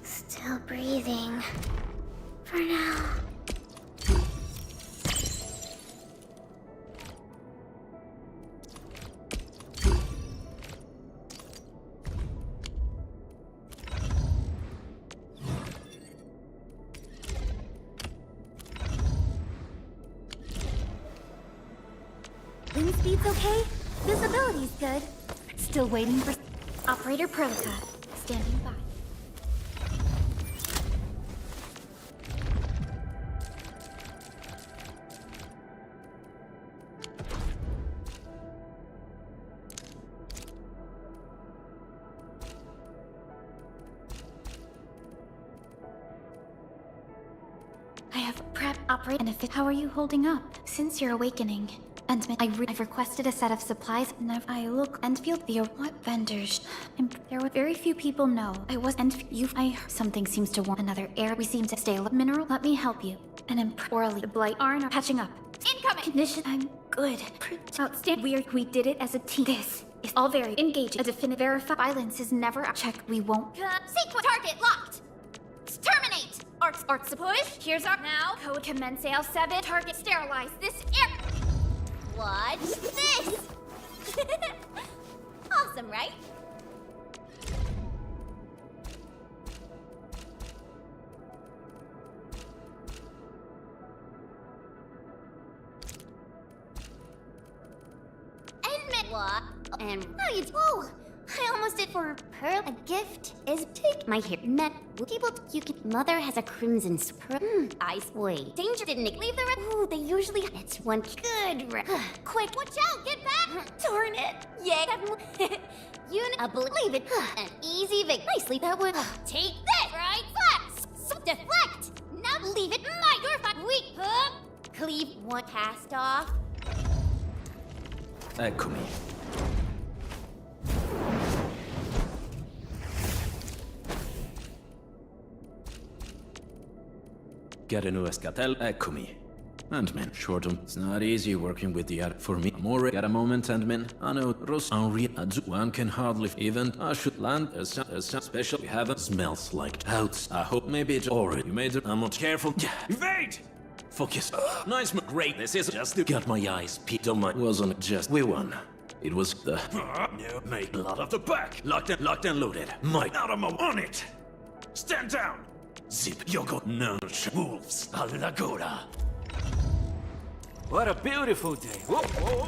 Still breathing. For now. Wind speed's okay? Visibility's good. Still waiting for... Operator prototype. Standing by. I have prep operate and if it, how are you holding up? Since your awakening. And I've requested a set of supplies and I look Endfield via what vendors? There were very few people know. I was something seems to want another air. We seem to stay mineral. Let me help you. And orally the blight aren't patching up. Incoming condition. I'm good. Outstanding. We did it as a team. This is all very engaging. A definitive verify violence is never a check. We won't. Sequence target locked. Terminate. Arts push. Here's our now. Code commence L7. Target sterilize. This air. Watch this! Awesome, right? What? And oh, I almost did for Pearl. A gift is take my hair. Met people you can. Mother has a crimson spur. Ice wait. Danger didn't leave the red. Ooh, they usually. It's one good. Quick, watch out! Get back! Darn it! Yeah. Unit. Believe it. An easy vic. Nicely, that would take this. Right? Flex. Deflect. Now leave it. My door. Weak. Cleave one cast off. Eccomi. Get a new escatel. Eccomi. Handman, shortum. It's not easy working with the other. For me, more at a moment, Handman. I know Ros Henri Adzu. One can hardly even. I should land as special. We have a smells like outs. I hope maybe it's already made it. I'm not careful. Wait! Focus. Nice, great. This is just to get my eyes peeled on my. Wasn't just we won. It was the. No, make a lot of the back. Locked and loaded. Mike, out of my on it. Stand down. Zip Yoko Nunch Wolves Alagora. What a beautiful day. Whoa, whoa.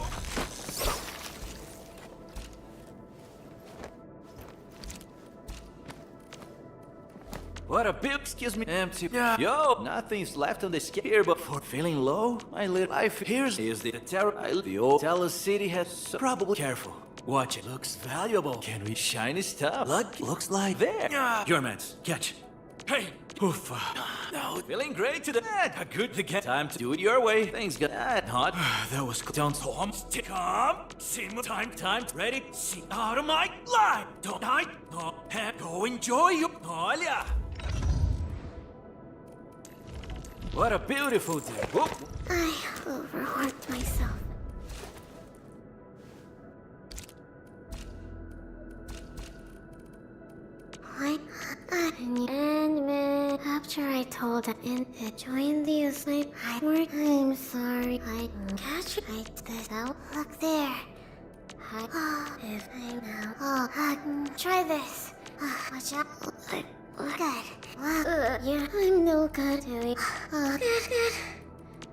What a big, excuse me, empty. Yeah. Yo, nothing's left on the scale here but for feeling low. My little life here's is the terror. The old Talos City has probably careful. Watch it. Looks valuable. Can we shiny stuff? Looks like there. Yeah. Your man's catch. Hey. Oof. No, feeling great today. A good to get time to do it your way. Things got hot. That was down. Tom, stick up. See my time. Ready? See out of my line. Don't hide. No, go enjoy you. Oh, yeah. What a beautiful day. Whoop. I overworked myself. And after I told him to join the assignment, I'm sorry. I catch it. I this out. Look there. If I now, try this. Watch out. Good. feel good doing. Good.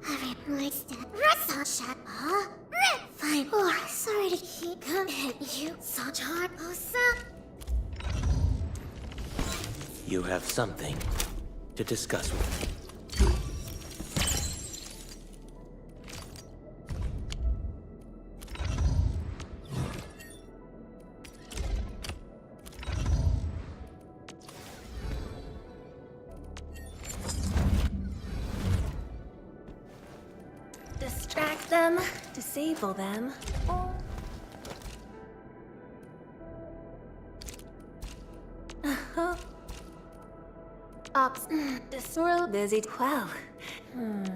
Everyone likes that. Russell, shut up. Fine. Oh, sorry to keep coming at you. Such hard. Oh, so. You have something to discuss with me. Distract them, disable them, or... Ops. This real busy. Well.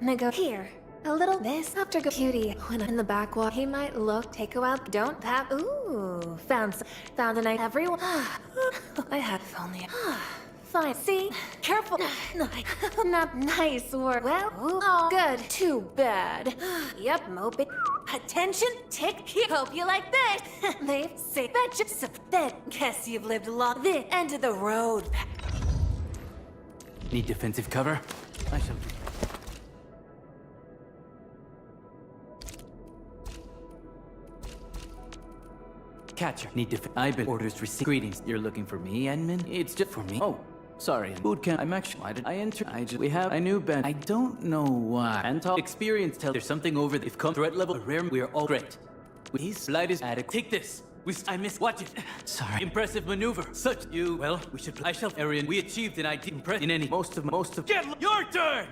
Nego here. A little this after go cutie. When I'm in the back wall, he might look, take a while. Don't have. Ooh. Found a night. Everyone. I have only. Fine. See? Careful. Not nice work. Well, oh, good. Too bad. Yep, moping. Attention, tick here. Hope you like this. They've say betcha. Then guess you've lived long. This end of the road. Need defensive cover? I shall. Catcher. Need I've been orders received. Greetings. You're looking for me, Edmund? It's just for me. Oh, sorry. Boot camp. I'm actually. Why did I enter? We have a new band. I don't know why. Antal experience tell there's something over there. If come threat level rare, we are all great. His light is adequate. Take this. I missed. Watch it. Sorry. Impressive maneuver. Such you. Well, we should. I shall. Arian. We achieved, and I did impress in any. Most of. Get your turn.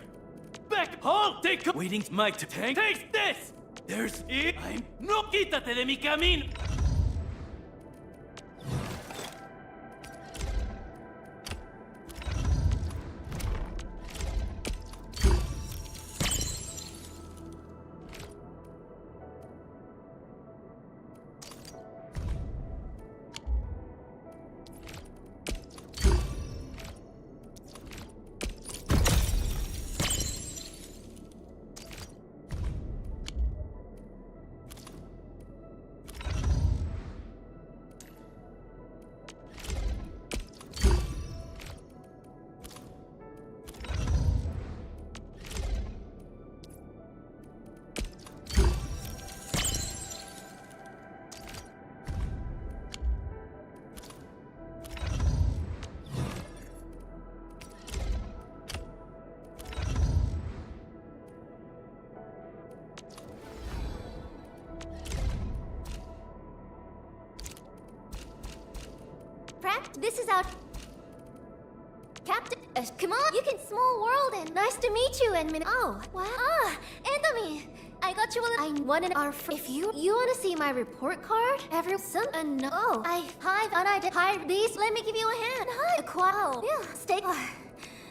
Back. Hold. Take. Waiting. My tank. Take this. There's it. I'm. No. Quítate de mi camino. This is our Captain. Come on, you can small world and nice to meet you, Edmund. Oh, wow. Enemy. I got you a little. I wanted our. If you want to see my report card, no. I did hide these. Let me give you a hand. Hi. Wow. Yeah. Stay.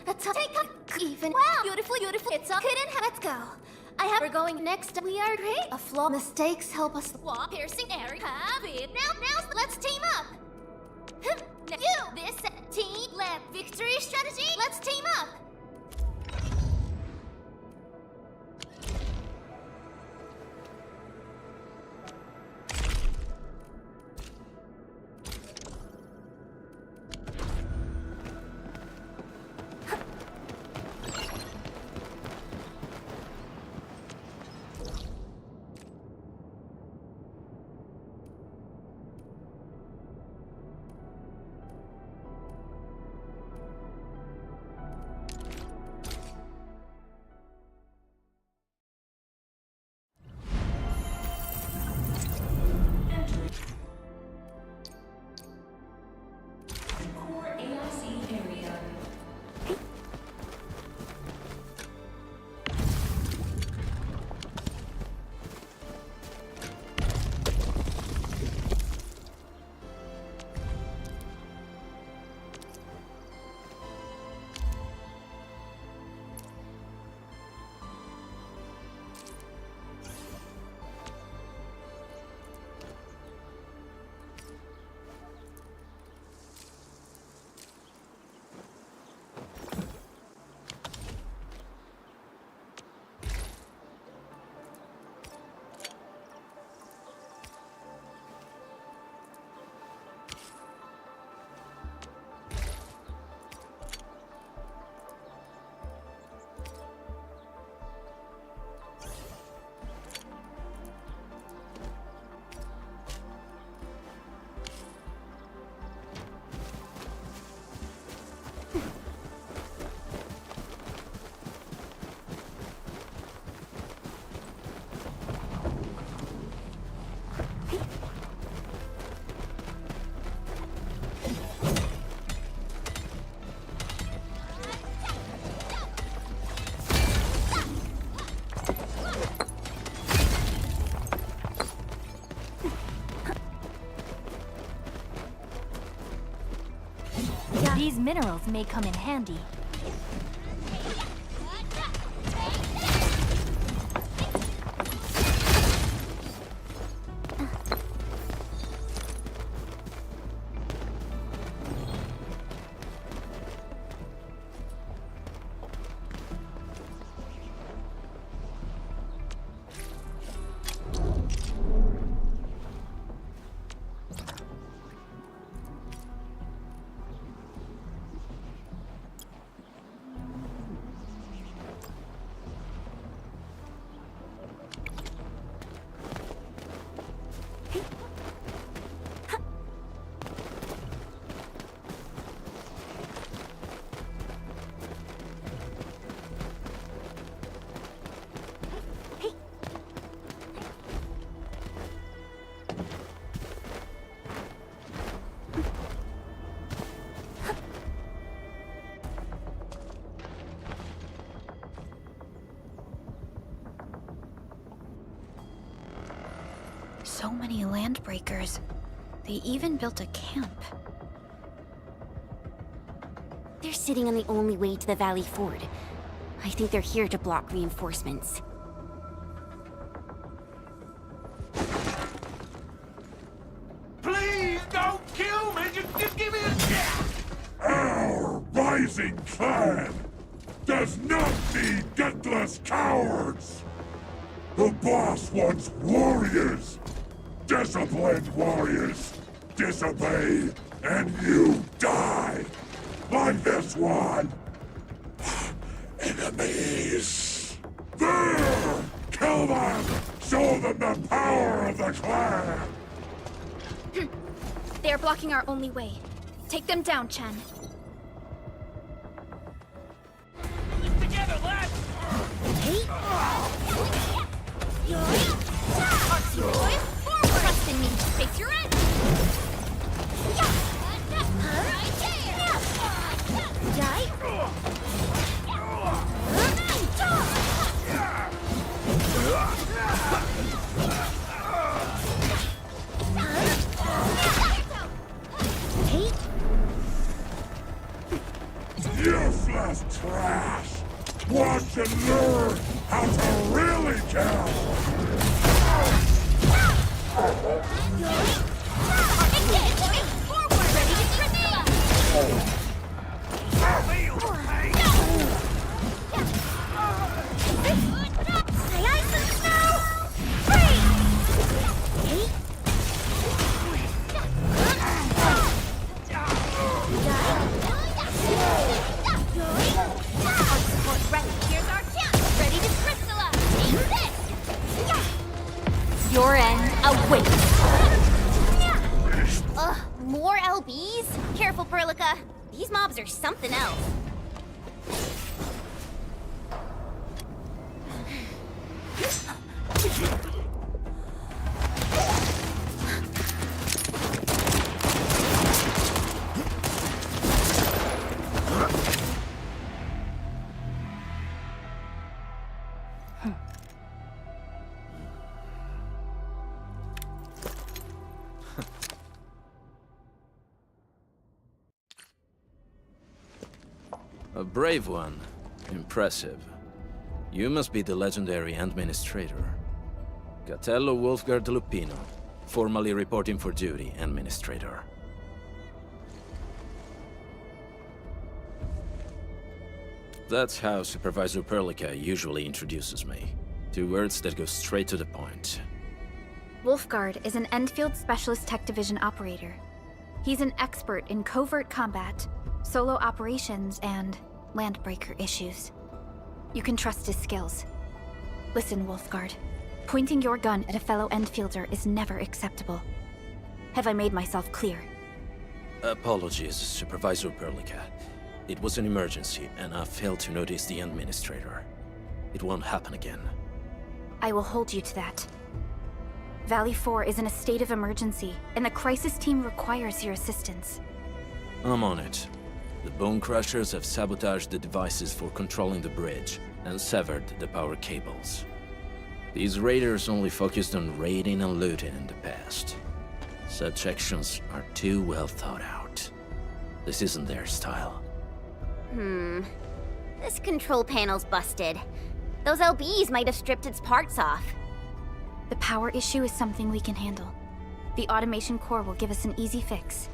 Take even. Wow. Beautiful. It's all good and let's go. We're going next. We are great. A flaw. Mistakes help us. Walk. Piercing area. Have it. Now, let's team up. This team led victory strategy. Let's team up. These minerals may come in handy. So many landbreakers. They even built a camp. They're sitting on the only way to the Valley Ford. I think they're here to block reinforcements. Please don't kill me! Just give me a chance! Our rising clan does not need gutless cowards! The boss wants warriors! Disciplined warriors! Disobey, and you die! Like this one! Enemies! There! Kill them! Show them the power of the clan! They are blocking our only way. Take them down, Chen. Together, lads! Trust in me. Face your end. Useless trash! Watch and learn how to really kill! Your end awaits. Ugh, more LBs? Careful, Perlica. These mobs are something else. A brave one. Impressive. You must be the legendary Administrator. Catello Wolfgard Lupino, formally reporting for duty, Administrator. That's how Supervisor Perlica usually introduces me. 2 words that go straight to the point. Wolfgard is an Endfield Specialist Tech Division operator. He's an expert in covert combat, solo operations, and landbreaker issues. You can trust his skills. Listen, Wolfgard. Pointing your gun at a fellow Endfielder is never acceptable. Have I made myself clear? Apologies, Supervisor Perlica. It was an emergency, and I failed to notice the Administrator. It won't happen again. I will hold you to that. Valley 4 is in a state of emergency, and the crisis team requires your assistance. I'm on it. The Bone Crushers have sabotaged the devices for controlling the bridge, and severed the power cables. These raiders only focused on raiding and looting in the past. Such actions are too well thought out. This isn't their style. This control panel's busted. Those LBs might have stripped its parts off. The power issue is something we can handle. The automation core will give us an easy fix.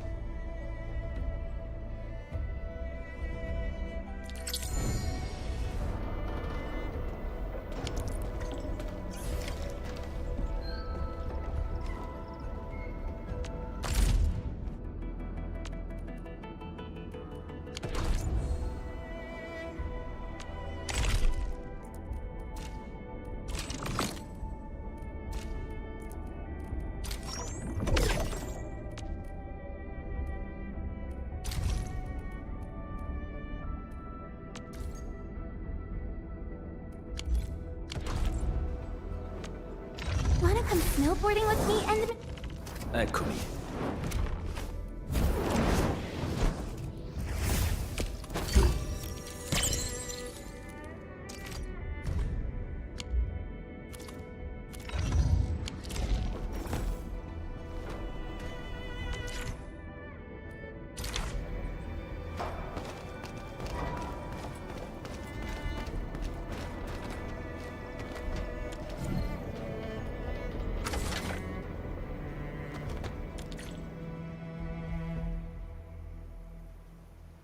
Wanna come snowboarding with me and... Eccomi.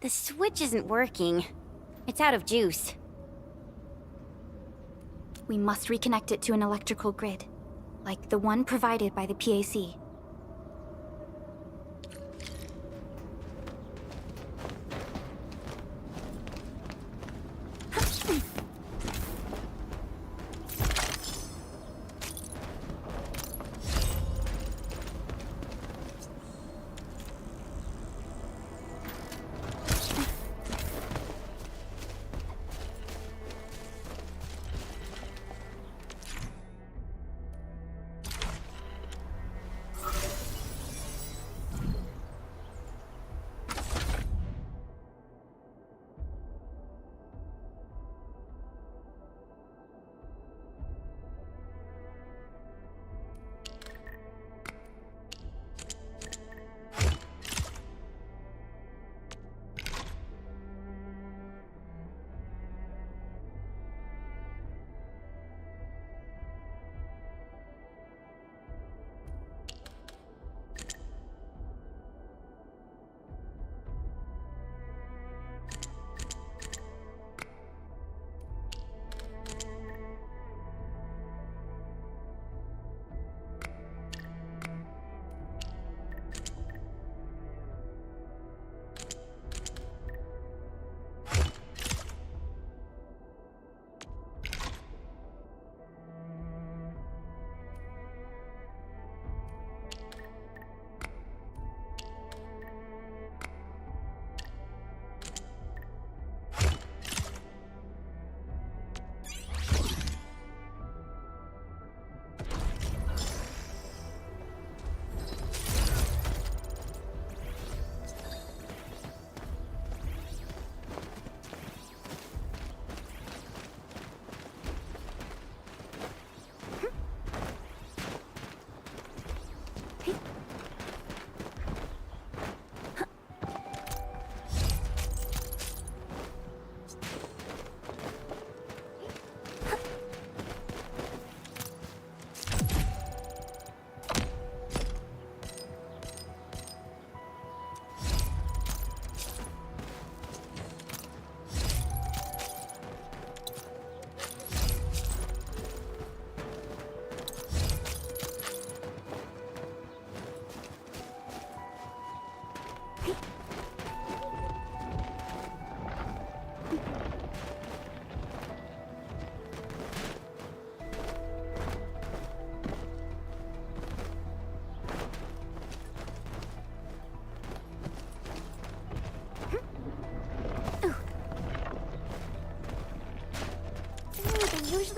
The switch isn't working. It's out of juice. We must reconnect it to an electrical grid, like the one provided by the PAC.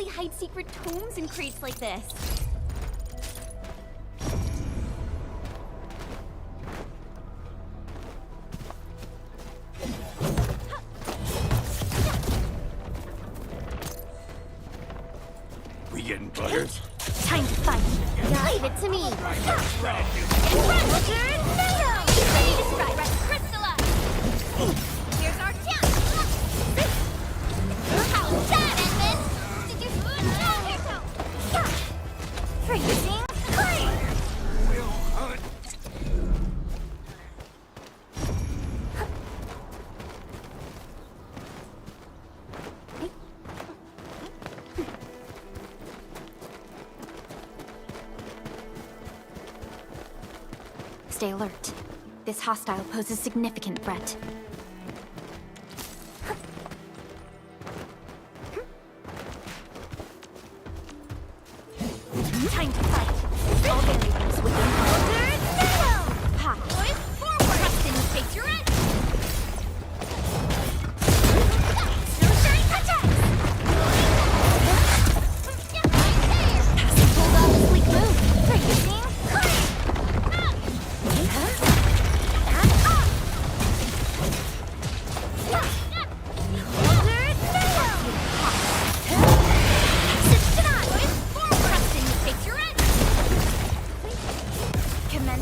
hide secret tomes in crates like this. We getting buttered? Time to fight. Leave it to me. In front, Wizard! Ready to strike. Crystallize. Here's our chance. How's that, Edmund? Did you... Here's how. Freezing. Will hunt. Stay alert. This hostile poses significant threat. Time to fight. All variables within order. Hot boys, forward. Rest in case you're ready. Snowshine attack. Passing pulled off a sleek move. Freezing.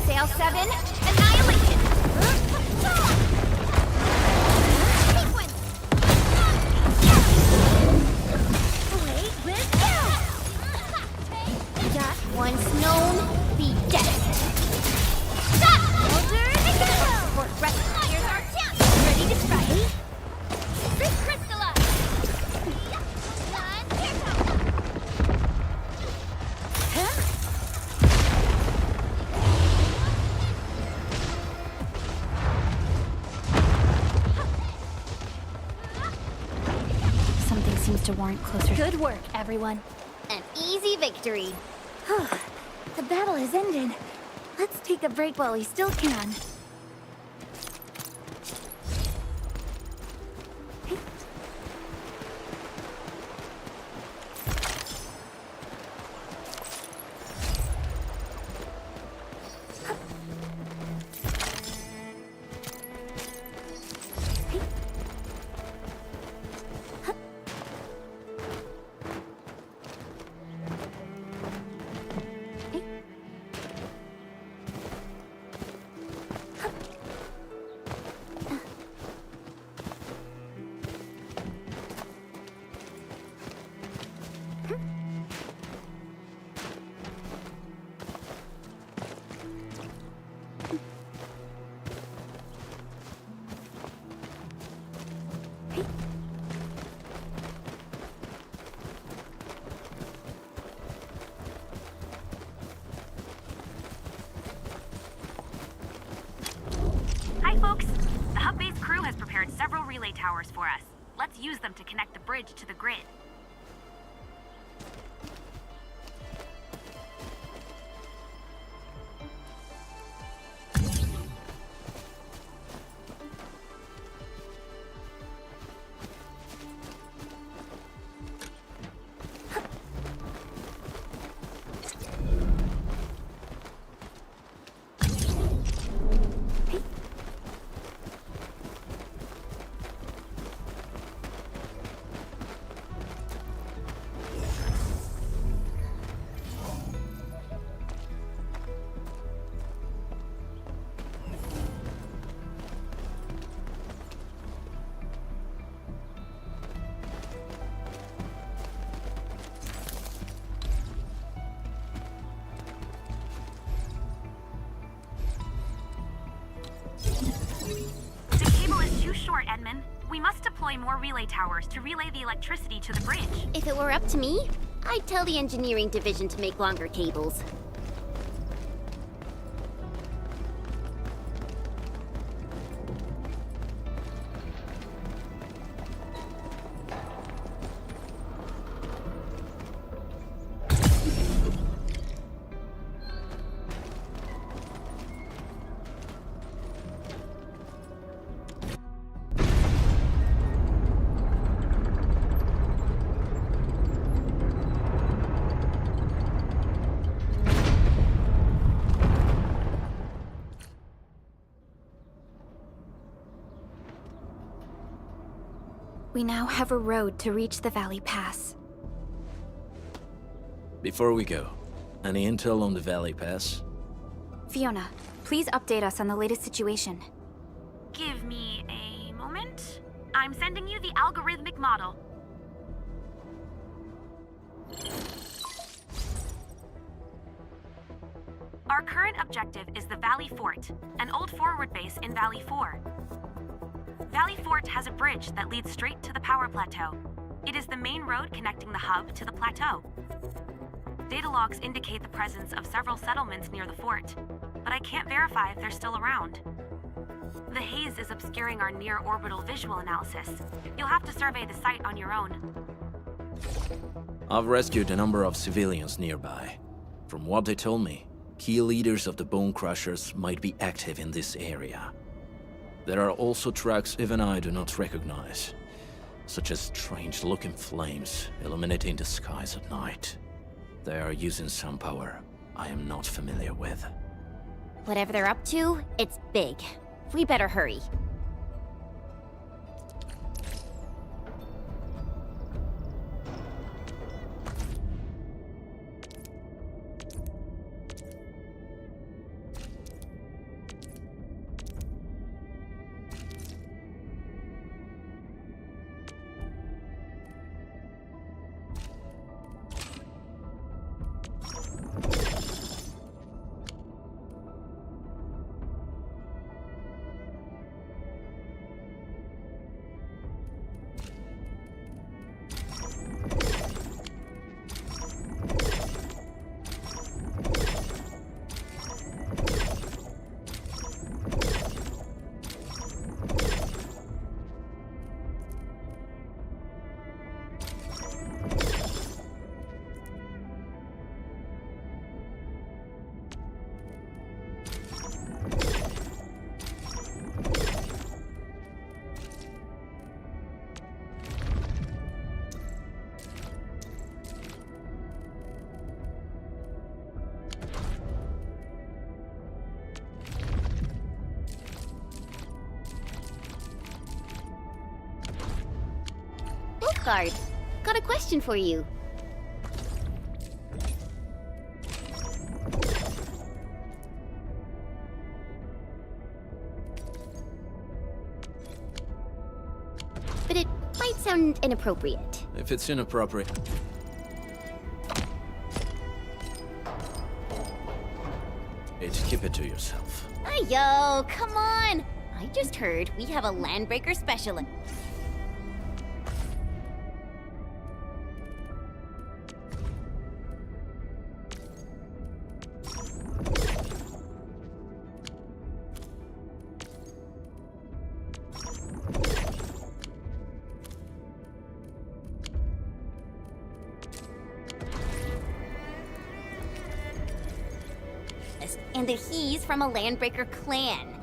Sail 7, annihilation! Sequence! Wait with That once known, be dead. Stop! Order and go! Support rest. Here's our chance. Ready to strike. Recrystallize! Here's how. Something seems to warrant closer. Good work, everyone. An easy victory. The battle has ended. Let's take a break while we still can. Hi, folks. The hub base crew has prepared several relay towers for us. Let's use them to connect the bridge to the grid. Edmund. We must deploy more relay towers to relay the electricity to the bridge. If it were up to me, I'd tell the engineering division to make longer cables. We now have a road to reach the Valley Pass. Before we go, any intel on the Valley Pass? Fiona, please update us on the latest situation. Give me a moment. I'm sending you the algorithmic model. Our current objective is the Valley Fort, an old forward base in Valley 4. Valley Fort has a bridge that leads straight to the power plateau. It is the main road connecting the hub to the plateau. Data logs indicate the presence of several settlements near the fort, but I can't verify if they're still around. The haze is obscuring our near-orbital visual analysis. You'll have to survey the site on your own. I've rescued a number of civilians nearby. From what they told me, key leaders of the Bone Crushers might be active in this area. There are also tracks even I do not recognize, such as strange-looking flames illuminating the skies at night. They are using some power I am not familiar with. Whatever they're up to, it's big. We better hurry. Guard, got a question for you. But it might sound inappropriate. If it's inappropriate... keep it to yourself. Yo, come on! I just heard we have a landbreaker specialist. And that he's from a landbreaker clan.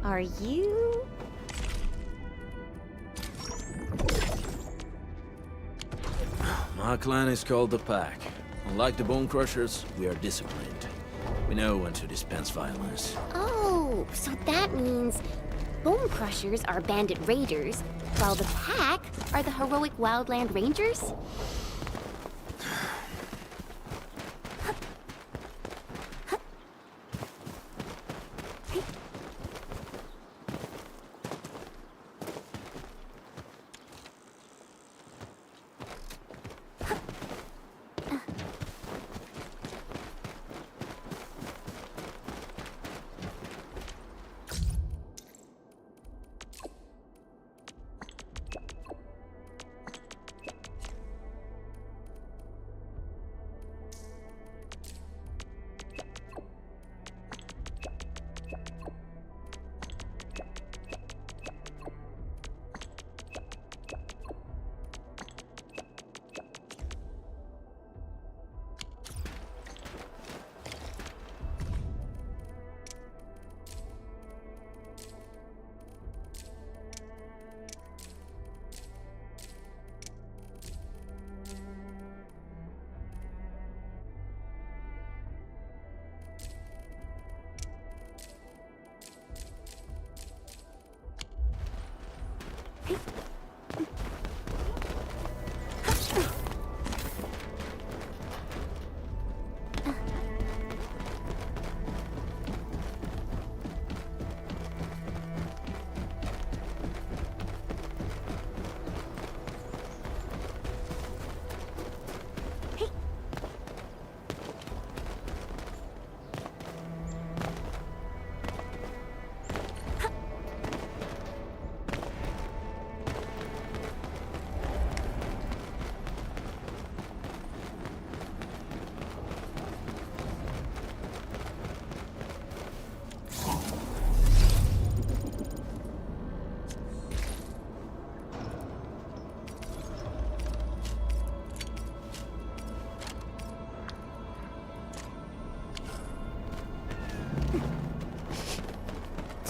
Are you? My clan is called the Pack. Unlike the Bone Crushers, we are disciplined. We know when to dispense violence. Oh, so that means Bone Crushers are bandit raiders, while the Pack are the heroic wildland rangers?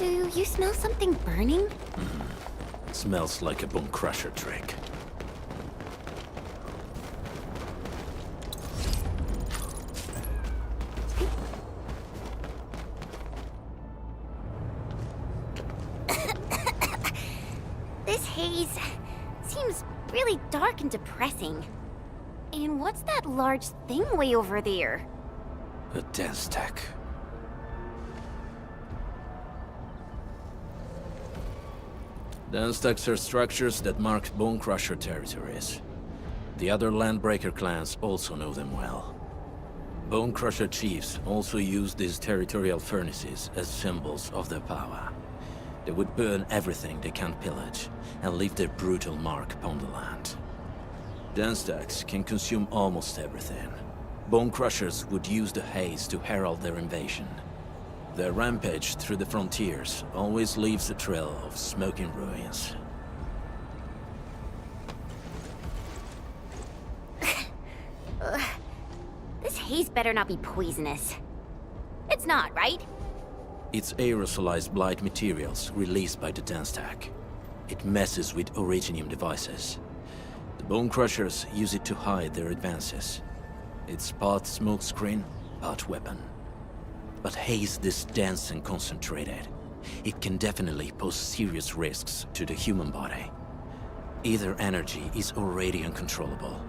Do you smell something burning? Smells like a bone crusher trick. This haze seems really dark and depressing. And what's that large thing way over there? A dense tech. Dense techs are structures that mark Bone Crusher territories. The other Landbreaker clans also know them well. Bone Crusher chiefs also use these territorial furnaces as symbols of their power. They would burn everything they can't pillage, and leave their brutal mark upon the land. Dense techs can consume almost everything. Bone Crushers would use the haze to herald their invasion. Their rampage through the frontiers always leaves a trail of smoking ruins. This haze better not be poisonous. It's not, right? It's aerosolized blight materials released by the dense tech. It messes with originium devices. The Bone Crushers use it to hide their advances. It's part smokescreen, part weapon. But haze this dense and concentrated. It can definitely pose serious risks to the human body. Either energy is already uncontrollable.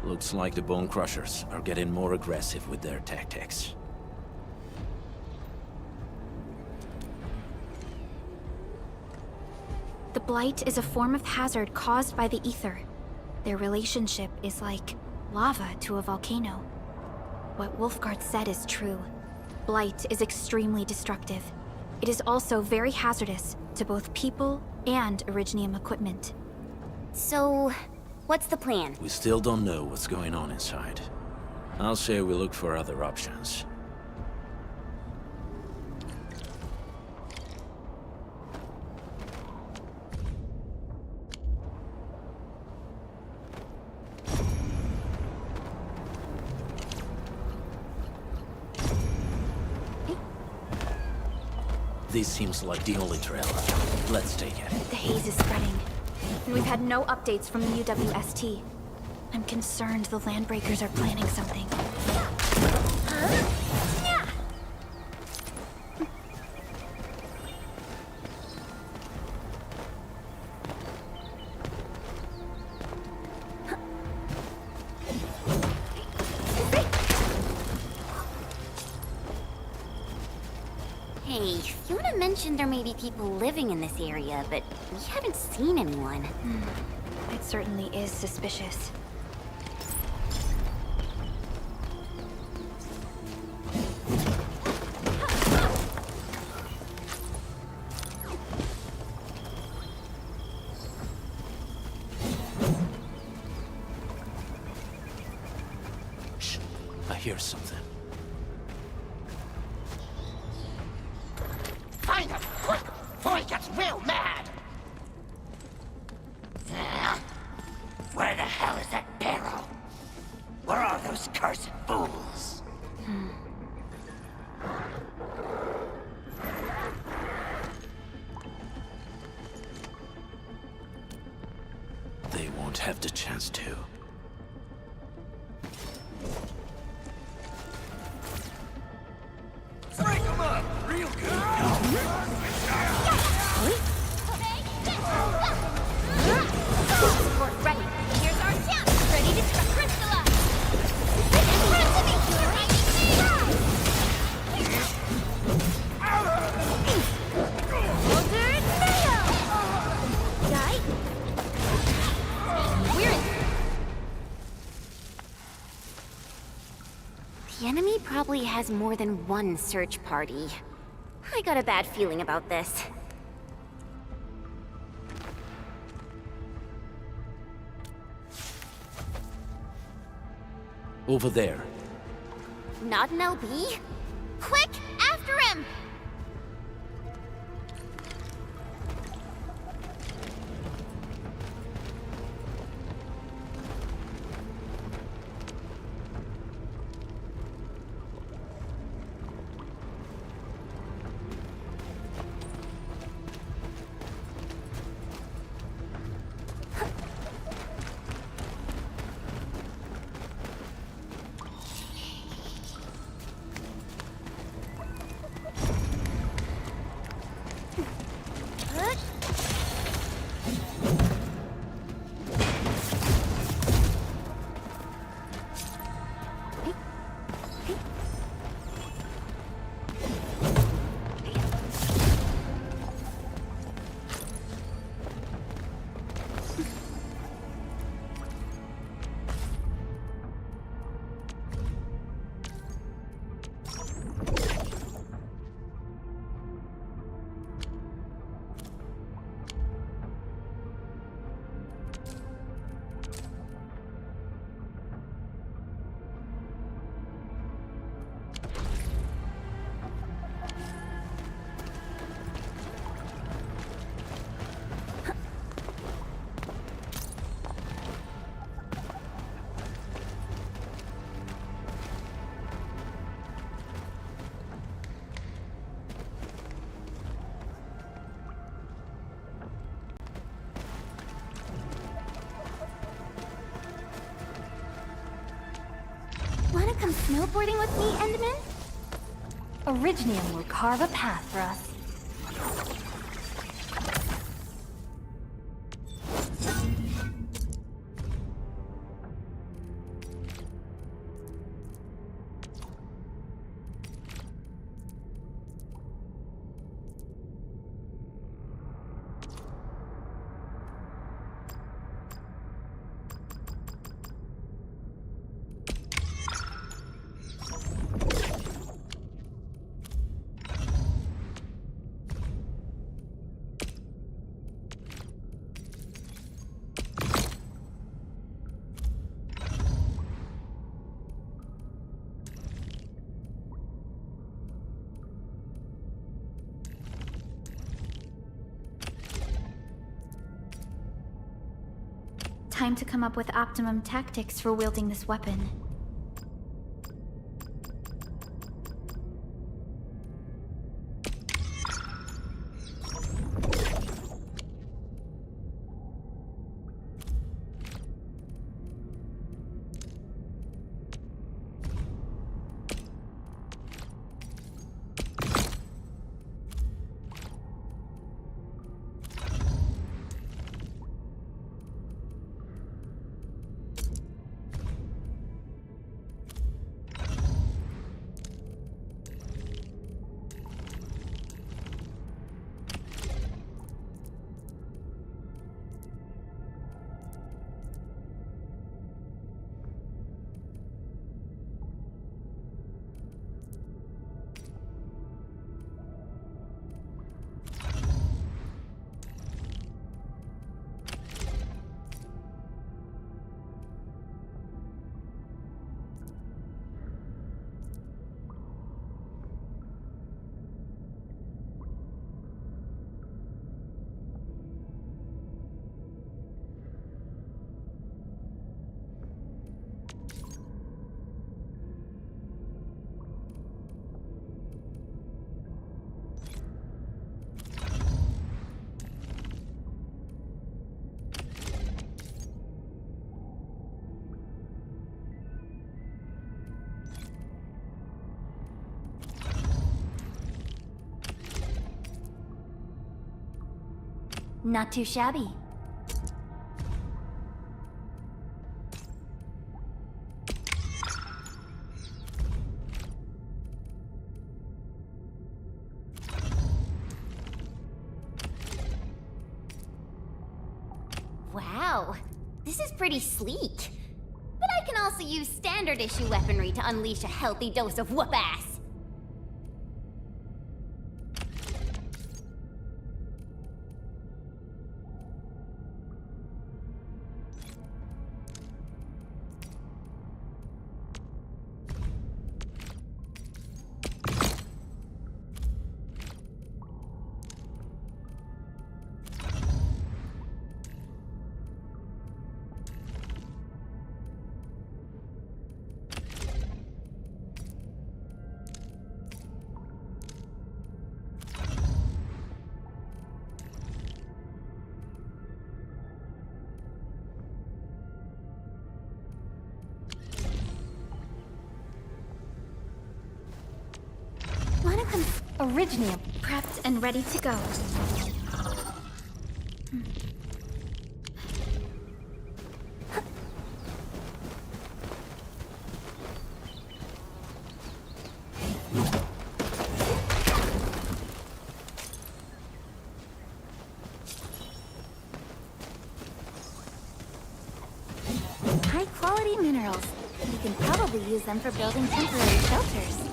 Looks like the Bone Crushers are getting more aggressive with their tactics. The Blight is a form of hazard caused by the ether. Their relationship is like lava to a volcano. What Wolfguard said is true. Blight is extremely destructive. It is also very hazardous to both people and Originium equipment. So, what's the plan? We still don't know what's going on inside. I'll say we look for other options. This seems like the only trail. Let's take it. The haze is spreading, and we've had no updates from the UWST. I'm concerned the Landbreakers are planning something. Hey, Fiona mentioned there may be people living in this area, but we haven't seen anyone. It certainly is suspicious. Shh, I hear something. Find him, quick, before he gets real mad! Where the hell is that barrel? Where are those cursed fools? They won't have the chance to. Break him up, real good! Support ready. Here's our chance. Ready to crystallize. In front of me. We're in. The enemy probably has more than one search party. I got a bad feeling about this. Over there. Not an LB? Quick, after him! come snowboarding with me, Enderman? Originium will carve a path for us. Time to come up with optimum tactics for wielding this weapon. Not too shabby. Wow, this is pretty sleek. But I can also use standard issue weaponry to unleash a healthy dose of whoop-ass. Originium. Prepped and ready to go. High quality minerals. We can probably use them for building temporary shelters.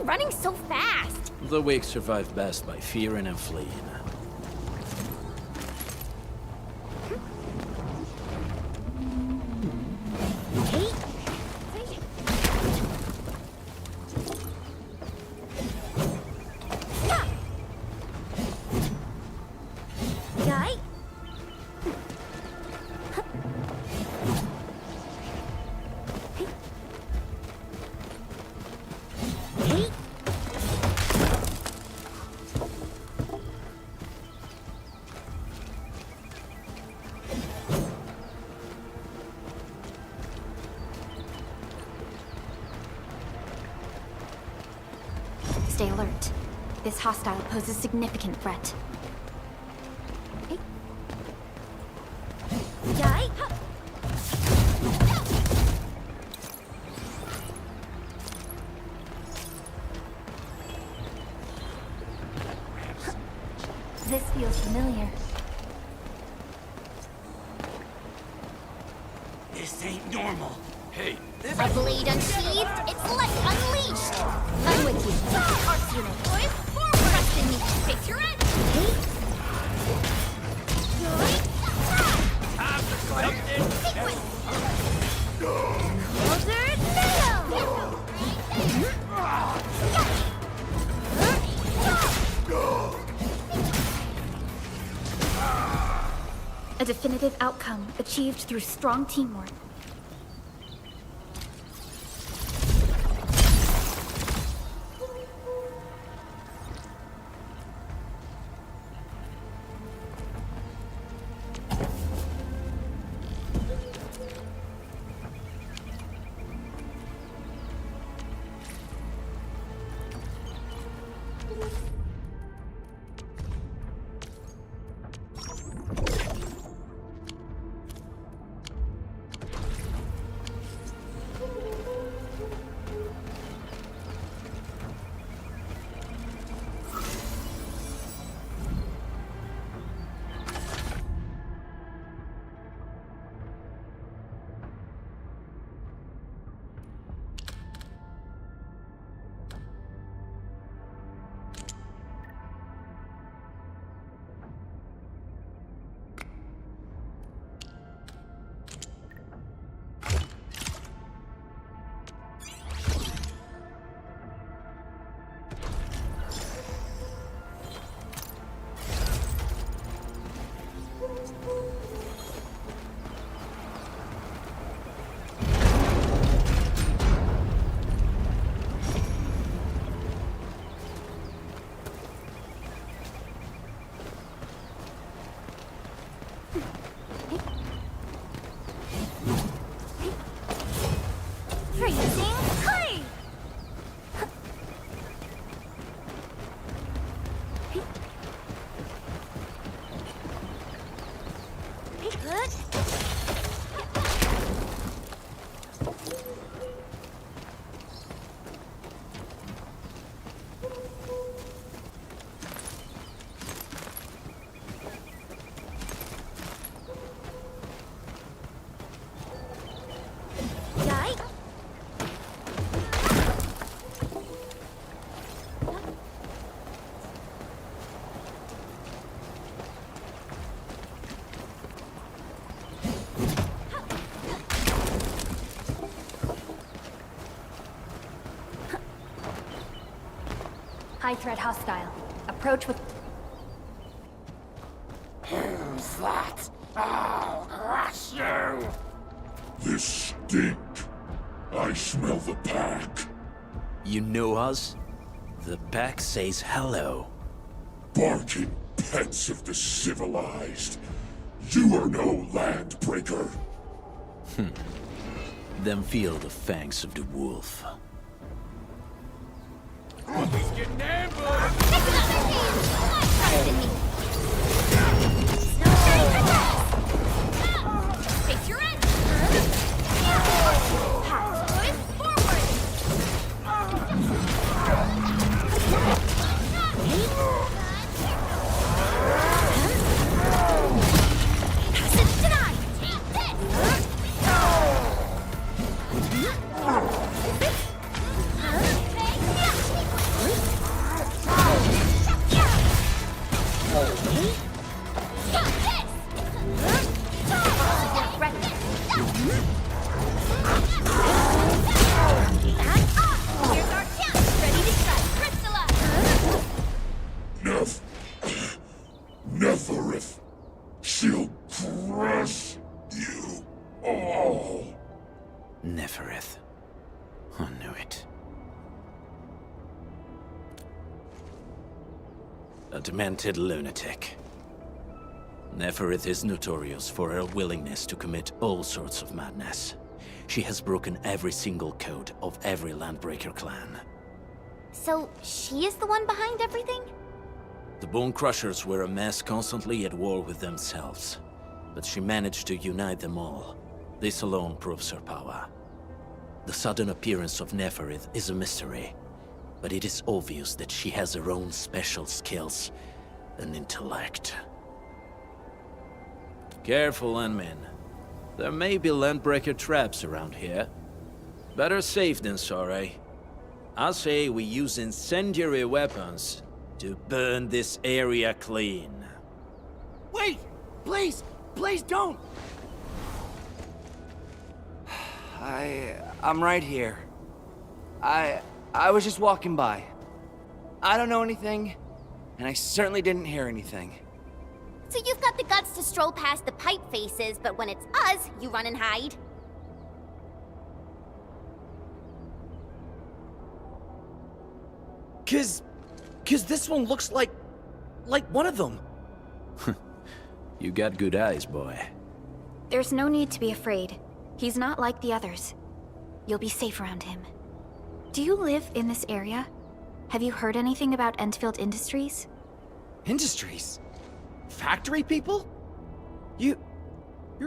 Running so fast! The weak survive best by fearing and fleeing. Stay alert. This hostile poses significant threat. This feels familiar. This ain't normal. Hey, A blade unsheathed, its light unleashed! I'm with you. Arts unit, boys, forward! Trust in me. Face your edge! A definitive outcome achieved through strong teamwork. High threat hostile. Approach with... Who's that? I'll crush you! This stink. I smell the pack. You know us? The pack says hello. Barking pets of the civilized. You are no landbreaker. Then feel the fangs of the wolf. He's getting ambushed! Face your edge! Pass, boys, forward! Passage denied! Take this! I knew it. A demented lunatic. Neferith is notorious for her willingness to commit all sorts of madness. She has broken every single code of every Landbreaker clan. So, she is the one behind everything? The Bone Crushers were a mess constantly at war with themselves. But she managed to unite them all. This alone proves her power. The sudden appearance of Neferith is a mystery. But it is obvious that she has her own special skills and intellect. Careful, Landmen. There may be Landbreaker traps around here. Better safe than sorry. I say we use incendiary weapons to burn this area clean. Wait! Please! Please don't! I'm right here. I was just walking by. I don't know anything, and I certainly didn't hear anything. So you've got the guts to stroll past the pipe faces, but when it's us, you run and hide? Cause this one looks like one of them. You got good eyes, boy. There's no need to be afraid. He's not like the others. You'll be safe around him. Do you live in this area? Have you heard anything about Endfield Industries? Industries? Factory people? You're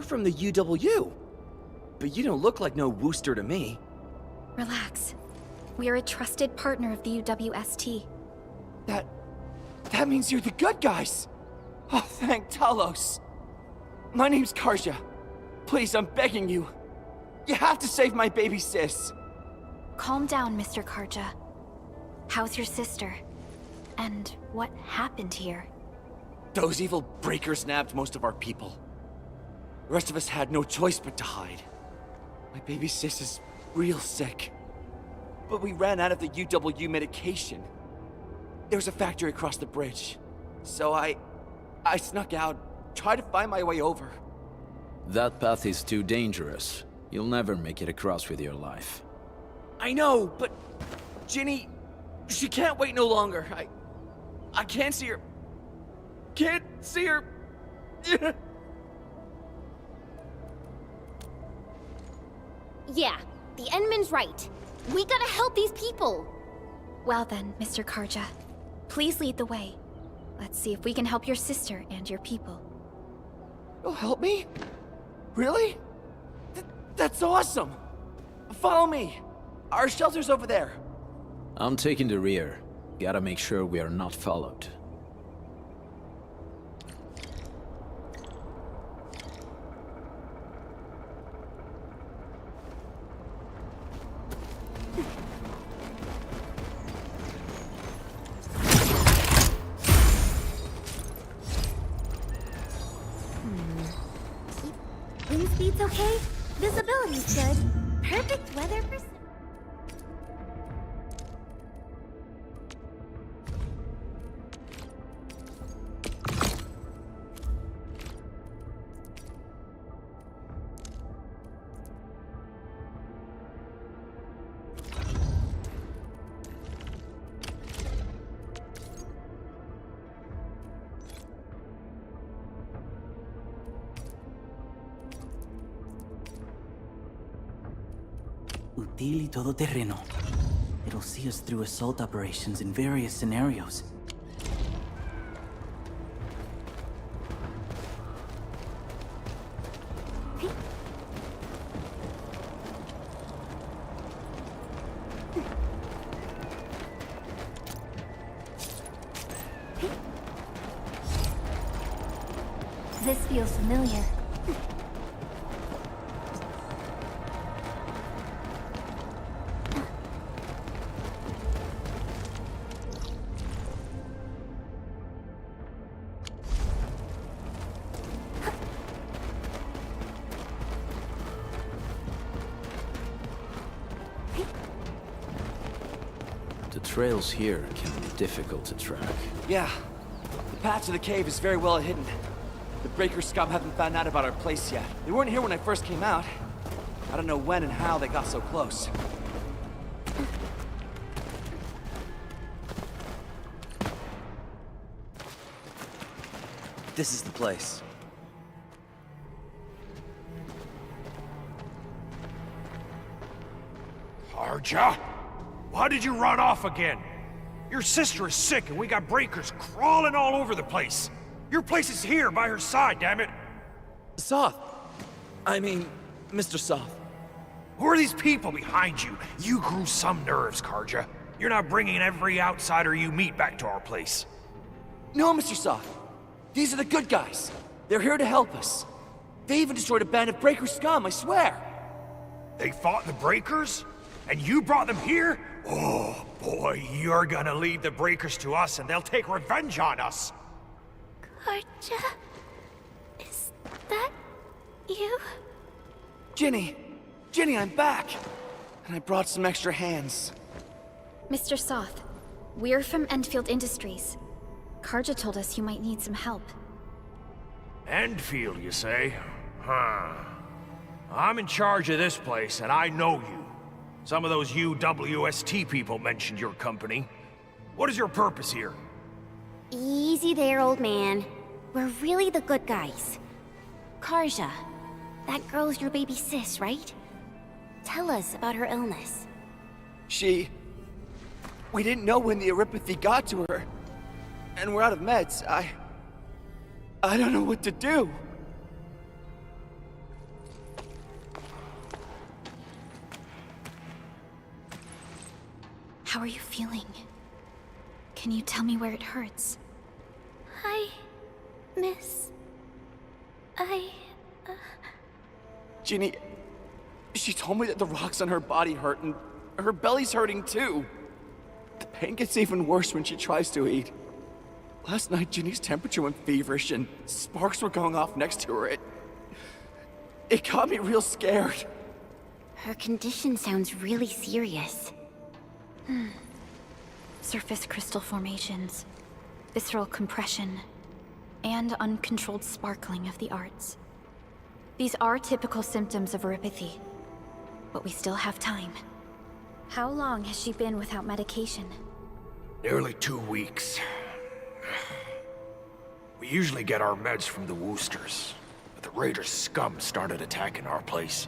from the UW. But you don't look like no Wooster to me. Relax. We are a trusted partner of the UWST. That means you're the good guys. Oh, thank Talos. My name's Karja. Please, I'm begging you. You have to save my baby sis. Calm down, Mr. Karja. How's your sister? And what happened here? Those evil breakers nabbed most of our people. The rest of us had no choice but to hide. My baby sis is real sick. But we ran out of the UW medication. There was a factory across the bridge. So I snuck out, tried to find my way over. That path is too dangerous. You'll never make it across with your life. I know, but Ginny, she can't wait no longer. I can't see her. Can't see her. Yeah, the Endman's right. We gotta help these people. Well then, Mr. Karja, please lead the way. Let's see if we can help your sister and your people. You'll help me? Really? That's awesome! Follow me! Our shelter's over there. I'm taking the rear. Gotta make sure we are not followed. Wind speed's okay. Visibility's good. Perfect weather for... Utili todoterreno. It'll see us through assault operations in various scenarios. This feels familiar. The trails here can be difficult to track. Yeah. The path to the cave is very well hidden. The breaker scum haven't found out about our place yet. They weren't here when I first came out. I don't know when and how they got so close. This is the place. Karja? Why did you run off again? Your sister is sick and we got breakers crawling all over the place. Your place is here by her side, damn it. Soth. I mean, Mr. Soth. Who are these people behind you? You grew some nerves, Karja. You're not bringing every outsider you meet back to our place. No, Mr. Soth. These are the good guys. They're here to help us. They even destroyed a band of breaker scum, I swear. They fought the breakers? And you brought them here? Oh, boy, you're gonna lead the breakers to us and they'll take revenge on us. Karja? Is that you? Ginny! Ginny, I'm back! And I brought some extra hands. Mr. Soth, we're from Endfield Industries. Karja told us you might need some help. Endfield, you say? Huh. I'm in charge of this place, and I know you. Some of those UWST people mentioned your company. What is your purpose here? Easy there, old man. We're really the good guys. Karja, that girl's your baby sis, right? Tell us about her illness. We didn't know when the Aripathy got to her. And we're out of meds. I don't know what to do. How are you feeling? Can you tell me where it hurts? Hi, miss. Ginny, she told me that the rocks on her body hurt and her belly's hurting too. The pain gets even worse when she tries to eat. Last night, Ginny's temperature went feverish and sparks were going off next to her. It got me real scared. Her condition sounds really serious. Surface crystal formations, visceral compression, and uncontrolled sparkling of the arts. These are typical symptoms of Aripathy, but we still have time. How long has she been without medication? Nearly 2 weeks. We usually get our meds from the Woosters, but the Raiders' scum started attacking our place.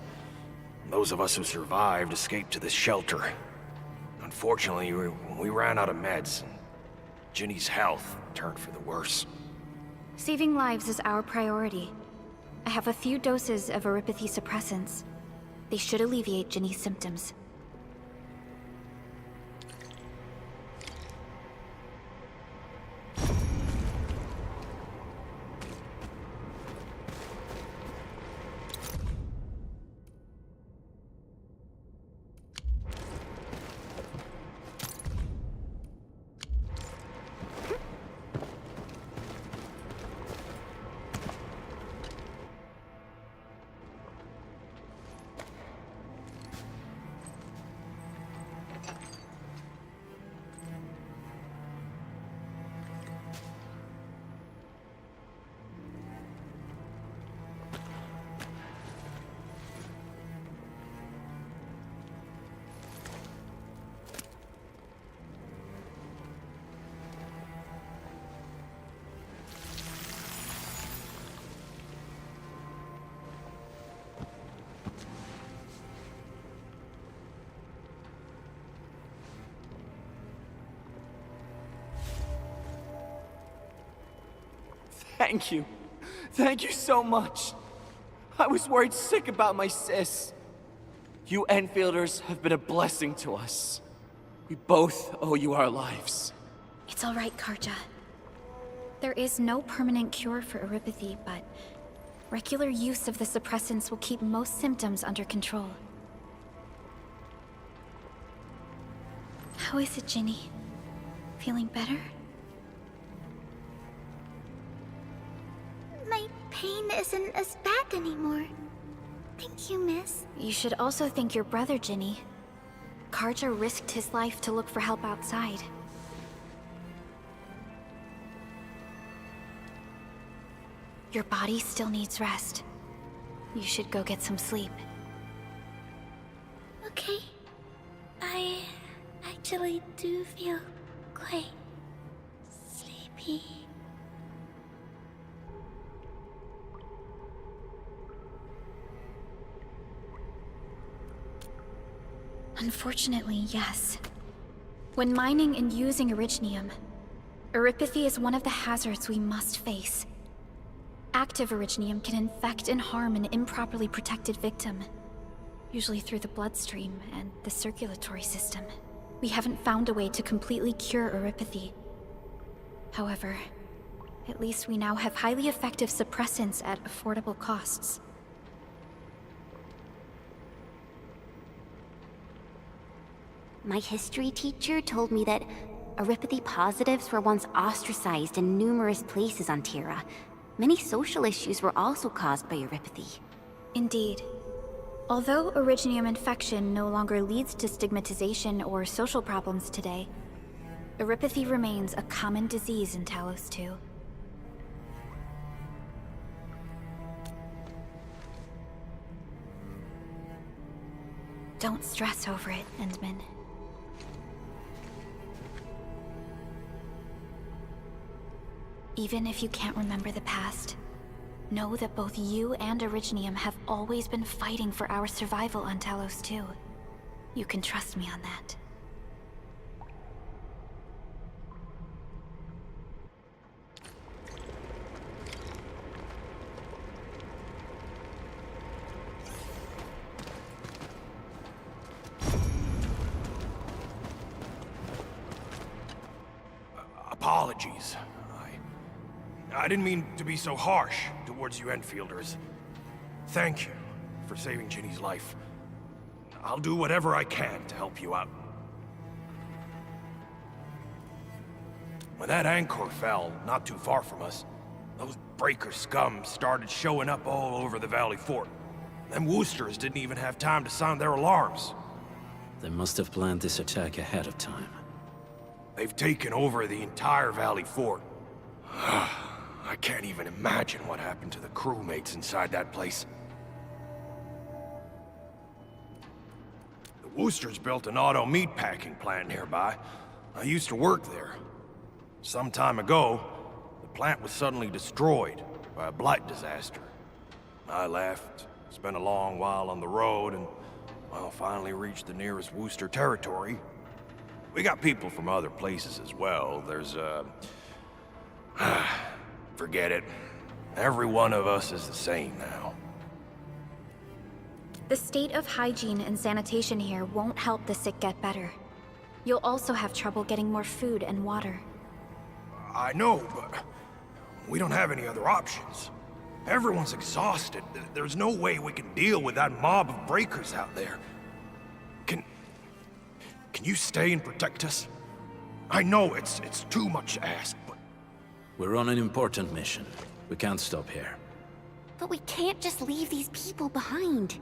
Those of us who survived escaped to this shelter. Unfortunately, we ran out of meds, and Ginny's health turned for the worse. Saving lives is our priority. I have a few doses of Aripathy suppressants. They should alleviate Ginny's symptoms. Thank you. Thank you so much. I was worried sick about my sis. You Enfielders have been a blessing to us. We both owe you our lives. It's all right, Karja. There is no permanent cure for Aripathy, but regular use of the suppressants will keep most symptoms under control. How is it, Ginny? Feeling better? My pain isn't as bad anymore. Thank you, miss. You should also thank your brother, Ginny. Karja risked his life to look for help outside. Your body still needs rest. You should go get some sleep. Okay. I actually do feel quite sleepy. Unfortunately, yes. When mining and using Originium, Oripathy is one of the hazards we must face. Active Originium can infect and harm an improperly protected victim, usually through the bloodstream and the circulatory system. We haven't found a way to completely cure Oripathy. However, at least we now have highly effective suppressants at affordable costs. My history teacher told me that Oripathy positives were once ostracized in numerous places on Terra. Many social issues were also caused by Oripathy. Indeed. Although Originium infection no longer leads to stigmatization or social problems today, Oripathy remains a common disease in Talos 2. Don't stress over it, Endman. Even if you can't remember the past, know that both you and Originium have always been fighting for our survival on Talos 2. You can trust me on that. Apologies. I didn't mean to be so harsh towards you Enfielders. Thank you for saving Ginny's life. I'll do whatever I can to help you out. When that anchor fell not too far from us, those breaker scum started showing up all over the Valley Fort. Them Woosters didn't even have time to sound their alarms. They must have planned this attack ahead of time. They've taken over the entire Valley Fort. I can't even imagine what happened to the crewmates inside that place. The Woosters built an auto meatpacking plant nearby. I used to work there. Some time ago, the plant was suddenly destroyed by a blight disaster. I left, spent a long while on the road, and, well, finally reached the nearest Wooster territory. We got people from other places as well. There's, forget it. Every one of us is the same now. The state of hygiene and sanitation here won't help the sick get better. You'll also have trouble getting more food and water. I know, but we don't have any other options. Everyone's exhausted. There's no way we can deal with that mob of breakers out there. Can you stay and protect us? I know it's too much to ask, but... We're on an important mission. We can't stop here. But we can't just leave these people behind.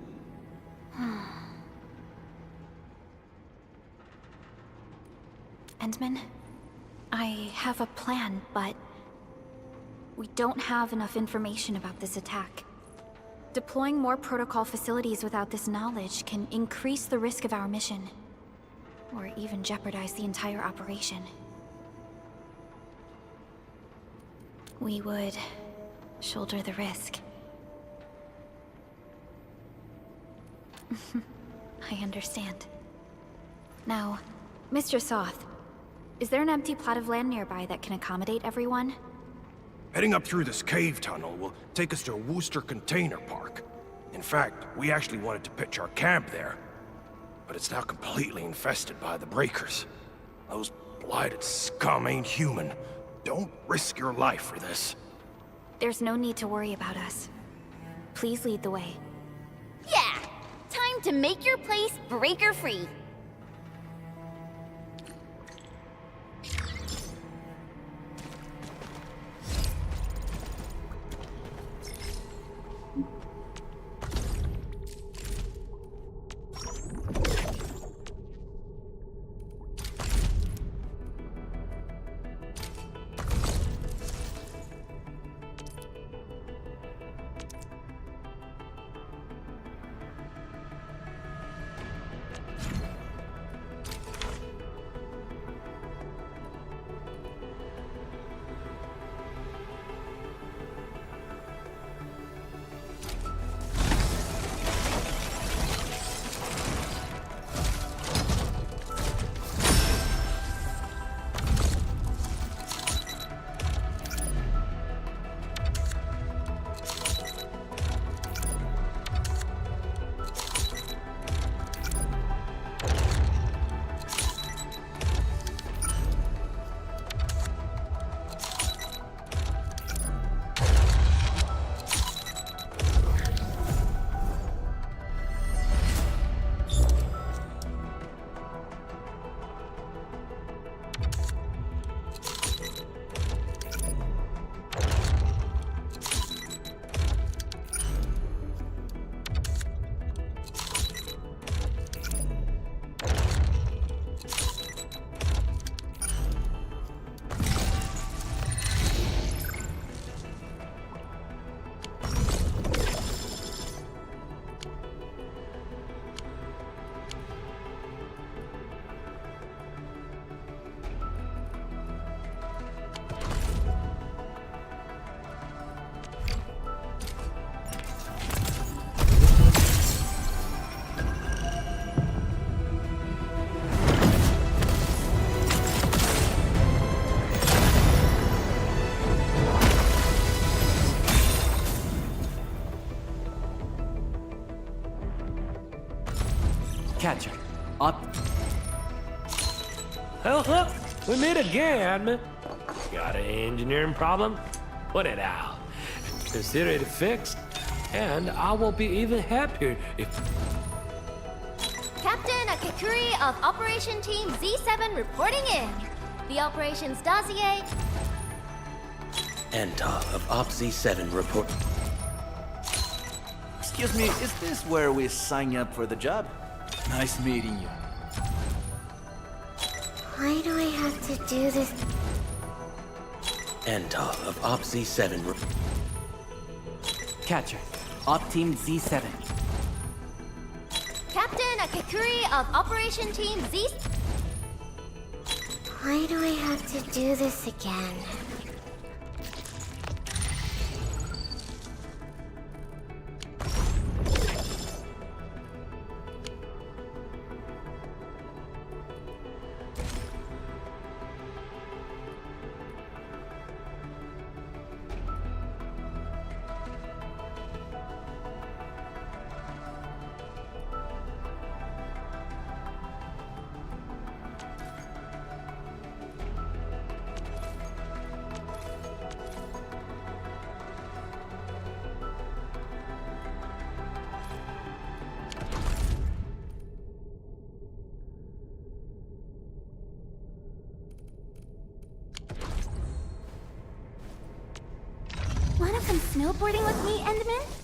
Endman, I have a plan, but we don't have enough information about this attack. Deploying more protocol facilities without this knowledge can increase the risk of our mission, or even jeopardize the entire operation. We would shoulder the risk. I understand. Now, Mr. Soth, is there an empty plot of land nearby that can accommodate everyone? Heading up through this cave tunnel will take us to a Wooster container park. In fact, we actually wanted to pitch our camp there, but it's now completely infested by the breakers. Those blighted scum ain't human. Don't risk your life for this. There's no need to worry about us. Please lead the way. Yeah! Time to make your place breaker-free. Well, we meet again. Got an engineering problem? Put it out. Consider it fixed, and I will be even happier if... Captain Akakuri of Operation Team Z7 reporting in. The operations dossier. Enta of Op Z7 report. Excuse me, is this where we sign up for the job? Nice meeting you. Why do I have to do this? Enta of Op Z7 Catcher. Op Team Z7. Captain Akakuri of Operation Team Z... Why do I have to do this again? Wanna come snowboarding with me, Endman?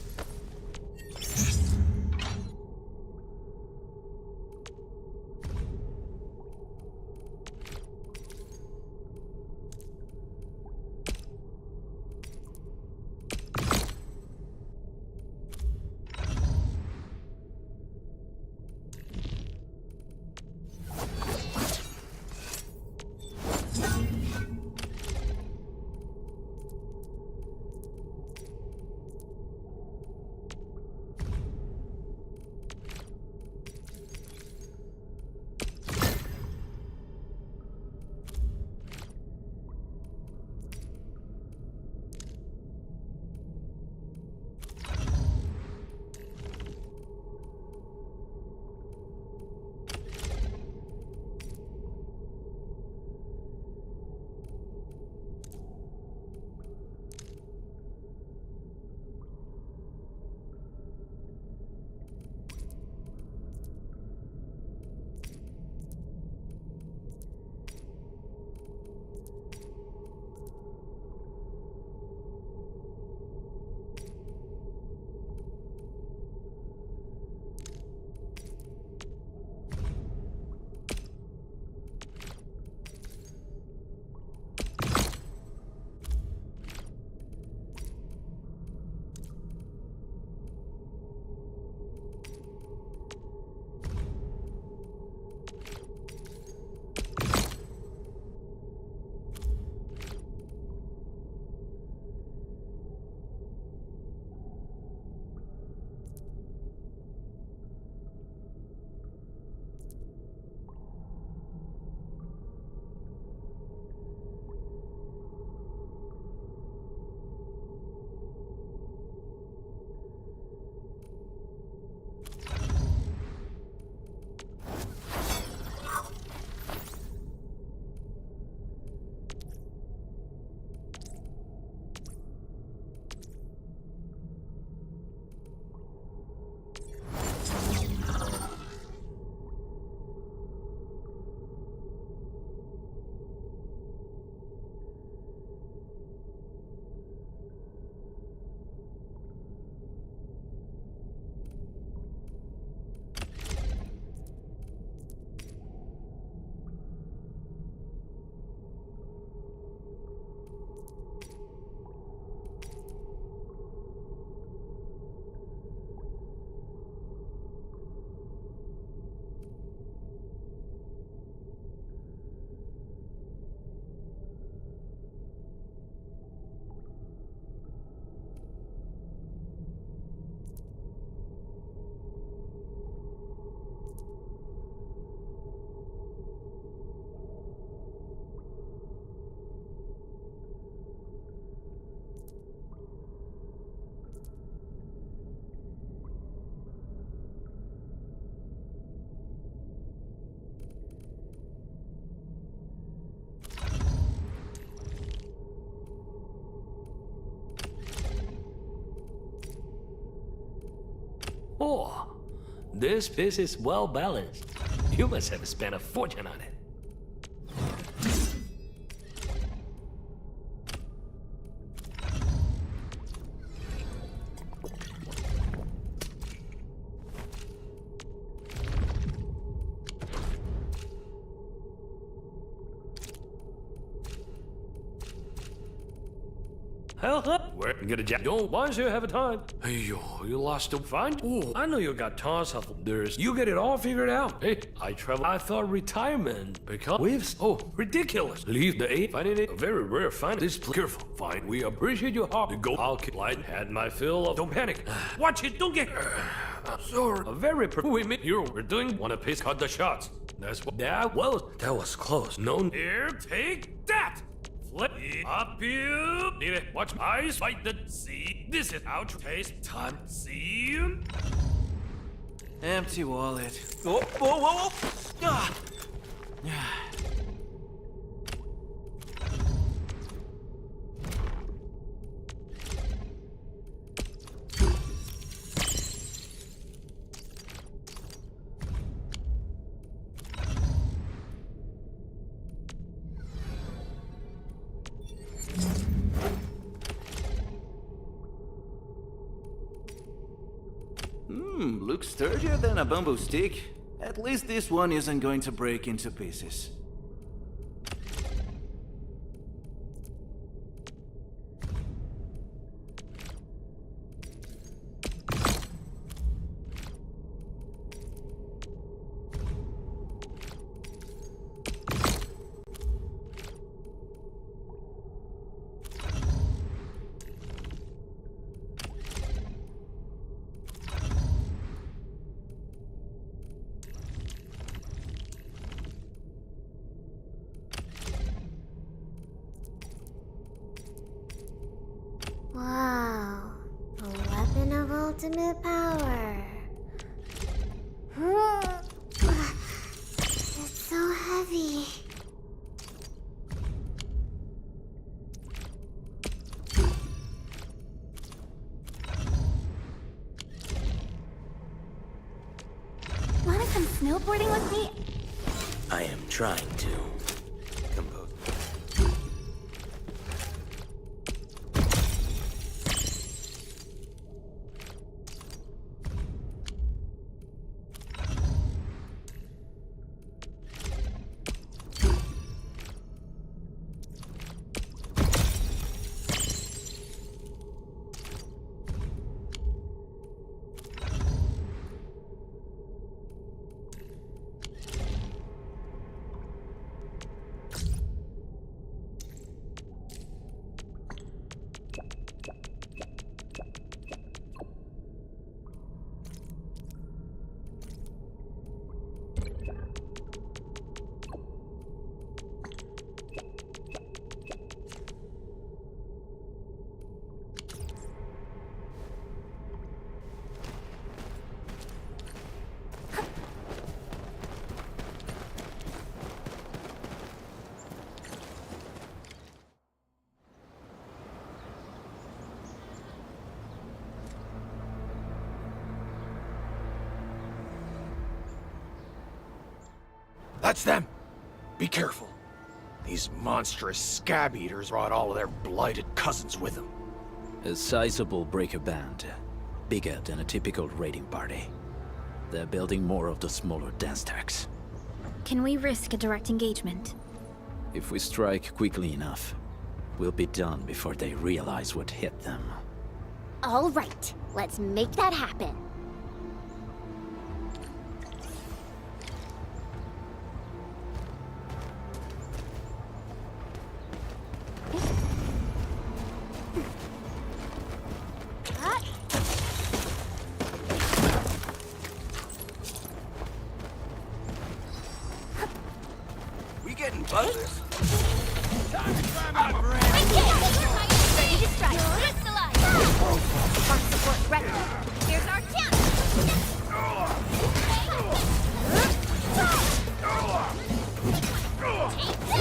This piece is well balanced. You must have spent a fortune on it. Where get a jack? Don't once you have a time. Hey, yo, you lost a find? Oh, I know you got tons of there's. You get it all figured out. Hey, I thought retirement because we've ridiculous. Leave the eight finding it a very rare find. This careful find. We appreciate your heart. The gold I'll keep light had my fill of. Don't panic. Watch it. Don't get. Sorry. A very we meet here. We're doing one of his cut the shots. That's what that was close. No here. Take that. Flip it up you. Need it. Watch my eyes fight the sea. This is how to taste time. See? Empty wallet. Oh, whoa, whoa, whoa. Ah. Looks sturdier than a bamboo stick. At least this one isn't going to break into pieces. Wow, a weapon of ultimate power. It's so heavy. Wanna come snowboarding with me? I am trying to. Compose. That's them! Be careful. These monstrous scab eaters brought all of their blighted cousins with them. A sizable breaker band. Bigger than a typical raiding party. They're building more of the smaller dance tags. Can we risk a direct engagement? If we strike quickly enough, we'll be done before they realize what hit them. All right, let's make that happen. We getting buzzers? Ready to strike. Crystallize. Heart support ready. Here's our chance. Take this.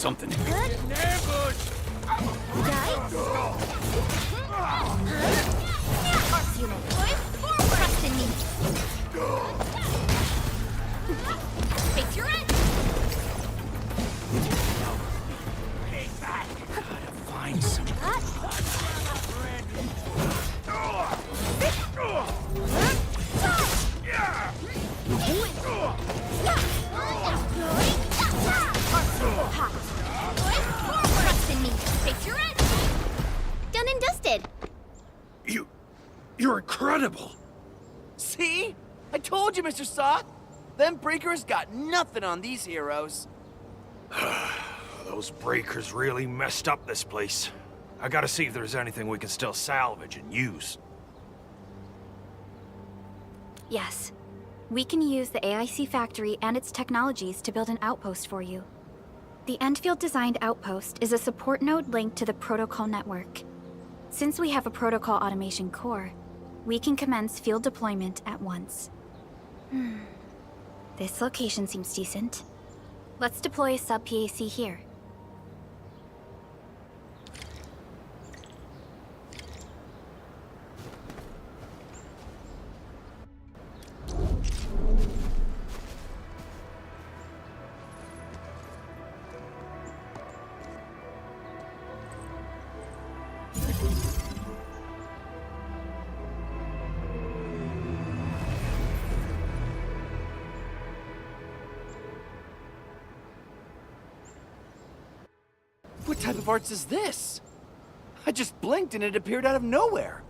something. Ambush! Arts unit. Trust in me. Face your end. Gotta find some. Trust in me. Face your end. Done and dusted. You're incredible. See? I told you, Mr. Sock. Them breakers got nothing on these heroes. Those breakers really messed up this place. I gotta see if there's anything we can still salvage and use. Yes. We can use the AIC factory and its technologies to build an outpost for you. The Endfield designed outpost is a support node linked to the protocol network. Since we have a protocol automation core, we can commence field deployment at once. This location seems decent. Let's deploy a sub-PAC here. What type of arts is this? I just blinked and it appeared out of nowhere.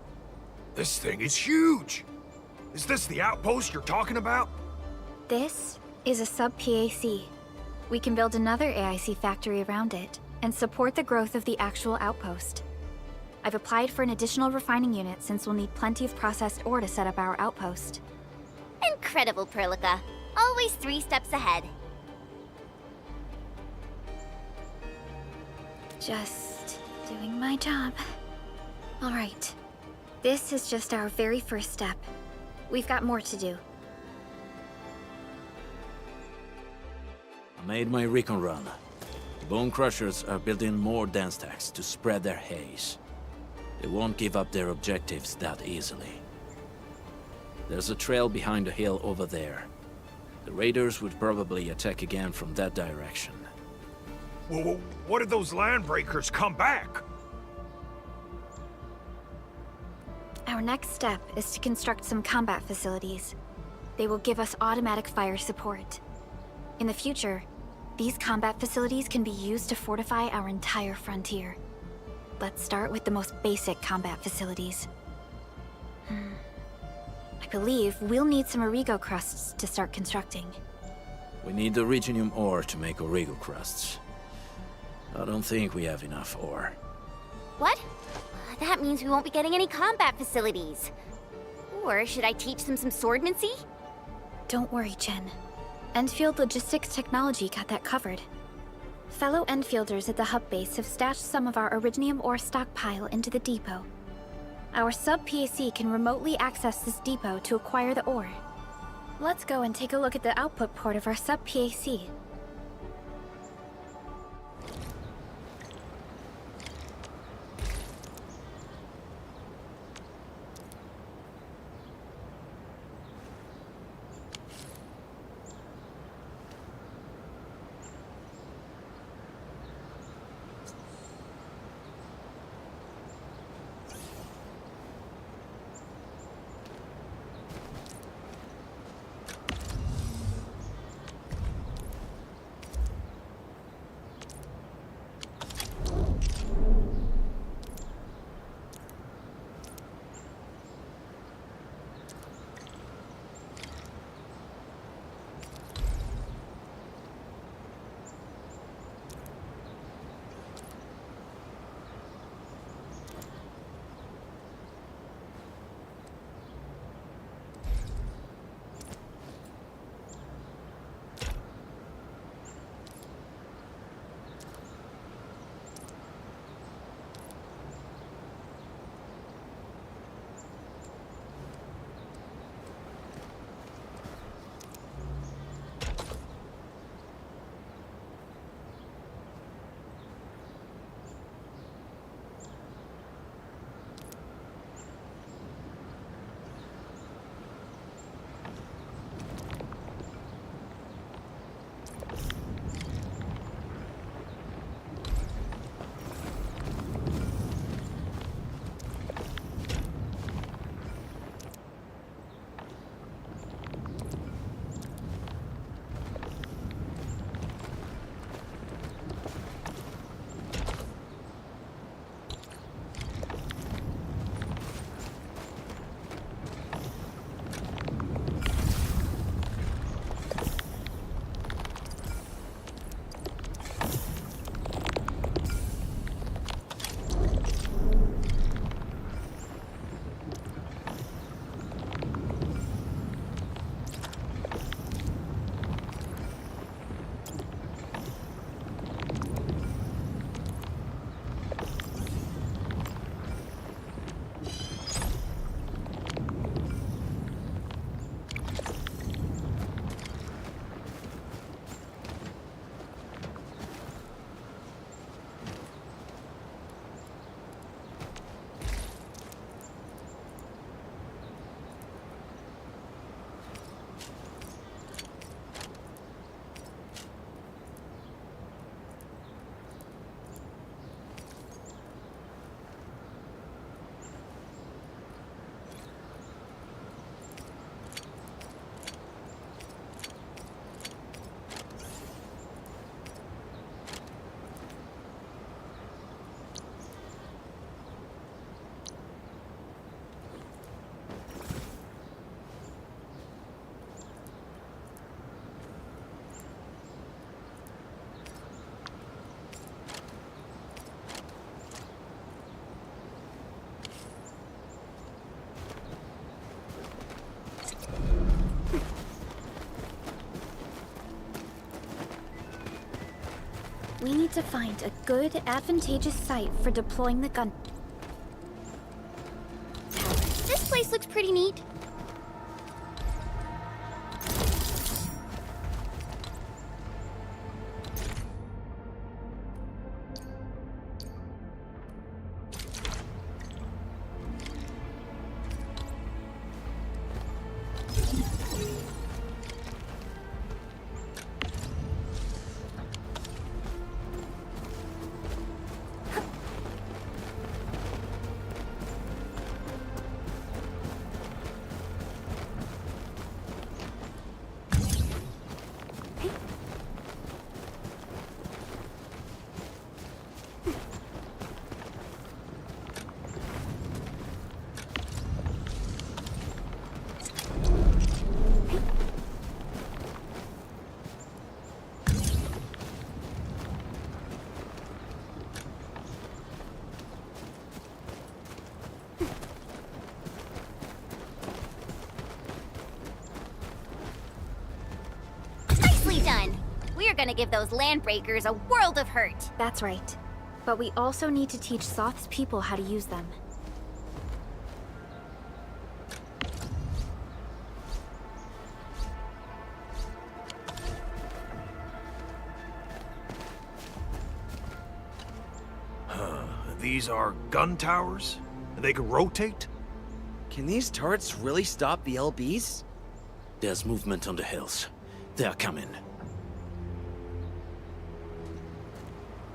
This thing is huge. Is this the outpost you're talking about? This is a sub-PAC. We can build another AIC factory around it and support the growth of the actual outpost. I've applied for an additional refining unit since we'll need plenty of processed ore to set up our outpost. Incredible, Perlica. Always 3 steps ahead. Just doing my job. All right. This is just our very first step. We've got more to do. I made my recon run. Bone Crushers are building more dance stacks to spread their haze. They won't give up their objectives that easily. There's a trail behind the hill over there. The raiders would probably attack again from that direction. Well, what if those landbreakers come back? Our next step is to construct some combat facilities. They will give us automatic fire support. In the future, these combat facilities can be used to fortify our entire frontier. Let's start with the most basic combat facilities. I believe we'll need some Origo crusts to start constructing. We need the Reginium ore to make Origo crusts. I don't think we have enough ore. What? That means we won't be getting any combat facilities. Or should I teach them some swordmancy? Don't worry, Jen. Endfield Logistics Technology got that covered. Fellow Endfielders at the hub base have stashed some of our Originium ore stockpile into the depot. Our sub-PAC can remotely access this depot to acquire the ore. Let's go and take a look at the output port of our sub-PAC. We need to find a good, advantageous site for deploying the gun. This place looks pretty neat. Nicely done. We're gonna give those landbreakers a world of hurt. That's right. But we also need to teach Soth's people how to use them. These are gun towers? And they can rotate? Can these turrets really stop the LBs? There's movement on the hills. They're coming.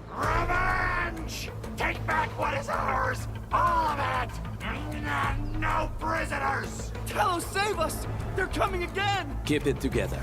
Revenge! Take back what is ours! All of it! No prisoners! Talos, save us! They're coming again! Keep it together.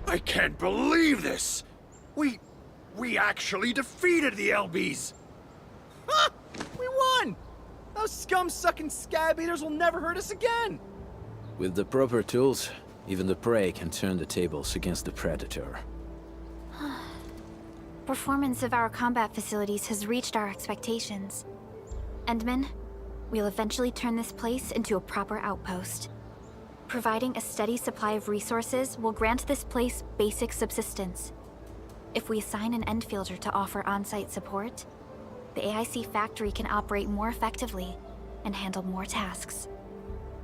I can't believe this! We actually defeated the LBs! Ha! We won! Those scum-sucking scab eaters will never hurt us again! With the proper tools, even the prey can turn the tables against the predator. Performance of our combat facilities has reached our expectations. Endman, we'll eventually turn this place into a proper outpost. Providing a steady supply of resources will grant this place basic subsistence. If we assign an Endfielder to offer on-site support, the AIC factory can operate more effectively and handle more tasks.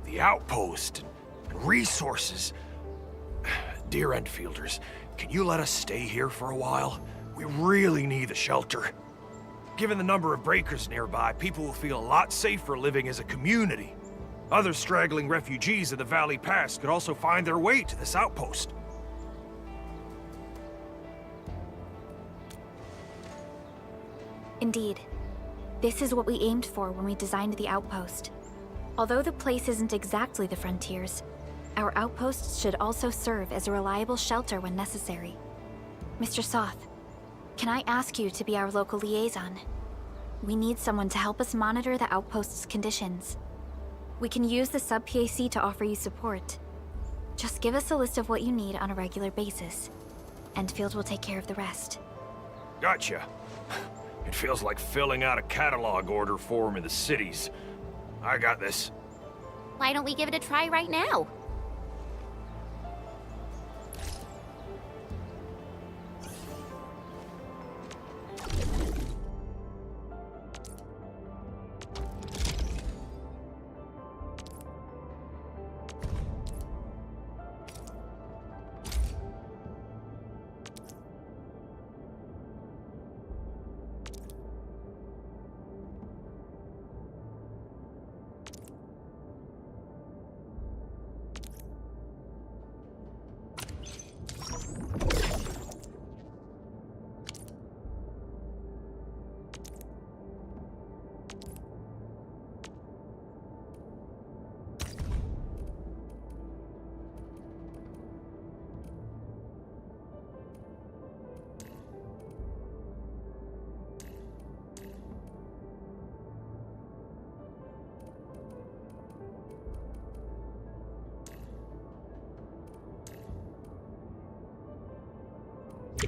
The outpost and resources. Dear Endfielders, can you let us stay here for a while? We really need the shelter. Given the number of breakers nearby, people will feel a lot safer living as a community. Other straggling refugees of the Valley Pass could also find their way to this outpost. Indeed. This is what we aimed for when we designed the outpost. Although the place isn't exactly the frontiers, our outposts should also serve as a reliable shelter when necessary. Mr. Soth, can I ask you to be our local liaison? We need someone to help us monitor the outpost's conditions. We can use the sub-PAC to offer you support. Just give us a list of what you need on a regular basis. Endfield will take care of the rest. Gotcha. It feels like filling out a catalog order form in the cities. I got this. Why don't we give it a try right now?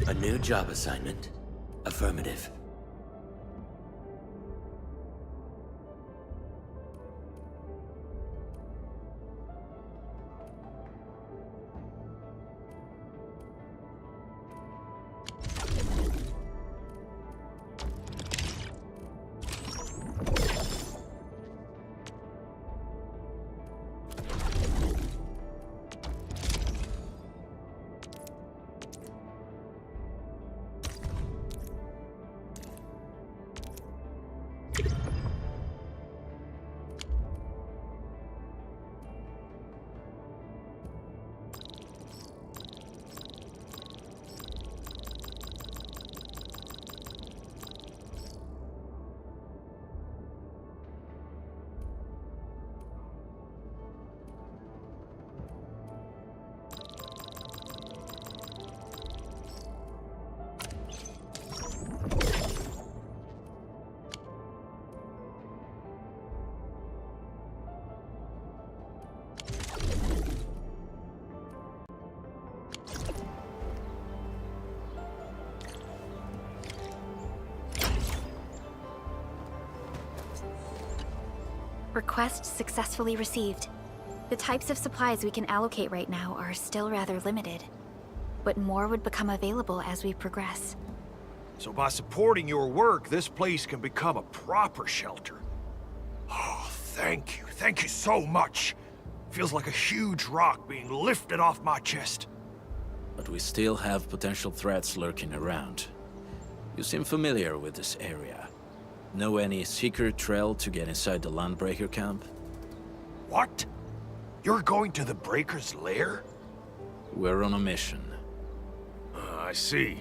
A new job assignment. Affirmative. Request successfully received. The types of supplies we can allocate right now are still rather limited, but more would become available as we progress. So by supporting your work, this place can become a proper shelter. Oh, thank you. Thank you so much. Feels like a huge rock being lifted off my chest. But we still have potential threats lurking around. You seem familiar with this area. Know any secret trail to get inside the Landbreaker camp? What? You're going to the Breaker's lair? We're on a mission. I see.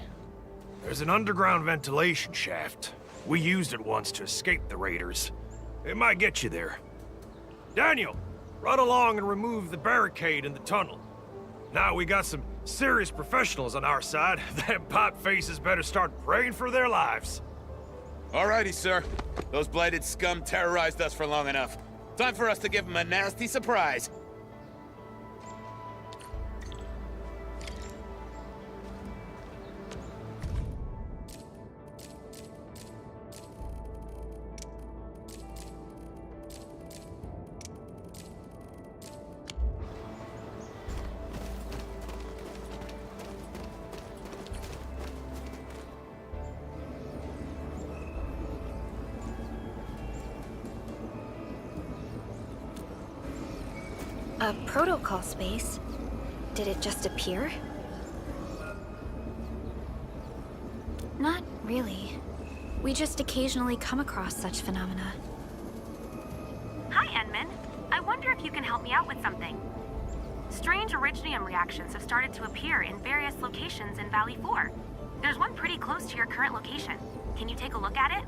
There's an underground ventilation shaft. We used it once to escape the raiders. It might get you there. Daniel, run along and remove the barricade in the tunnel. Now we got some serious professionals on our side. Them pipe faces better start praying for their lives. Alrighty, sir. Those blighted scum terrorized us for long enough. Time for us to give them a nasty surprise. A protocol space? Did it just appear? Not really. We just occasionally come across such phenomena. Hi, Enman. I wonder if you can help me out with something. Strange originium reactions have started to appear in various locations in Valley 4. There's one pretty close to your current location. Can you take a look at it?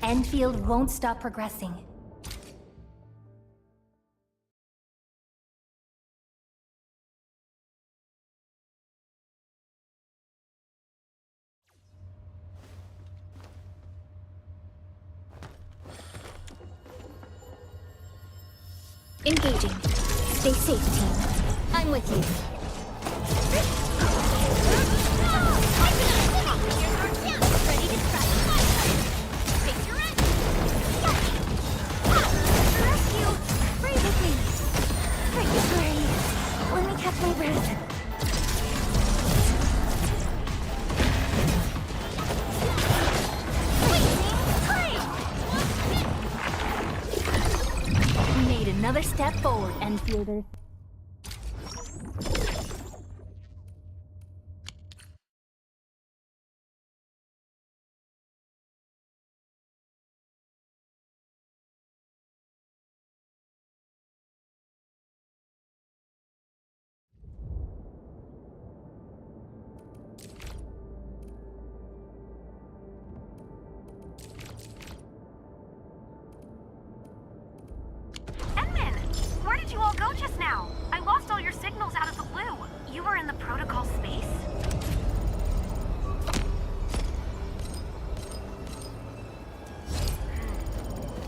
Endfield won't stop progressing. Engaging. Stay safe, team. I'm with you. Ready to try. Take your end. Rescue! Breathe with me. Breathe. Let me catch my breath. Made another step forward, Endfielders. you all go just now? I lost all your signals out of the blue. You were in the protocol space?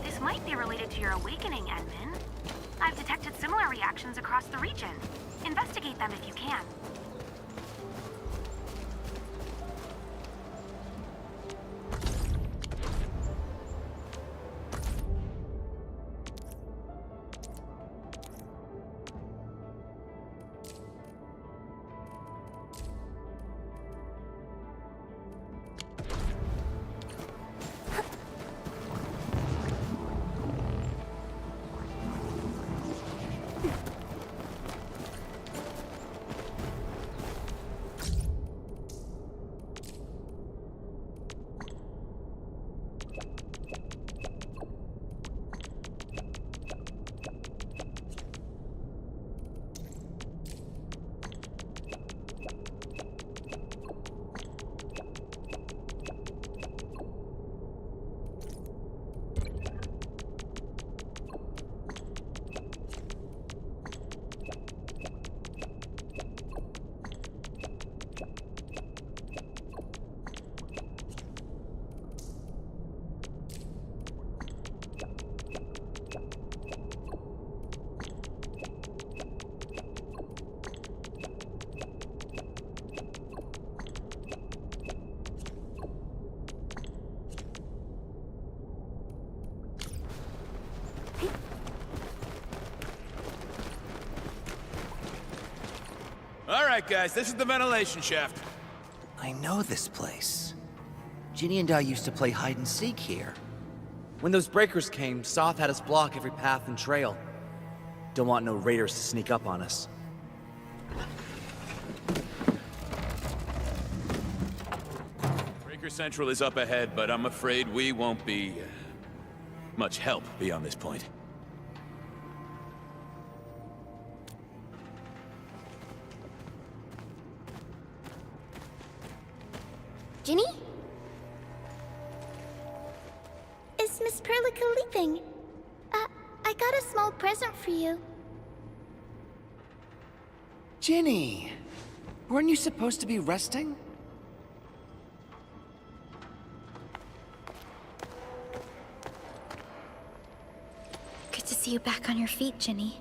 This might be related to your awakening, Edmund. I've detected similar reactions across the region. Investigate them if you can. All right, guys, this is the ventilation shaft. I know this place. Ginny and I used to play hide and seek here. When those breakers came, Soth had us block every path and trail. Don't want no raiders to sneak up on us. Breaker Central is up ahead, but I'm afraid we won't be much help beyond this point. Ginny? Is Miss Perlica leaving? I got a small present for you. Ginny! Weren't you supposed to be resting? Good to see you back on your feet, Ginny.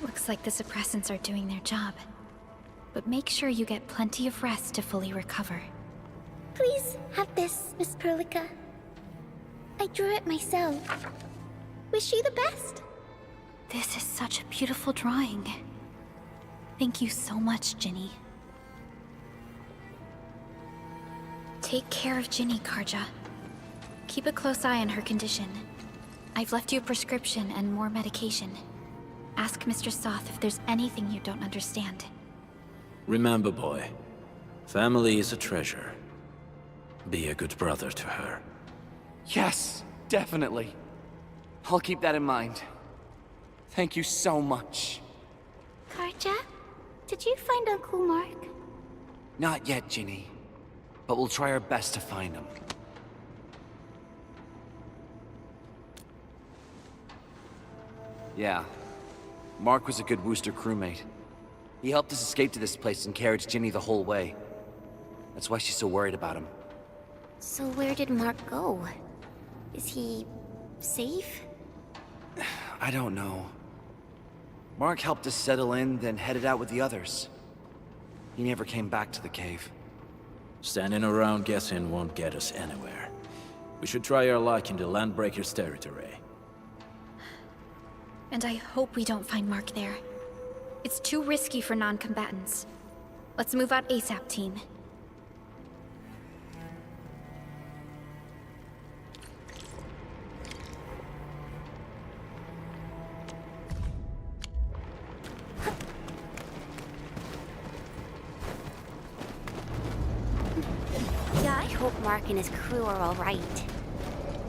Looks like the suppressants are doing their job. But make sure you get plenty of rest to fully recover. Please have this, Miss Perlica. I drew it myself. Wish you the best. This is such a beautiful drawing. Thank you so much, Ginny. Take care of Ginny, Karja. Keep a close eye on her condition. I've left you a prescription and more medication. Ask Mr. Soth if there's anything you don't understand. Remember, boy, family is a treasure. Be a good brother to her. Yes, definitely. I'll keep that in mind. Thank you so much. Karja, did you find Uncle Mark? Not yet, Ginny. But we'll try our best to find him. Yeah. Mark was a good Wooster crewmate. He helped us escape to this place and carried Ginny the whole way. That's why she's so worried about him. So where did Mark go? Is he safe? I don't know. Mark helped us settle in, then headed out with the others. He never came back to the cave. Standing around guessing won't get us anywhere. We should try our luck in the Landbreakers' territory. And I hope we don't find Mark there. It's too risky for non-combatants. Let's move out ASAP, team. Yeah, I hope Mark and his crew are all right.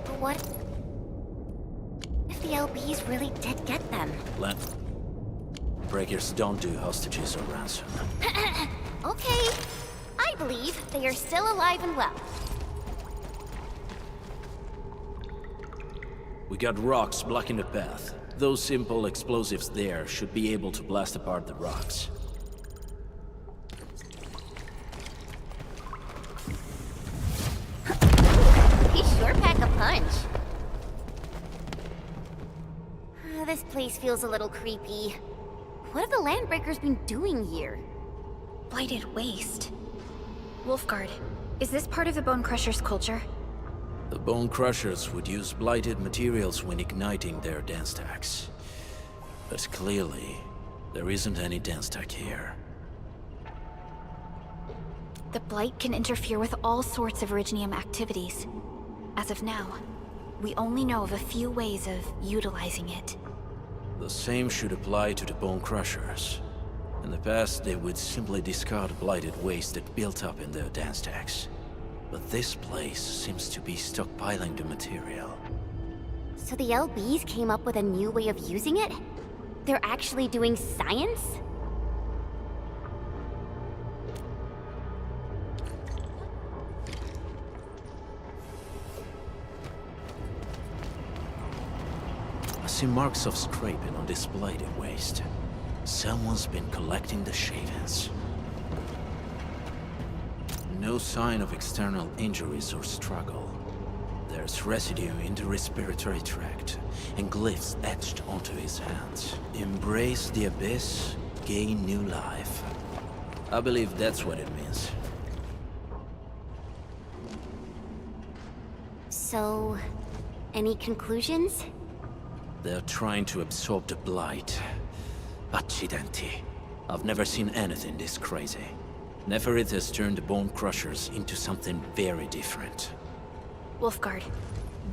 But what if the LBs really did get them? Breakers don't do hostages or ransom. Okay, I believe they are still alive and well. We got rocks blocking the path. Those simple explosives there should be able to blast apart the rocks. He sure pack a punch. This place feels a little creepy. What have the Landbreakers been doing here? Blighted waste. Wolfguard, is this part of the Bone Crusher's culture? The Bone Crushers would use blighted materials when igniting their dance stacks. But clearly, there isn't any dance stack here. The Blight can interfere with all sorts of Originium activities. As of now, we only know of a few ways of utilizing it. The same should apply to the Bone Crushers. In the past, they would simply discard blighted waste that built up in their dance stacks. But this place seems to be stockpiling the material. So the LBs came up with a new way of using it? They're actually doing science? I see marks of scraping on this blighted waste. Someone's been collecting the shavings. No sign of external injuries or struggle. There's residue in the respiratory tract, and glyphs etched onto his hands. Embrace the abyss, gain new life. I believe that's what it means. So, any conclusions? They're trying to absorb the blight. Accidenti. I've never seen anything this crazy. Neferith has turned the Bone Crushers into something very different. Wolfguard,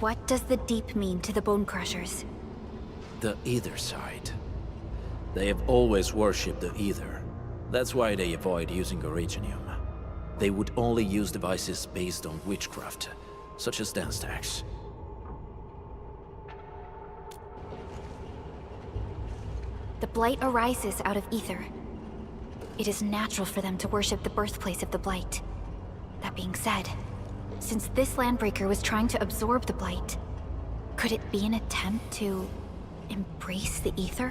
what does the Deep mean to the Bone Crushers? The Ether side. They have always worshipped the Ether. That's why they avoid using Originium. They would only use devices based on witchcraft, such as dance stacks. The Blight arises out of Ether. It is natural for them to worship the birthplace of the Blight. That being said, since this Landbreaker was trying to absorb the Blight, could it be an attempt to embrace the Ether?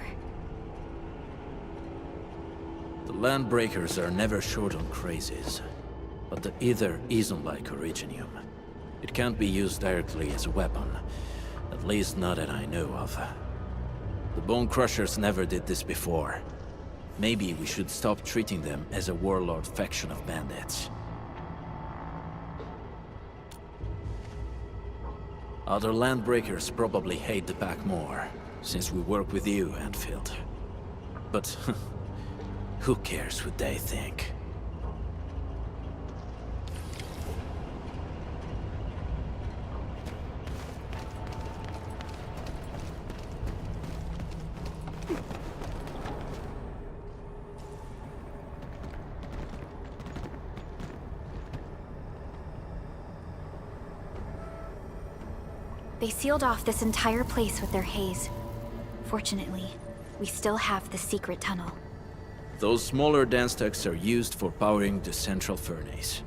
The Landbreakers are never short on crazes, but the Ether isn't like Originium. It can't be used directly as a weapon, at least not that I know of. The Bone Crushers never did this before. Maybe we should stop treating them as a warlord faction of bandits. Other Landbreakers probably hate the pack more, since we work with you, Endfield. But who cares what they think? They sealed off this entire place with their haze. Fortunately, we still have the secret tunnel. Those smaller dance stacks are used for powering the central furnace.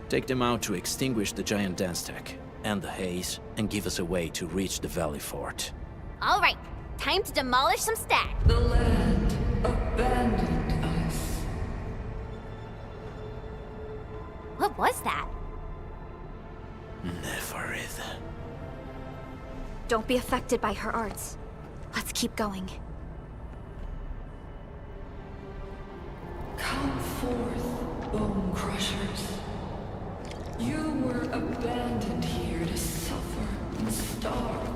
Take them out to extinguish the giant dance stack and the haze, and give us a way to reach the Valley Fort. All right, time to demolish some stacks. The land abandoned us. What was that? Neferith. Don't be affected by her arts. Let's keep going. Come forth, Bone Crushers. You were abandoned here to suffer and starve.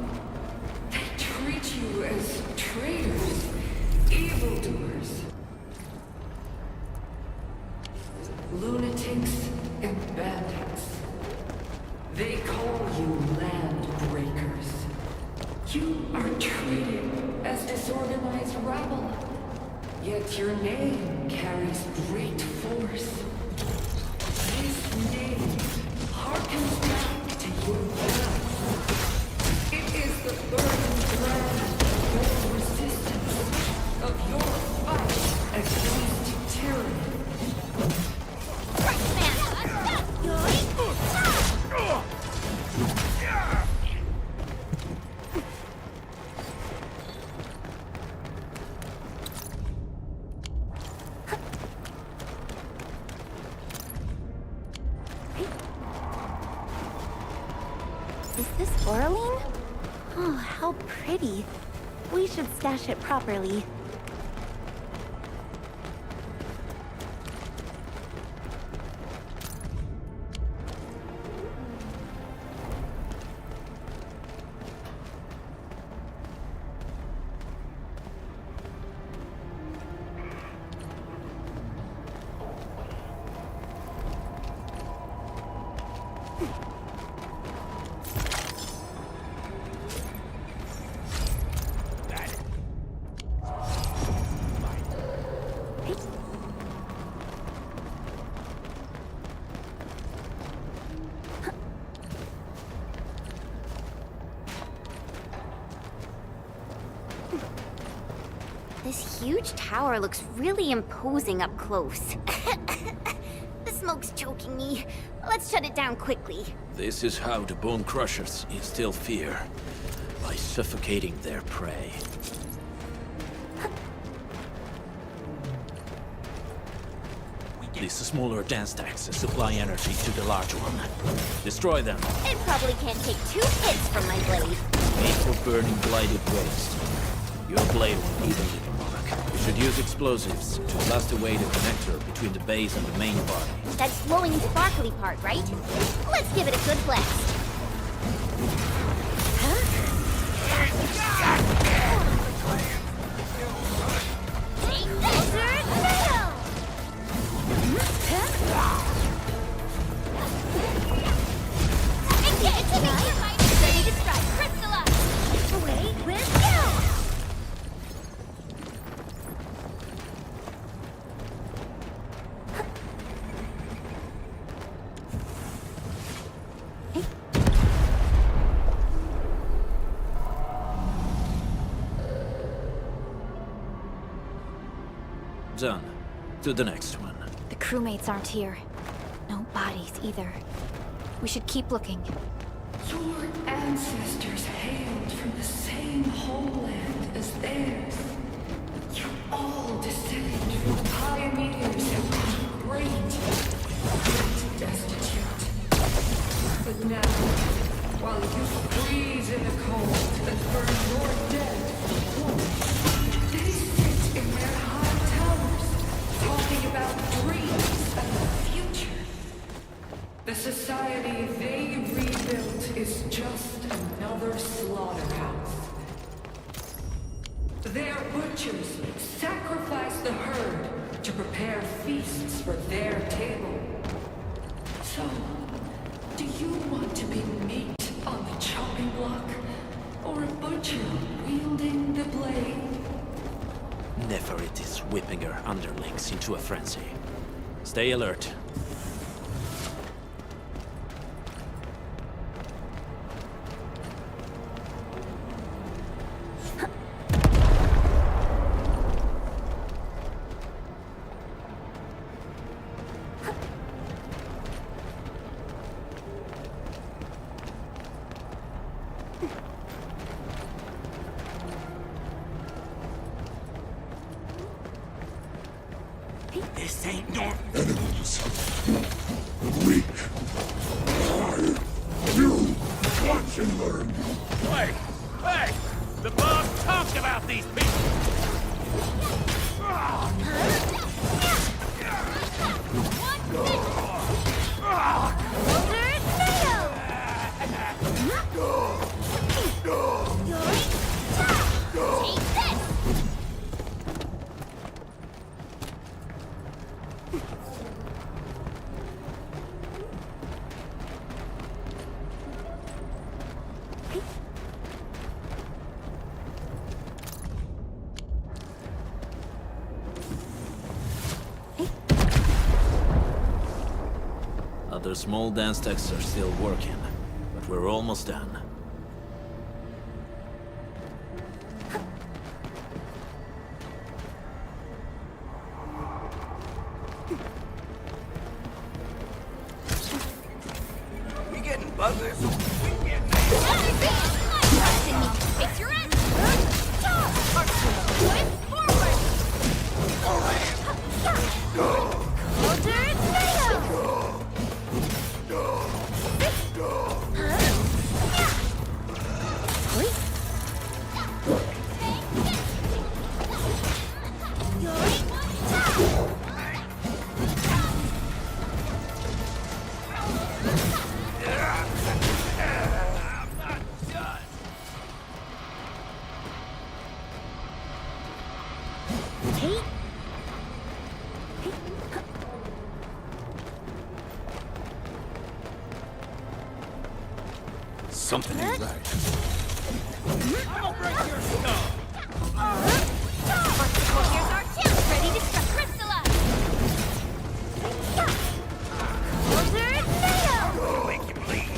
They treat you as traitors, evildoers, lunatics and bandits. They call you Landbreakers. You are treated as disorganized rabble. Yet your name carries great force. This name harkens back to your past. It is the burning brand of your resistance, of your fight against tyranny. this Oraline? Oh, how pretty. We should stash it properly. This huge tower looks really imposing up close. The smoke's choking me. Let's shut it down quickly. This is how the Bone Crushers instill fear, by suffocating their prey. These smaller dance stacks supply energy to the large one. Destroy them. It probably can't take 2 hits from my blade. Aim for burning blighted waste. Your blade will need a little monarch. You should use explosives to blast away the connector between the base and the main body. That's glowing sparkly part, right? Let's give it a good blast. Done. To the next one. The crewmates aren't here. No bodies either. We should keep looking. Your ancestors hailed from the same homeland as theirs. You all descend from pioneers who are great, yet destitute. But now, while you freeze in the cold and burn your dead, they sit in their high towers, talking about dreams and the future. The society they rebuilt is just another slaughterhouse. Their butchers sacrifice the herd to prepare feasts for their table. So, do you want to be meat on the chopping block, or a butcher wielding the blade? Neferit is whipping her underlings into a frenzy. Stay alert. This ain't no enemies. Weak. Tired. You watch and learn. Hey! Hey! The boss talked about these people! Other small dance stacks are still working, but we're almost done. We getting buzzers? Face your end! Forward! Counter Something ain't right. I'll break your skull! Here's our chance! Ready to crystallize! Oh, it can bleed.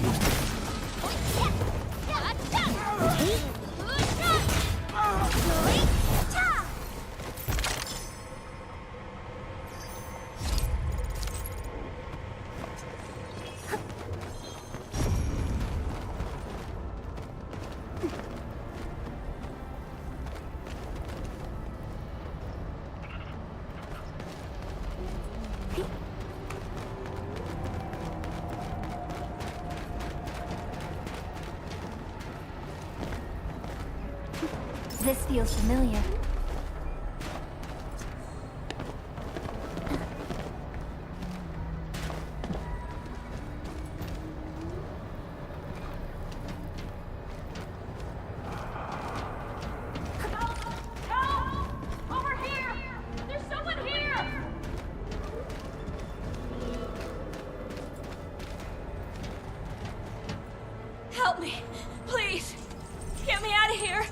This feels familiar. Over here! There's someone here! Help me! Please! Get me out of here!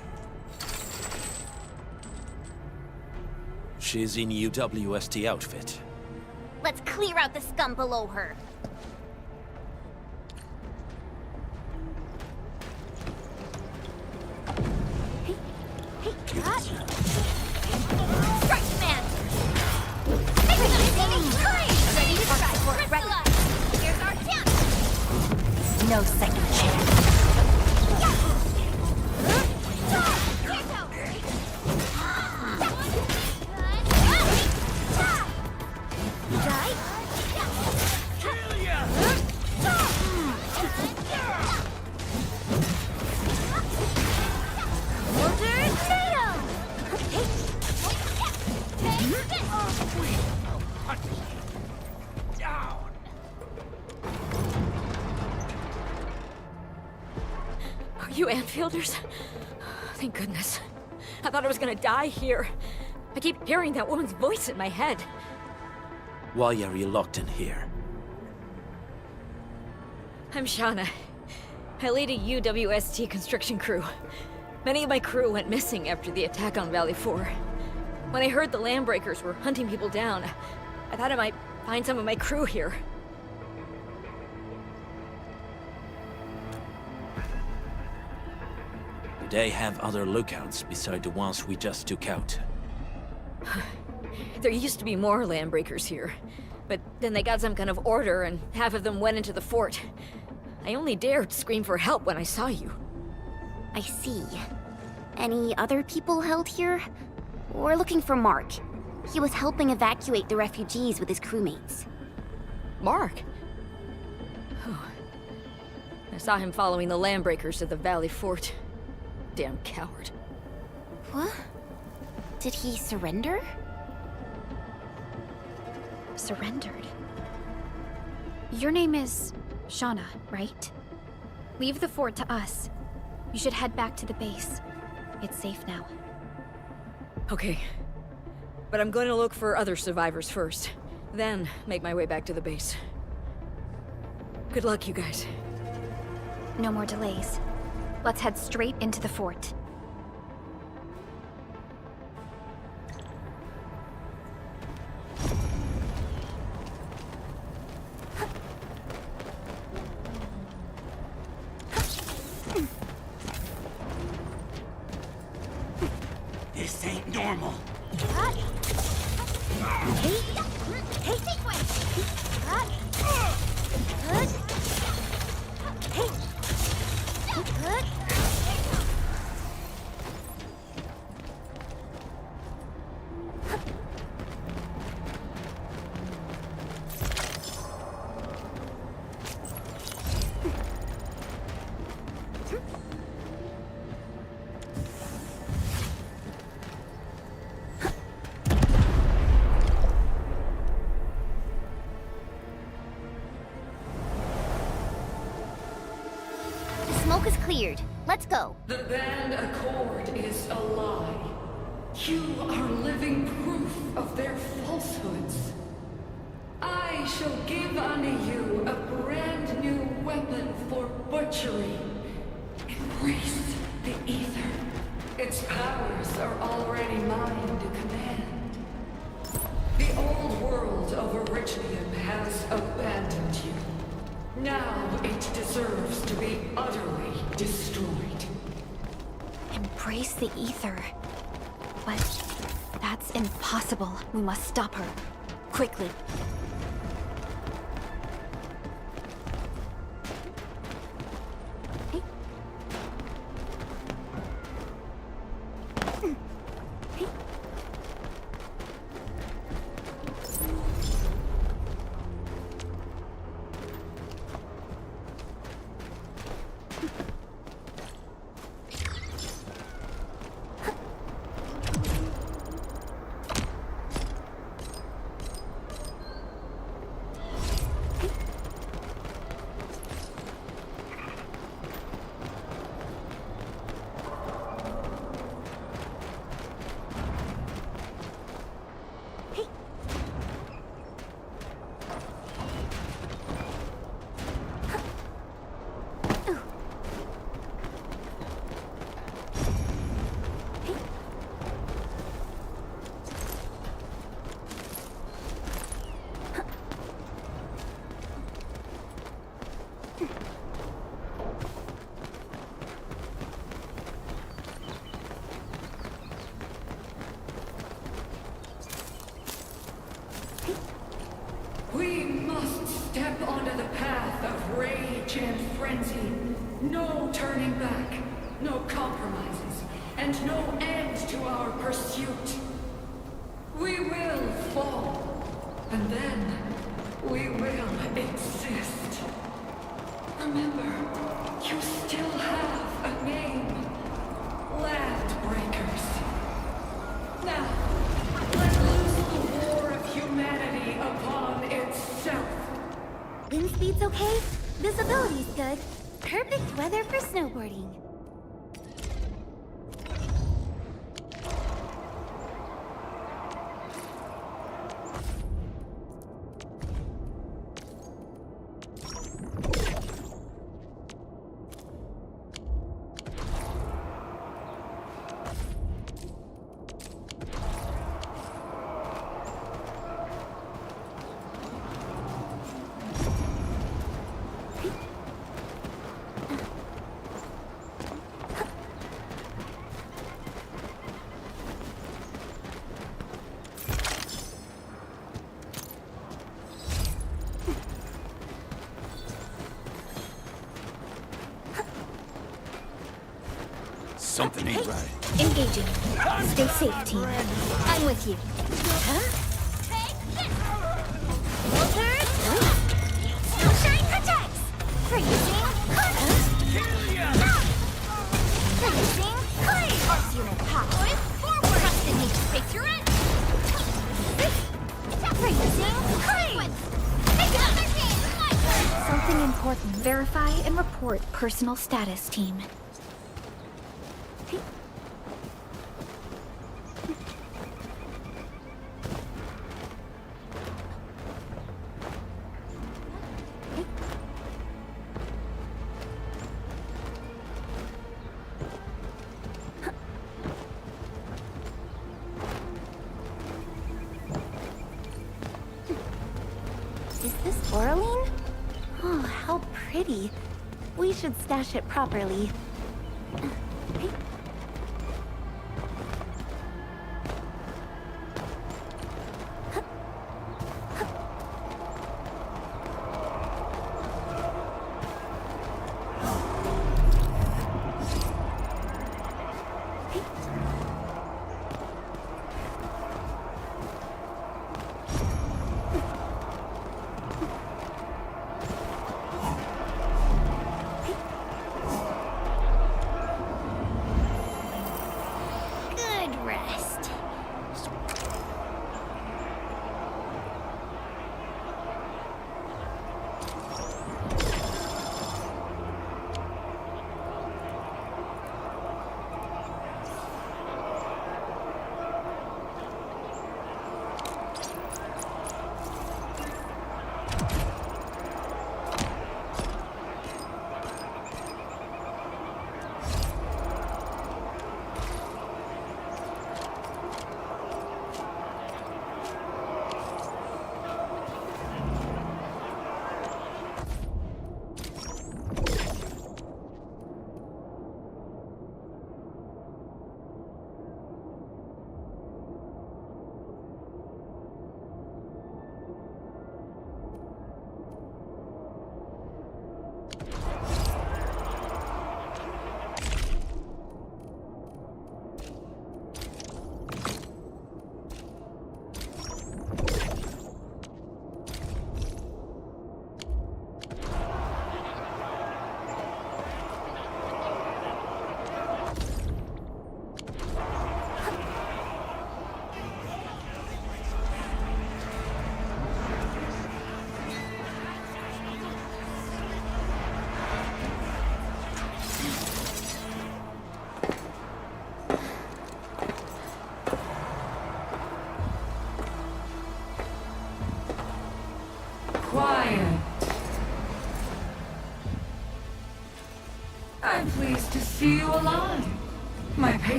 She's in UWST outfit. Let's clear out the scum below her. Strike man! Ready to try for it. Here's our chance! No second chance. Are you Endfielders? Thank goodness. I thought I was gonna die here. I keep hearing that woman's voice in my head. Why are you locked in here? I'm Shauna. I lead a UWST construction crew. Many of my crew went missing after the attack on Valley 4. When I heard the Landbreakers were hunting people down, I thought I might find some of my crew here. Do they have other lookouts beside the ones we just took out? There used to be more Landbreakers here, but then they got some kind of order and half of them went into the fort. I only dared scream for help when I saw you. I see. Any other people held here? We're looking for Mark. He was helping evacuate the refugees with his crewmates. Mark? Oh. I saw him following the Landbreakers to the Valley Fort. Damn coward. What? Did he surrender? Surrendered. Your name is Shauna, right? Leave the fort to us. You should head back to the base. It's safe now. Okay. But I'm going to look for other survivors first. Then make my way back to the base. Good luck, you guys. No more delays. Let's head straight into the fort. This ain't normal. Smoke is cleared. Let's go. The band accord is a lie. You are living of their falsehoods. I shall give unto you a brand new weapon for butchery. Embrace the ether. Its powers are already mine to command. The old world of Arknights has abandoned you. Now it deserves to be utterly destroyed. Embrace the ether. But that's impossible. We must stop her. Quickly. We must step onto the path of rage and frenzy. No turning back, no compromises, and no end to our pursuit. We will fall, and then we will exist. Remember, you still have a name. Landbreakers. Now, let loose the war of humanity upon itself. Wind speed's okay? Visibility's good. Perfect weather for snowboarding. Something ain't right. Engaging. Stay safe, team. I'm with you. Huh? Filtered. Snowshine protects. Freezing. Freezing. Clear. Arts unit power. Forward. Trusted me to face your end. Freezing. Clear. Take another team. Something important. Verify and report personal status, team. Is this Oraline? Oh, how pretty. We should stash it properly.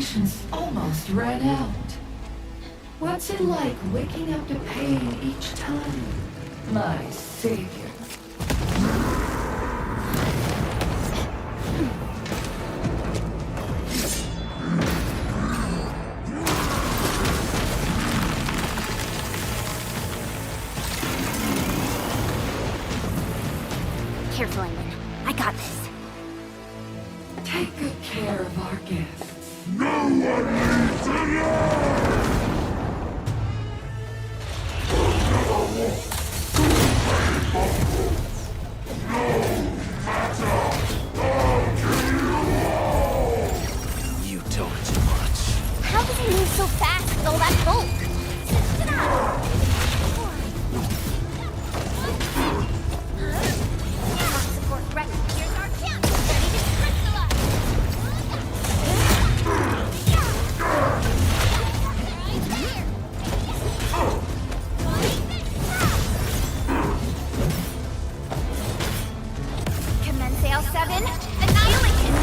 patience almost ran out. What's it like waking up to pain each time? My savior. Careful, Eamon. I got this. Take good care of our guests. No one needs to know! You talk too much. How does he move so fast with all that bulk? Support ready. Here's our chance. Ready to crystallize. Commence L7. Annihilation.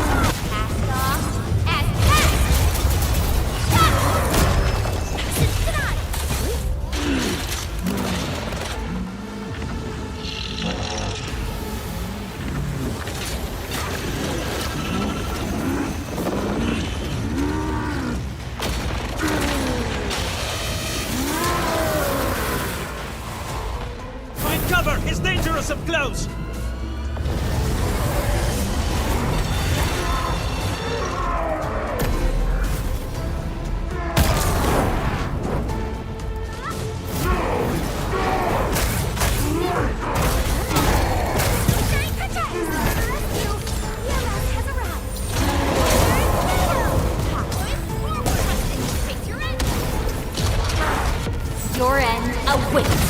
Cast off. As cast. Passage denied. Find cover! He's dangerous up close! Your end awaits.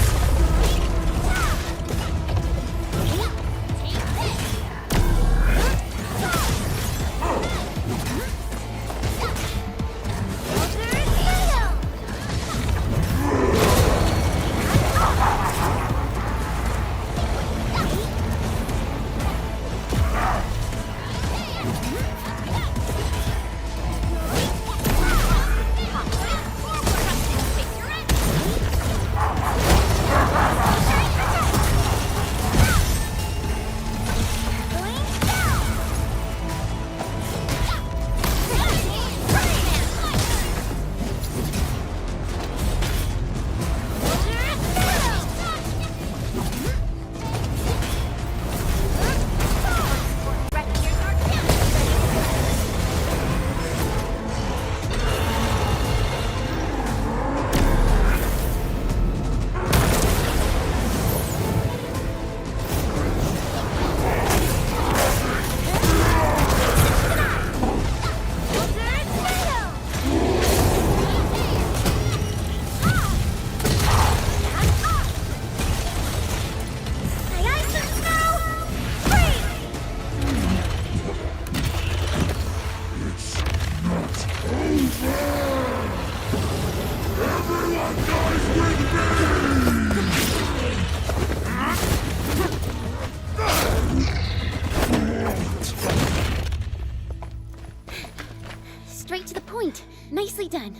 Straight to the point. Nicely done.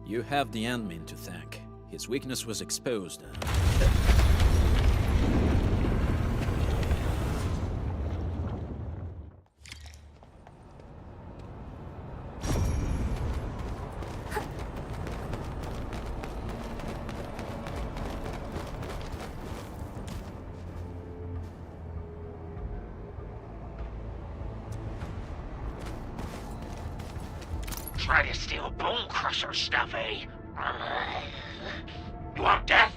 You have the admin to thank. His weakness was exposed. Try to steal Bone Crusher stuff, eh? You want death?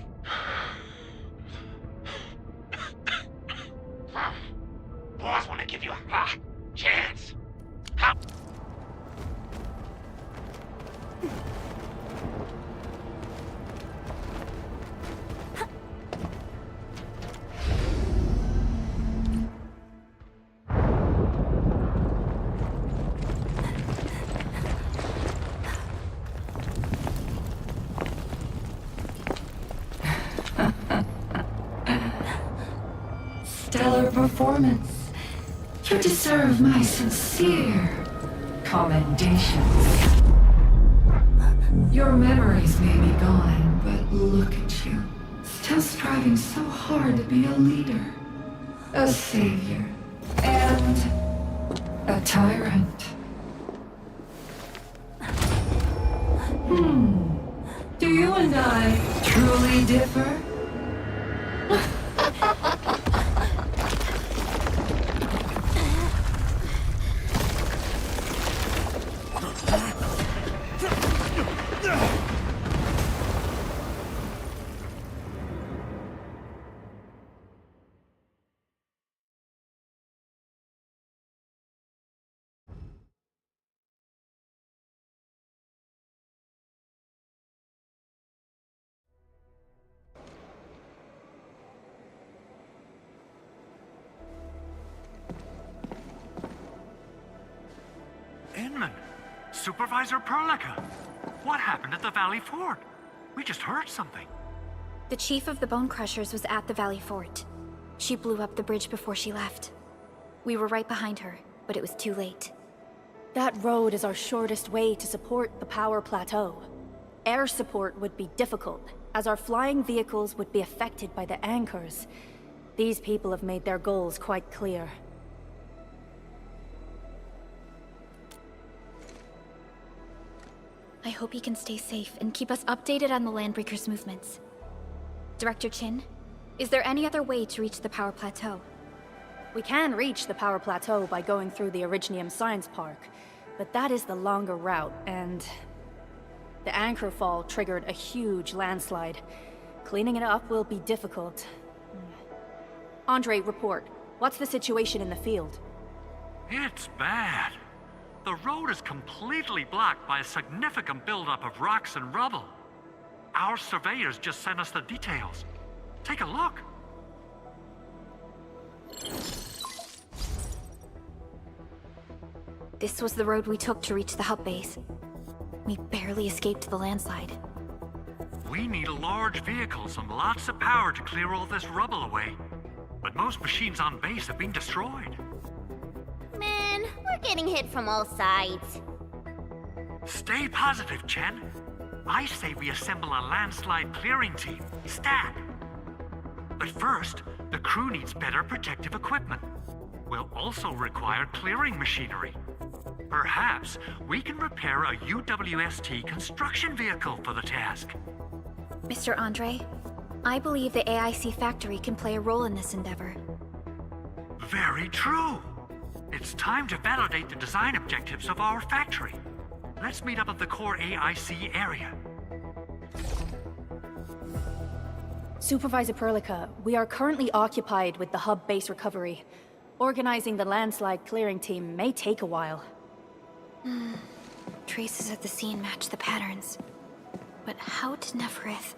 Boss want to give you a chance. How? Stellar performance. You deserve my sincere commendations. Your memories may be gone, but look at you. Still striving so hard to be a leader, a savior, and a tyrant. Do you and I truly differ? Supervisor Perlica, what happened at the Valley Fort? We just heard something. The chief of the Bone Crushers was at the Valley Fort. She blew up the bridge before she left. We were right behind her, but it was too late. That road is our shortest way to support the power plateau. Air support would be difficult, as our flying vehicles would be affected by the anchors. These people have made their goals quite clear. I hope he can stay safe and keep us updated on the Landbreakers' movements. Director Chin, is there any other way to reach the power plateau? We can reach the power plateau by going through the Originium Science Park, but that is the longer route, and the anchor fall triggered a huge landslide. Cleaning it up will be difficult. Andre, report. What's the situation in the field? It's bad. The road is completely blocked by a significant buildup of rocks and rubble. Our surveyors just sent us the details. Take a look. This was the road we took to reach the hub base. We barely escaped the landslide. We need large vehicles and lots of power to clear all this rubble away. But most machines on base have been destroyed. Man, we're getting hit from all sides. Stay positive, Chen. I say we assemble a landslide clearing team, stat. But first, the crew needs better protective equipment. We'll also require clearing machinery. Perhaps we can repair a UWST construction vehicle for the task. Mr. Andre, I believe the AIC factory can play a role in this endeavor. Very true. It's time to validate the design objectives of our factory. Let's meet up at the core AIC area. Supervisor Perlica, we are currently occupied with the hub base recovery. Organizing the landslide clearing team may take a while. Traces of the scene match the patterns. But how did Neferith...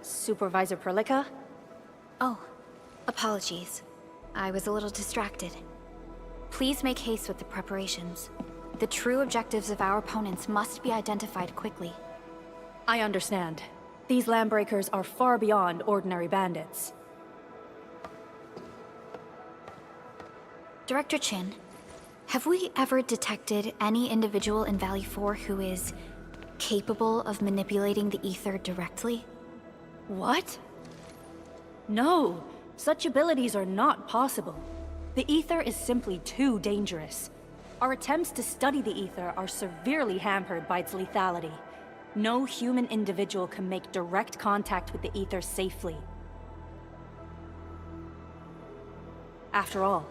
Supervisor Perlica? Oh, apologies. I was a little distracted. Please make haste with the preparations. The true objectives of our opponents must be identified quickly. I understand. These Landbreakers are far beyond ordinary bandits. Director Chin, have we ever detected any individual in Valley 4 who is capable of manipulating the ether directly? What? No, such abilities are not possible. The ether is simply too dangerous. Our attempts to study the ether are severely hampered by its lethality. No human individual can make direct contact with the ether safely. After all,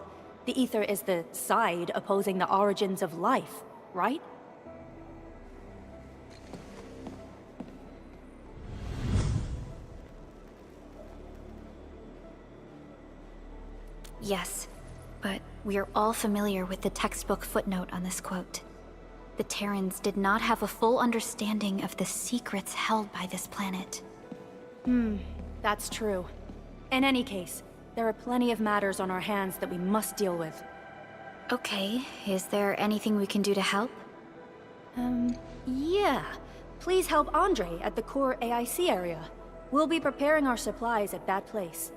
the ether is the side opposing the origins of life, right? Yes, but we are all familiar with the textbook footnote on this quote. The Terrans did not have a full understanding of the secrets held by this planet. That's true. In any case, there are plenty of matters on our hands that we must deal with. Okay, is there anything we can do to help? Yeah. Please help Andre at the core AIC area. We'll be preparing our supplies at that place.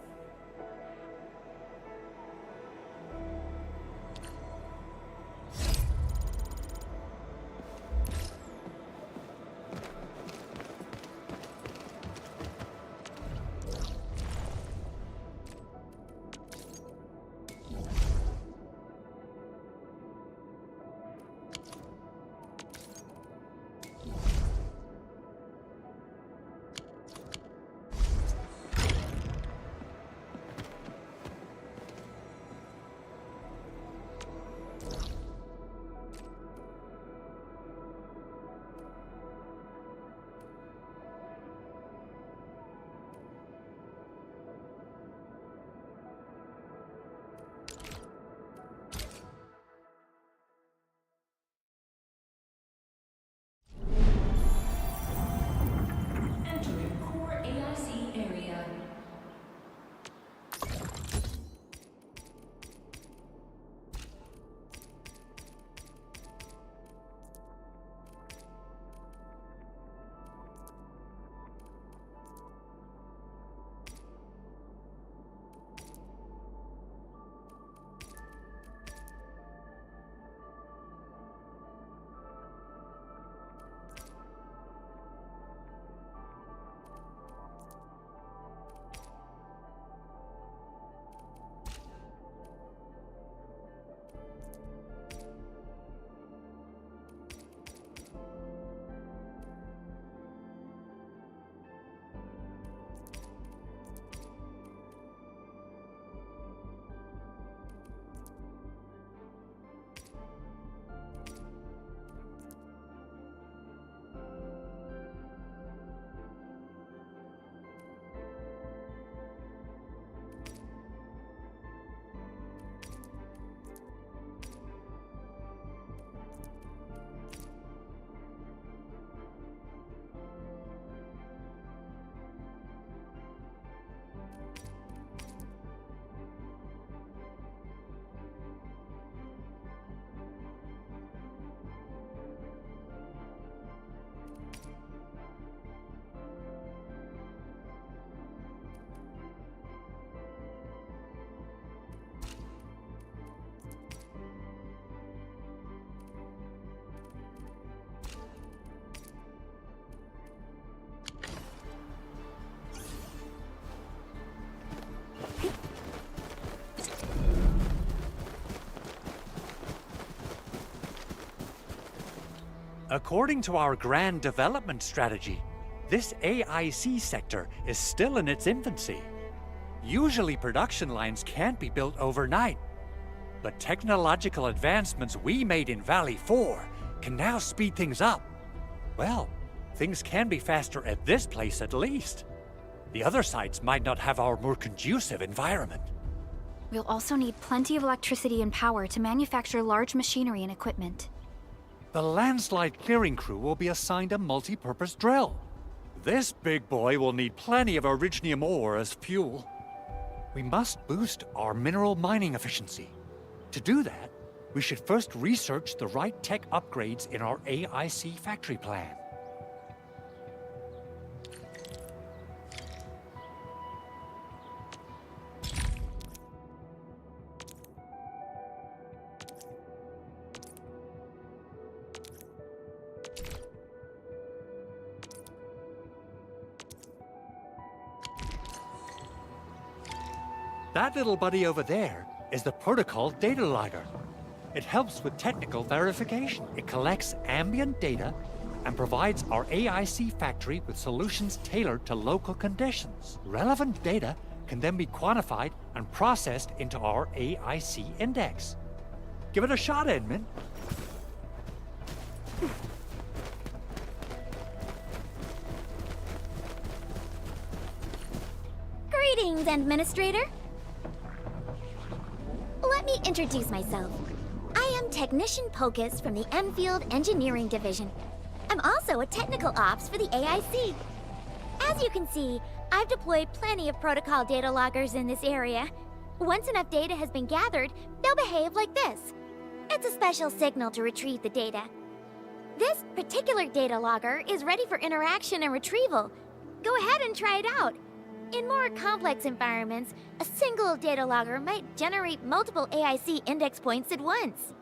According to our grand development strategy, this AIC sector is still in its infancy. Usually production lines can't be built overnight, but technological advancements we made in Valley 4 can now speed things up. Well, things can be faster at this place at least. The other sites might not have our more conducive environment. We'll also need plenty of electricity and power to manufacture large machinery and equipment. The landslide clearing crew will be assigned a multi-purpose drill. This big boy will need plenty of Originium ore as fuel. We must boost our mineral mining efficiency. To do that, we should first research the right tech upgrades in our AIC factory plan. That little buddy over there is the protocol data logger. It helps with technical verification. It collects ambient data and provides our AIC factory with solutions tailored to local conditions. Relevant data can then be quantified and processed into our AIC index. Give it a shot, Edmund. Greetings, Administrator. Let me introduce myself. I am Technician Pocus from the Endfield Engineering Division. I'm also a technical ops for the AIC. As you can see, I've deployed plenty of protocol data loggers in this area. Once enough data has been gathered, they'll behave like this. It's a special signal to retrieve the data. This particular data logger is ready for interaction and retrieval. Go ahead and try it out. In more complex environments, a single data logger might generate multiple AIC index points at once.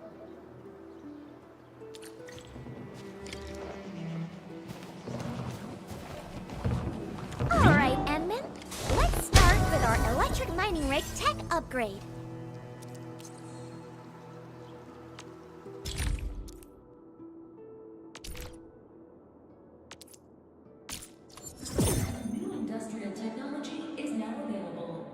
Alright, Enman. Let's start with our electric mining rig tech upgrade. New industrial technology is now available.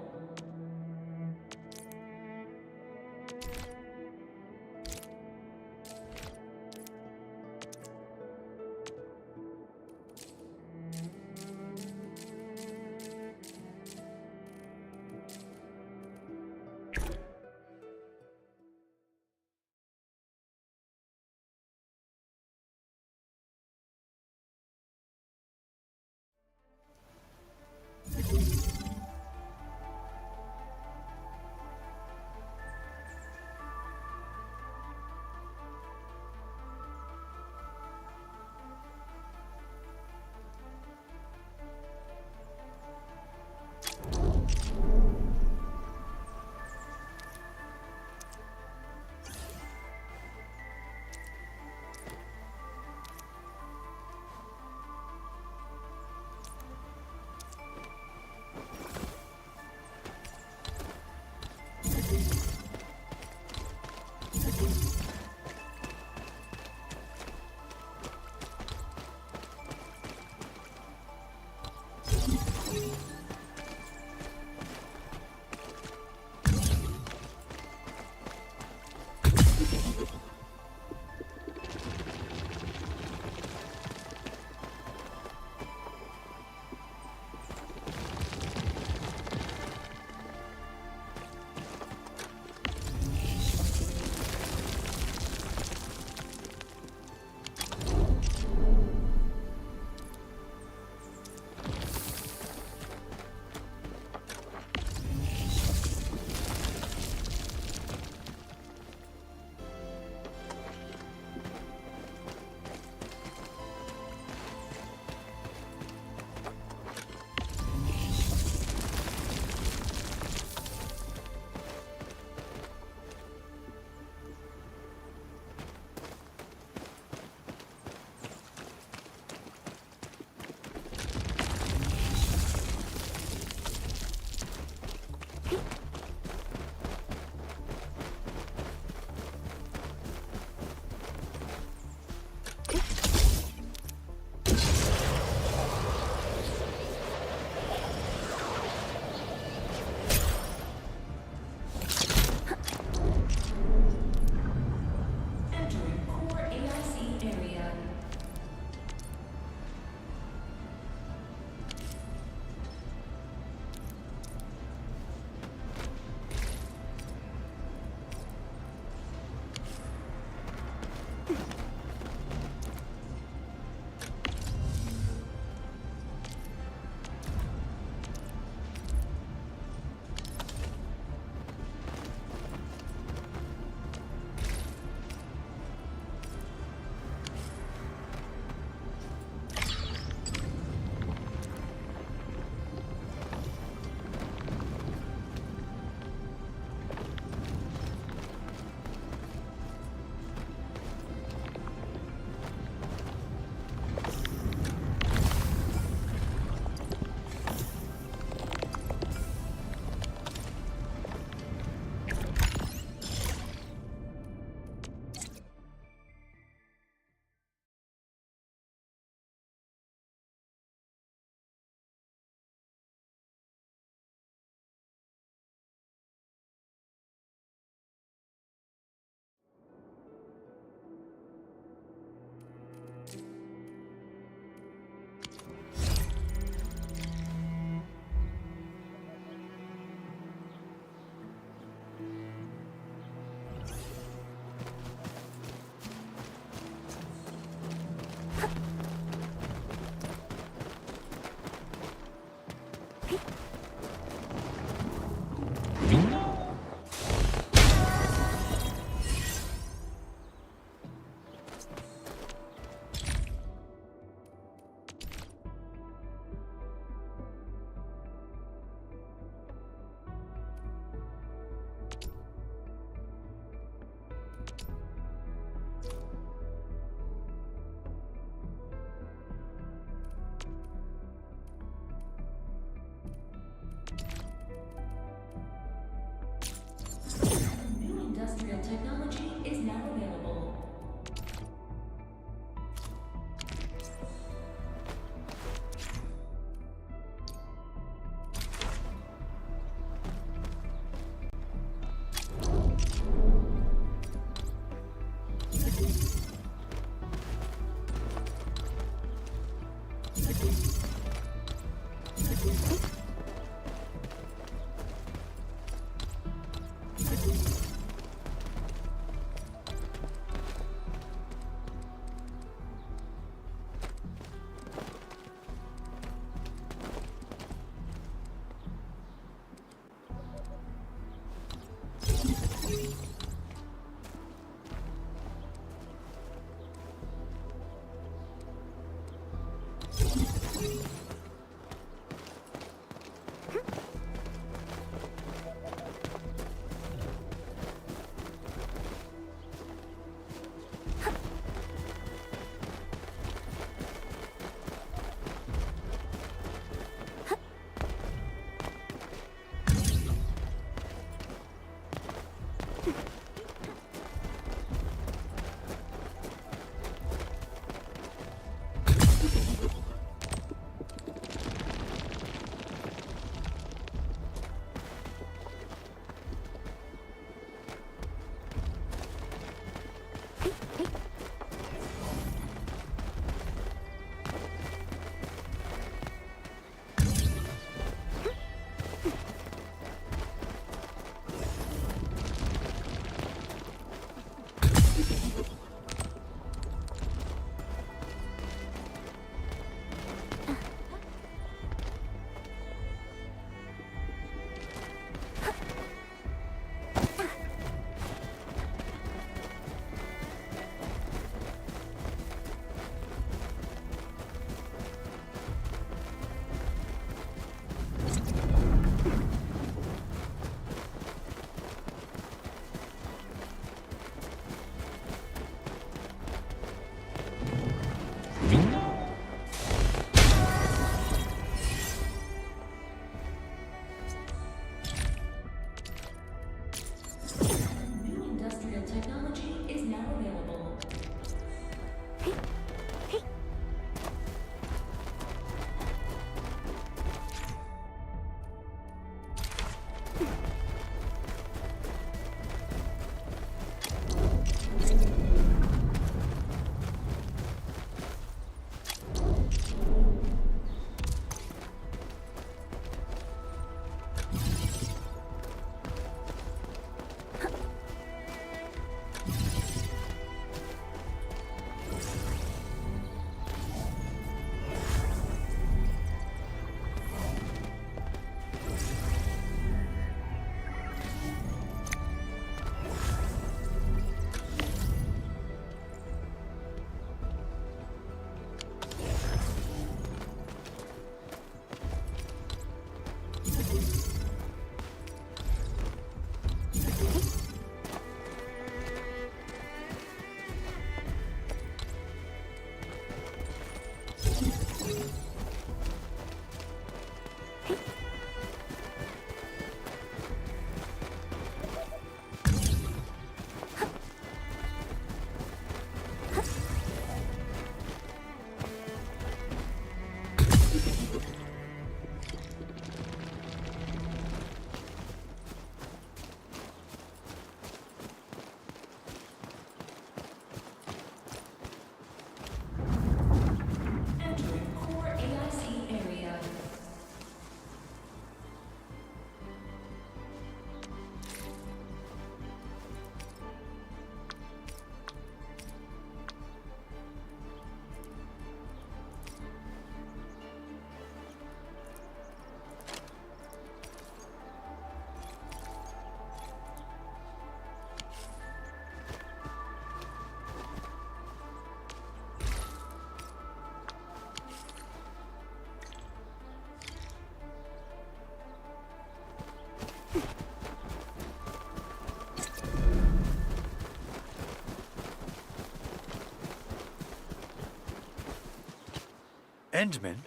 Endman,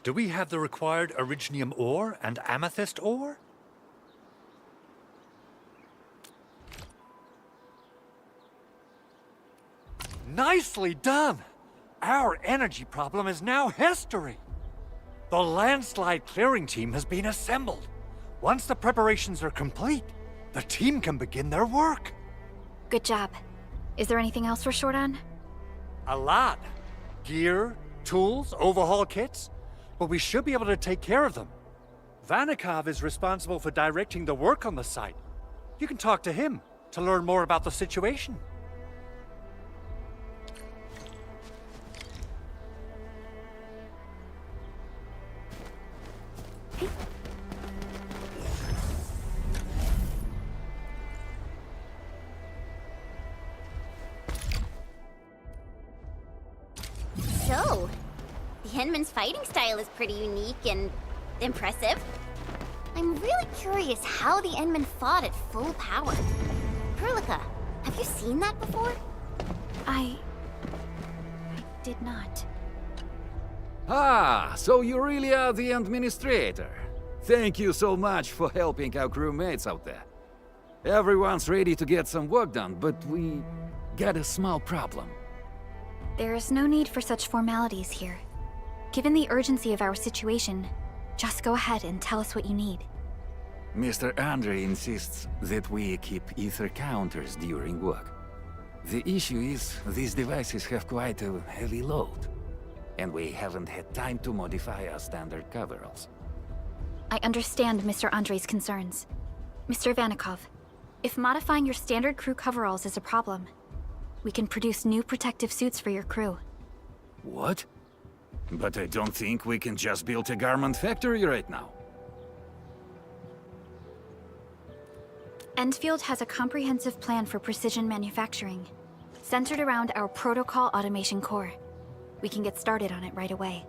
do we have the required Originium ore and Amethyst ore? Nicely done! Our energy problem is now history. The landslide clearing team has been assembled. Once the preparations are complete, the team can begin their work. Good job. Is there anything else we're short on? A lot. Gear, tools, overhaul kits, but we should be able to take care of them. Vanikov is responsible for directing the work on the site. You can talk to him to learn more about the situation. So, the Henman's fighting style is pretty unique and impressive. I'm really curious how the Endmen fought at full power. Perlica, have you seen that before? I did not. Ah, so you really are the administrator. Thank you so much for helping our crewmates out there. Everyone's ready to get some work done, but we got a small problem. There is no need for such formalities here. Given the urgency of our situation, just go ahead and tell us what you need. Mr. Andre insists that we keep ether counters during work. The issue is, these devices have quite a heavy load, and we haven't had time to modify our standard coveralls. I understand Mr. Andre's concerns. Mr. Vanikov, if modifying your standard crew coveralls is a problem, we can produce new protective suits for your crew. What? But I don't think we can just build a garment factory right now. Endfield has a comprehensive plan for precision manufacturing, centered around our protocol automation core. We can get started on it right away.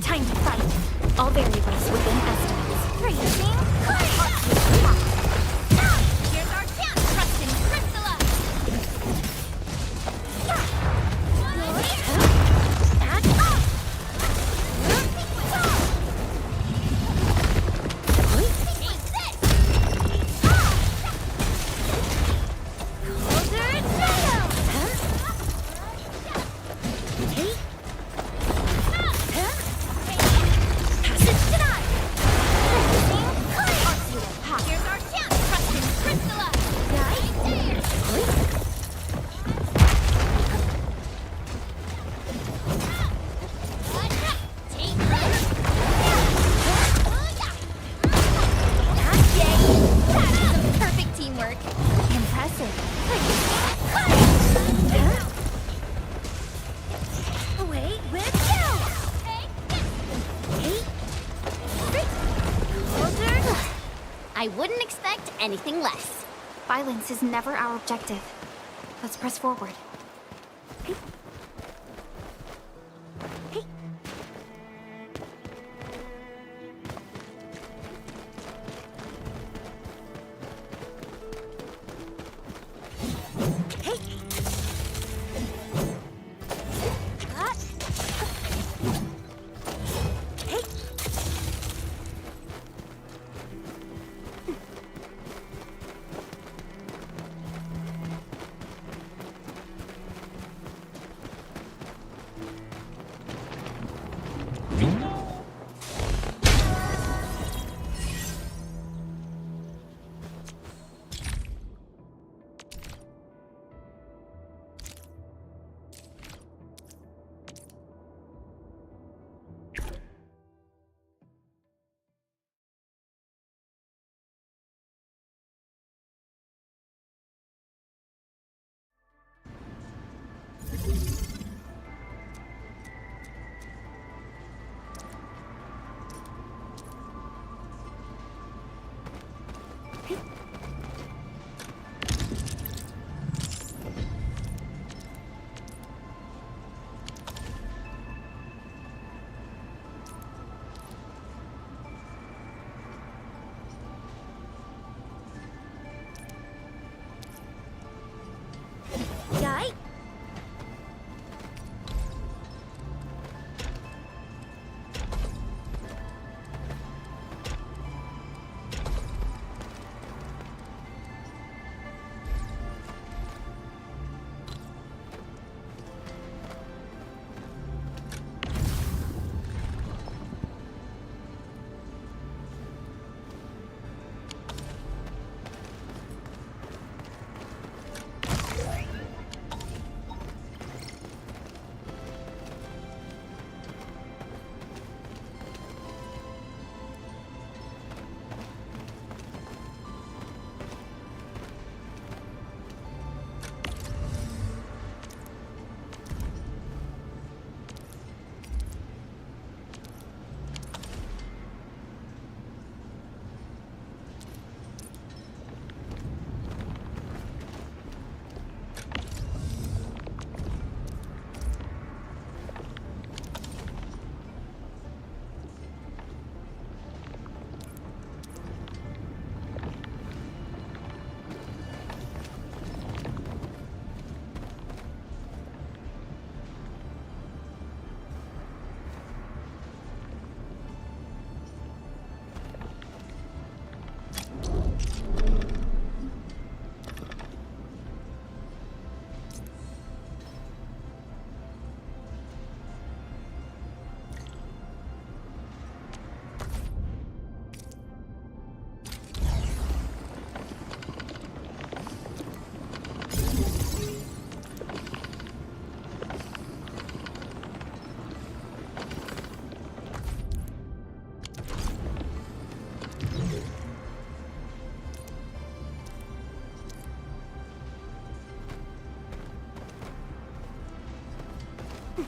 Time to fight. All variables within estimates. Freezing. Here's our chance, trust in Crystalla! Perfect teamwork. Impressive. Away with you! I wouldn't expect anything less. Violence is never our objective. Let's press forward. Hey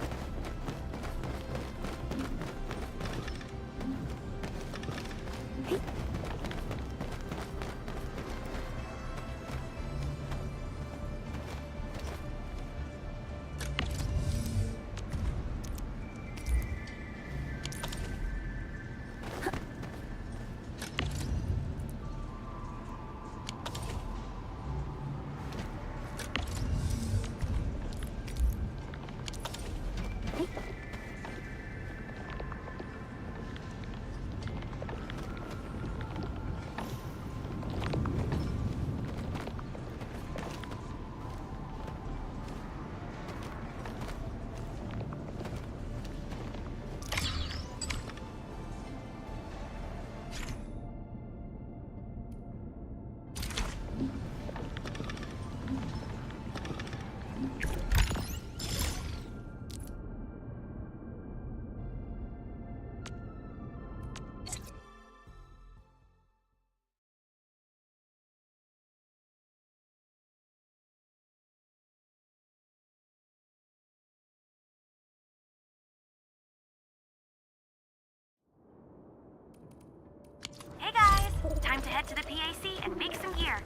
guys, time to head to the PAC and make some gear.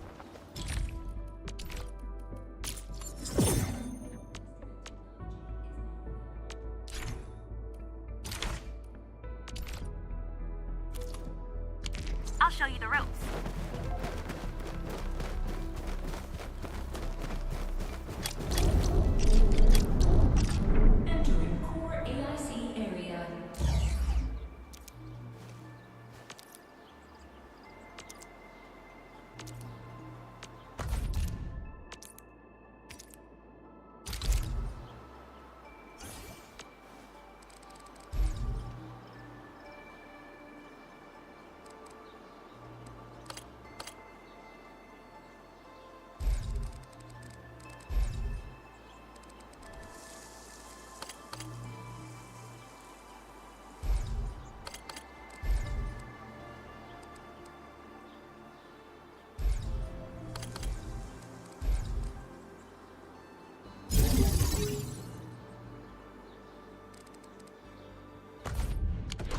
I'll show you the ropes. Entering core AIC area.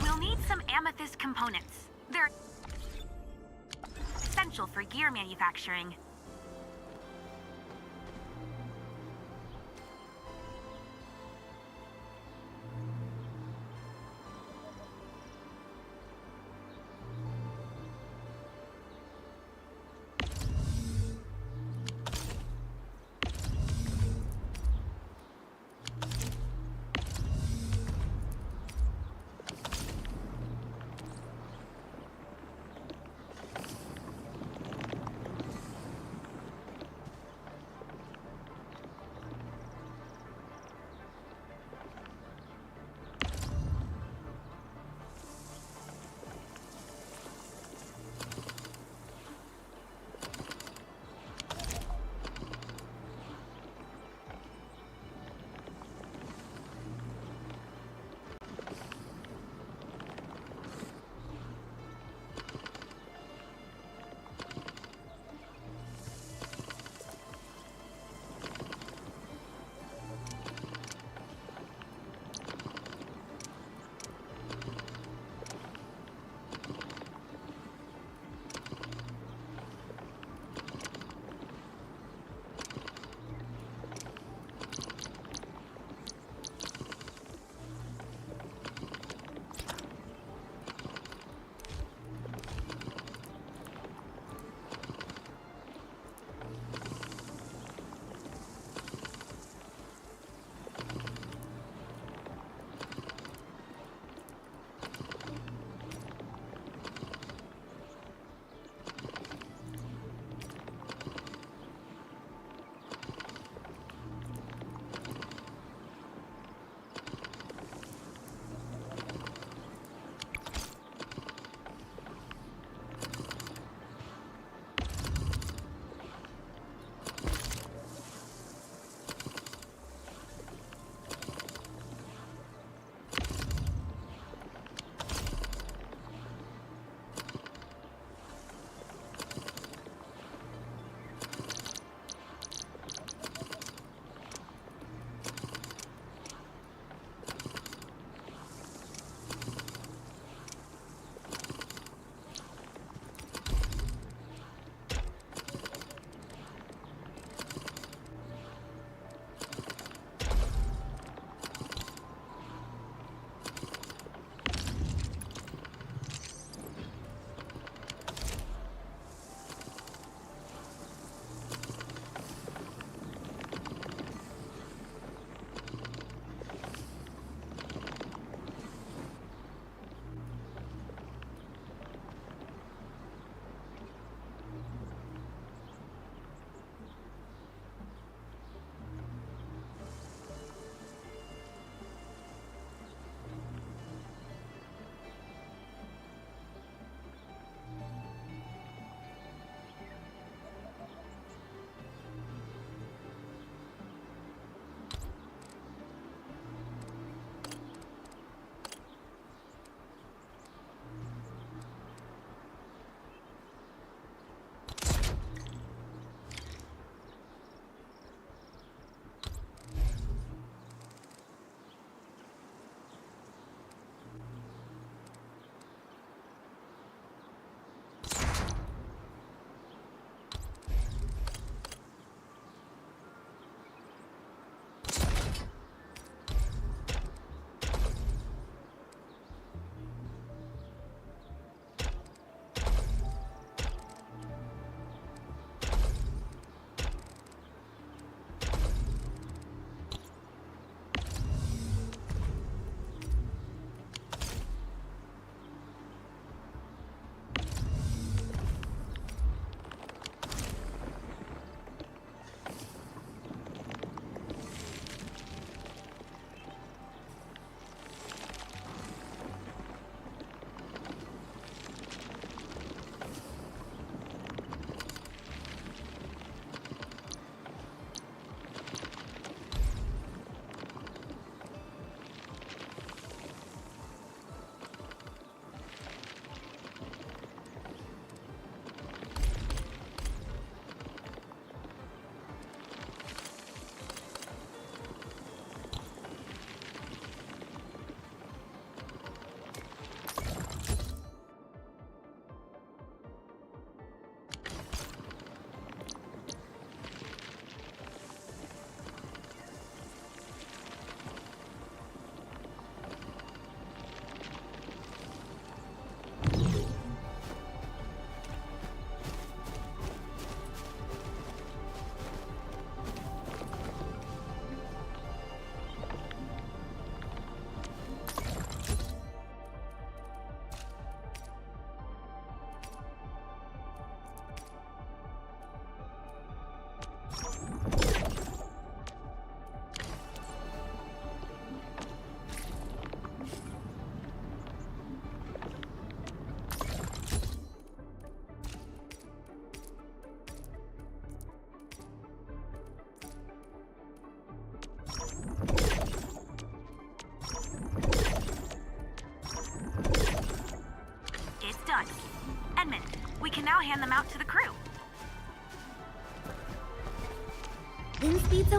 We'll need some amethyst components. They're essential for gear manufacturing.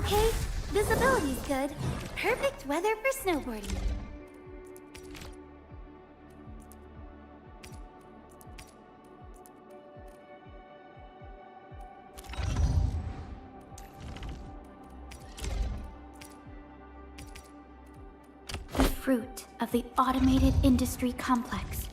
okay. Visibility's good. Perfect weather for snowboarding. The fruit of the automated industry complex.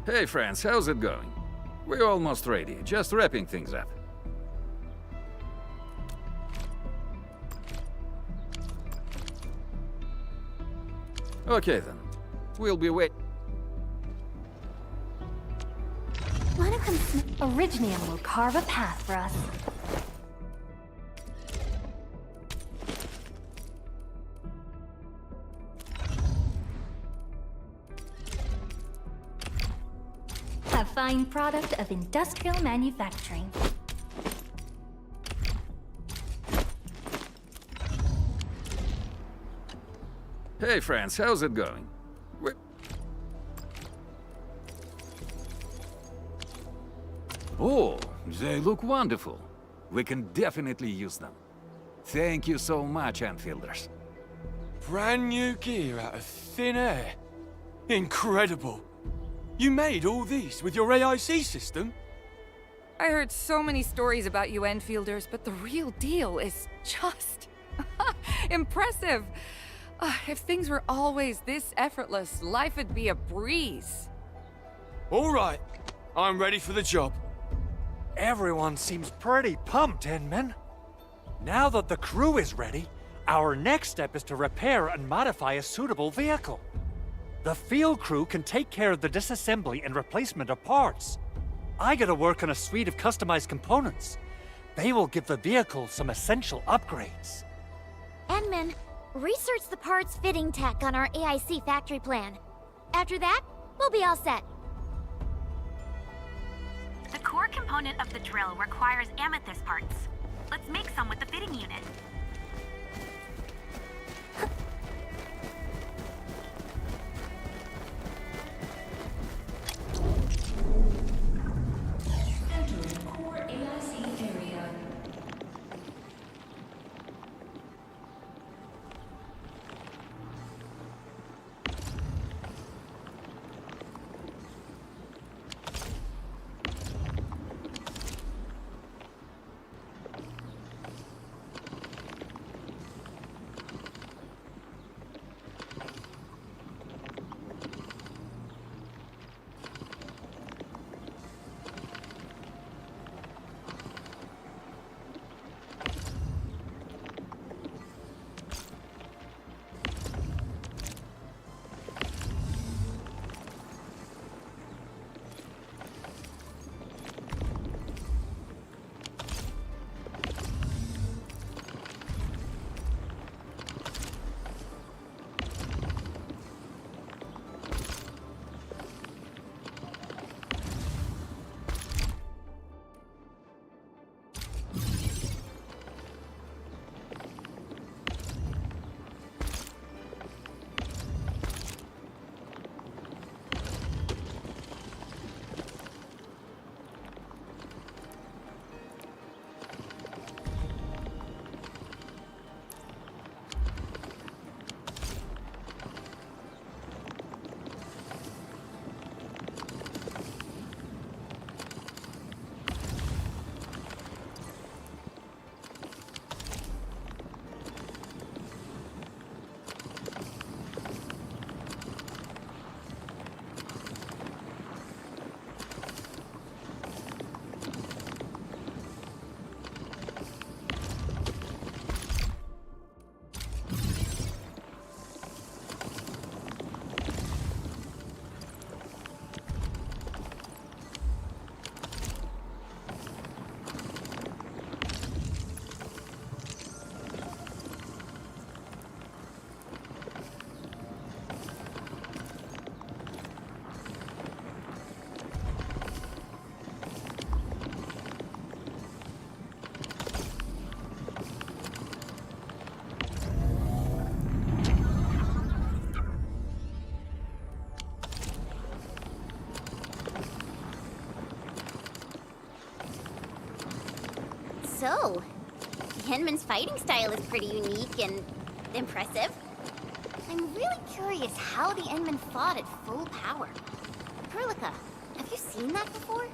Hey friends, how's it going? We're almost ready, just wrapping things up. Okay then, we'll be wait. Wanna come Originium will carve a path for us. A fine product of industrial manufacturing. Hey friends, how's it going? Oh, they look wonderful. We can definitely use them. Thank you so much, Enfielders. Brand new gear out of thin air. Incredible. You made all these with your AIC system? I heard so many stories about you Enfielders, but the real deal is just impressive. If things were always this effortless, life would be a breeze. All right, I'm ready for the job. Everyone seems pretty pumped, Inman. Now that the crew is ready, our next step is to repair and modify a suitable vehicle. The field crew can take care of the disassembly and replacement of parts. I gotta work on a suite of customized components. They will give the vehicle some essential upgrades. Enman, research the parts fitting tech on our AIC factory plan. After that, we'll be all set. The core component of the drill requires amethyst parts. Let's make some with the fitting unit. Entering core AIC area. So, Henman's fighting style is pretty unique and impressive. I'm really curious how the Endmen fought at full power. Perlica, have you seen that before?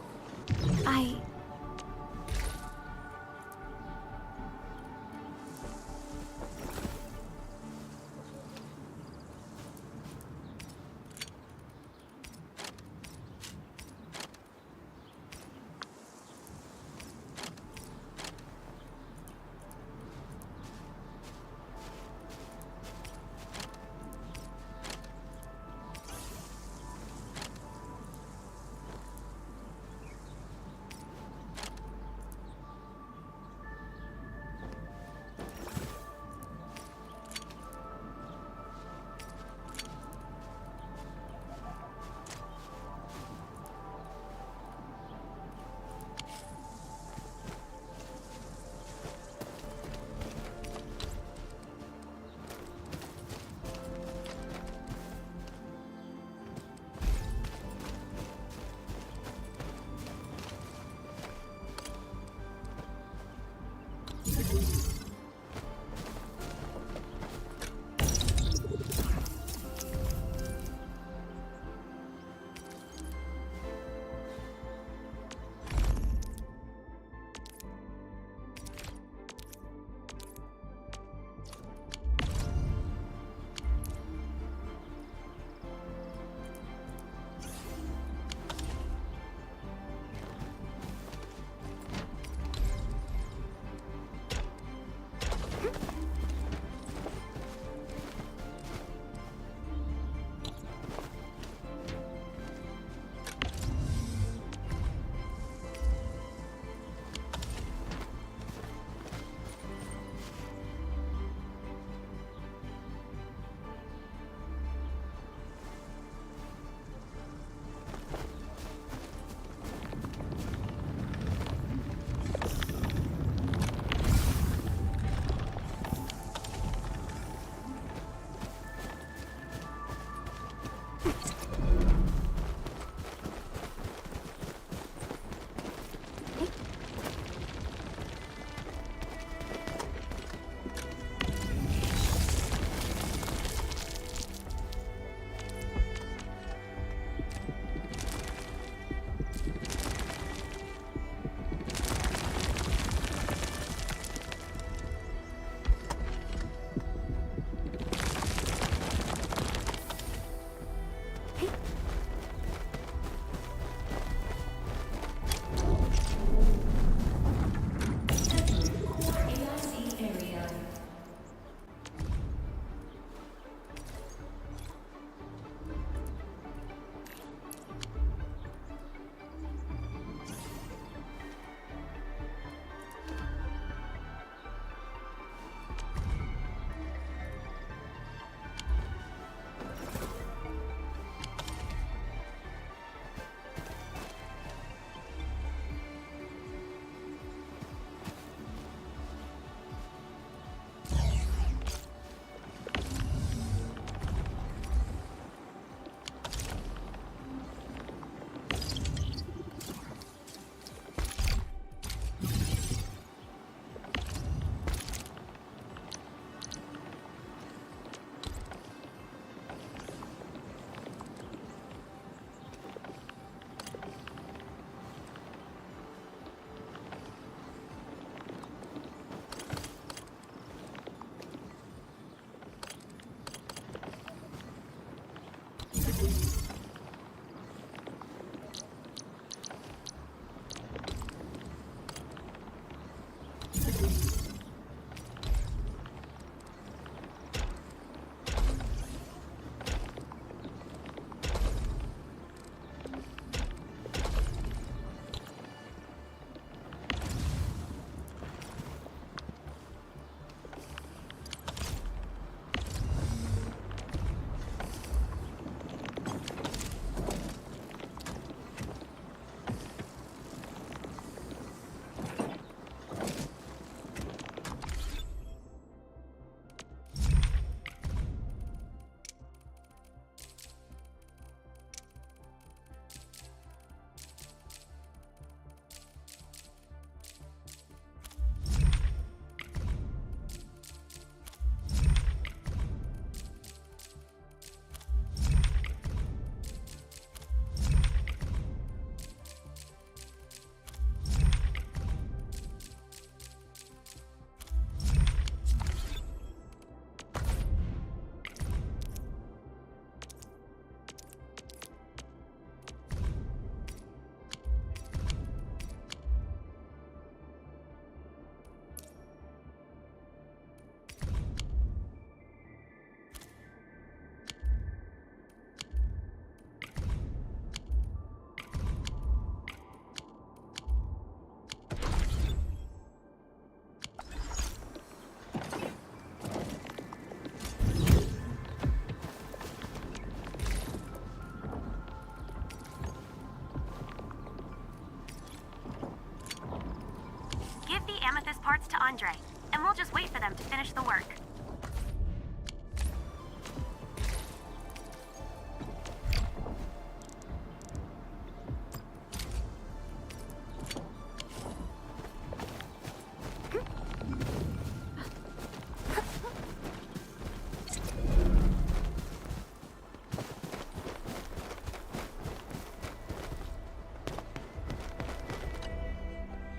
Give the amethyst parts to Andre, and we'll just wait for them to finish the work.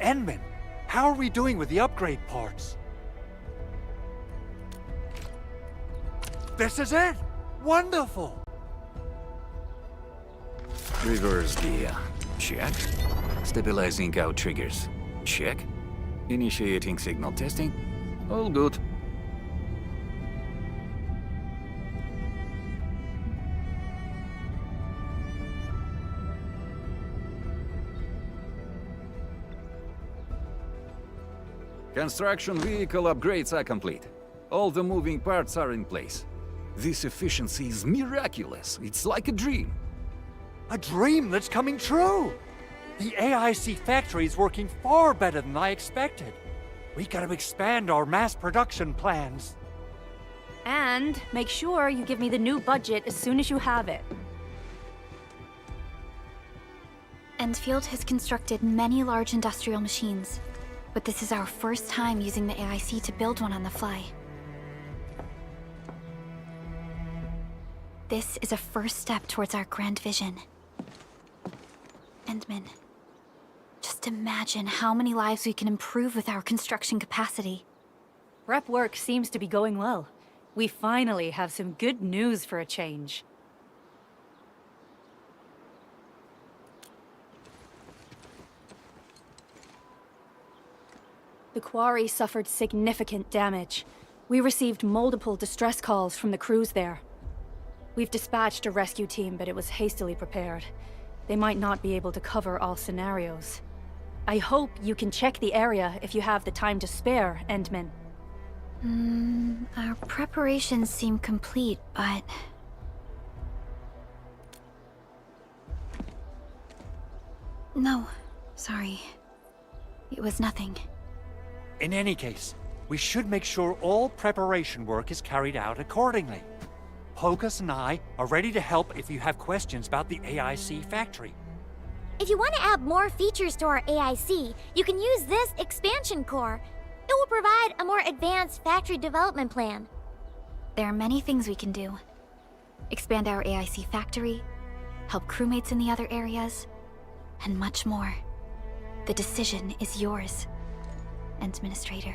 Endman, how are we doing with the upgrade parts? This is it! Wonderful! Reverse gear. Check. Stabilizing out triggers. Check. Initiating signal testing. All good. Construction vehicle upgrades are complete. All the moving parts are in place. This efficiency is miraculous. It's like a dream. A dream that's coming true! The AIC factory is working far better than I expected. We gotta expand our mass production plans. And make sure you give me the new budget as soon as you have it. Endfield has constructed many large industrial machines, but this is our first time using the AIC to build one on the fly. This is a first step towards our grand vision. Endman, just imagine how many lives we can improve with our construction capacity. Prep work seems to be going well. We finally have some good news for a change. The quarry suffered significant damage. We received multiple distress calls from the crews there. We've dispatched a rescue team, but it was hastily prepared. They might not be able to cover all scenarios. I hope you can check the area if you have the time to spare, Endman. Our preparations seem complete, but... No, sorry. It was nothing. In any case, we should make sure all preparation work is carried out accordingly. Hogus and I are ready to help if you have questions about the AIC factory. If you want to add more features to our AIC, you can use this expansion core. It will provide a more advanced factory development plan. There are many things we can do. Expand our AIC factory, help crewmates in the other areas, and much more. The decision is yours, Administrator.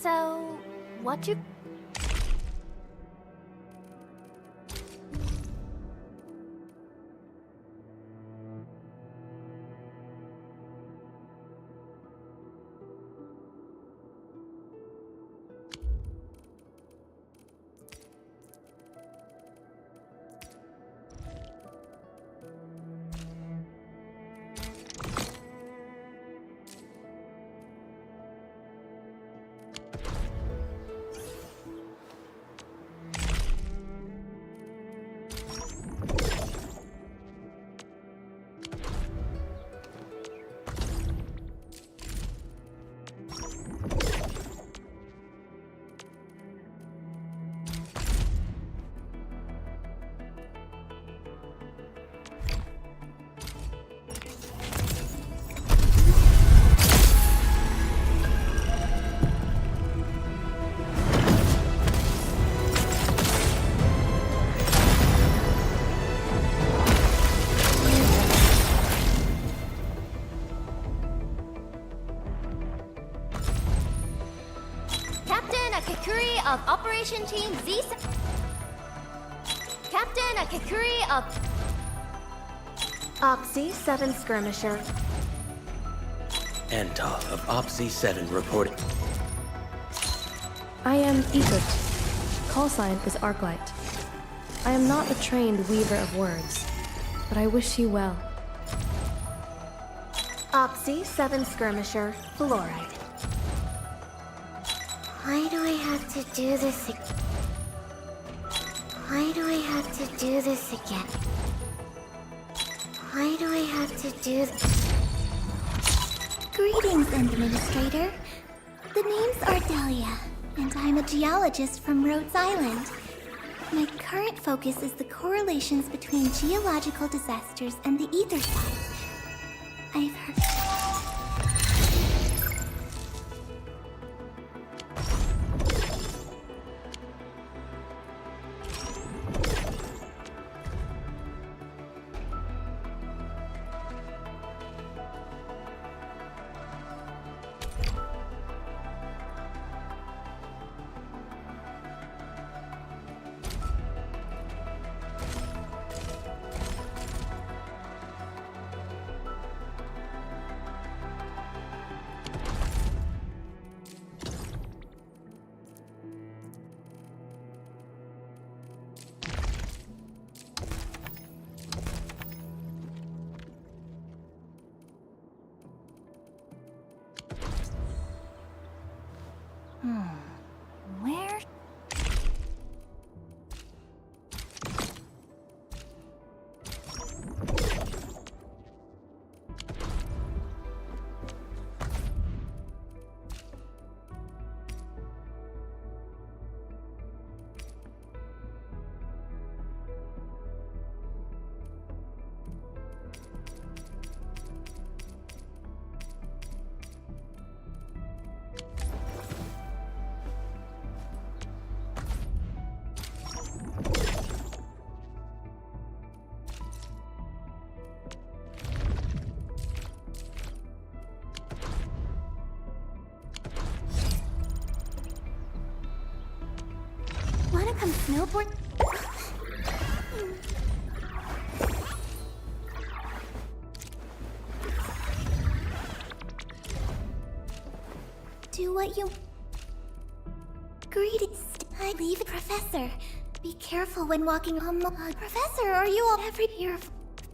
So, what you... of Operation Team Z. Captain Akakuri of Opsy 7 Skirmisher. Antal of Opsy 7 reporting. I am Egypt. Call sign is Arknights. I am not a trained weaver of words, but I wish you well. Opsy 7 Skirmisher, Fluorite. Why do I have to do this again? Why do I have to do this again? Why do I have to do this? Greetings, Administrator. The name's Ardelia, and I'm a geologist from Rhodes Island. My current focus is the correlations between geological disasters and the ether side. I've heard... Where? Wanna come snowboard? Do what you... Greetings. I leave, Professor. Be careful when walking home. Professor, are you all every year?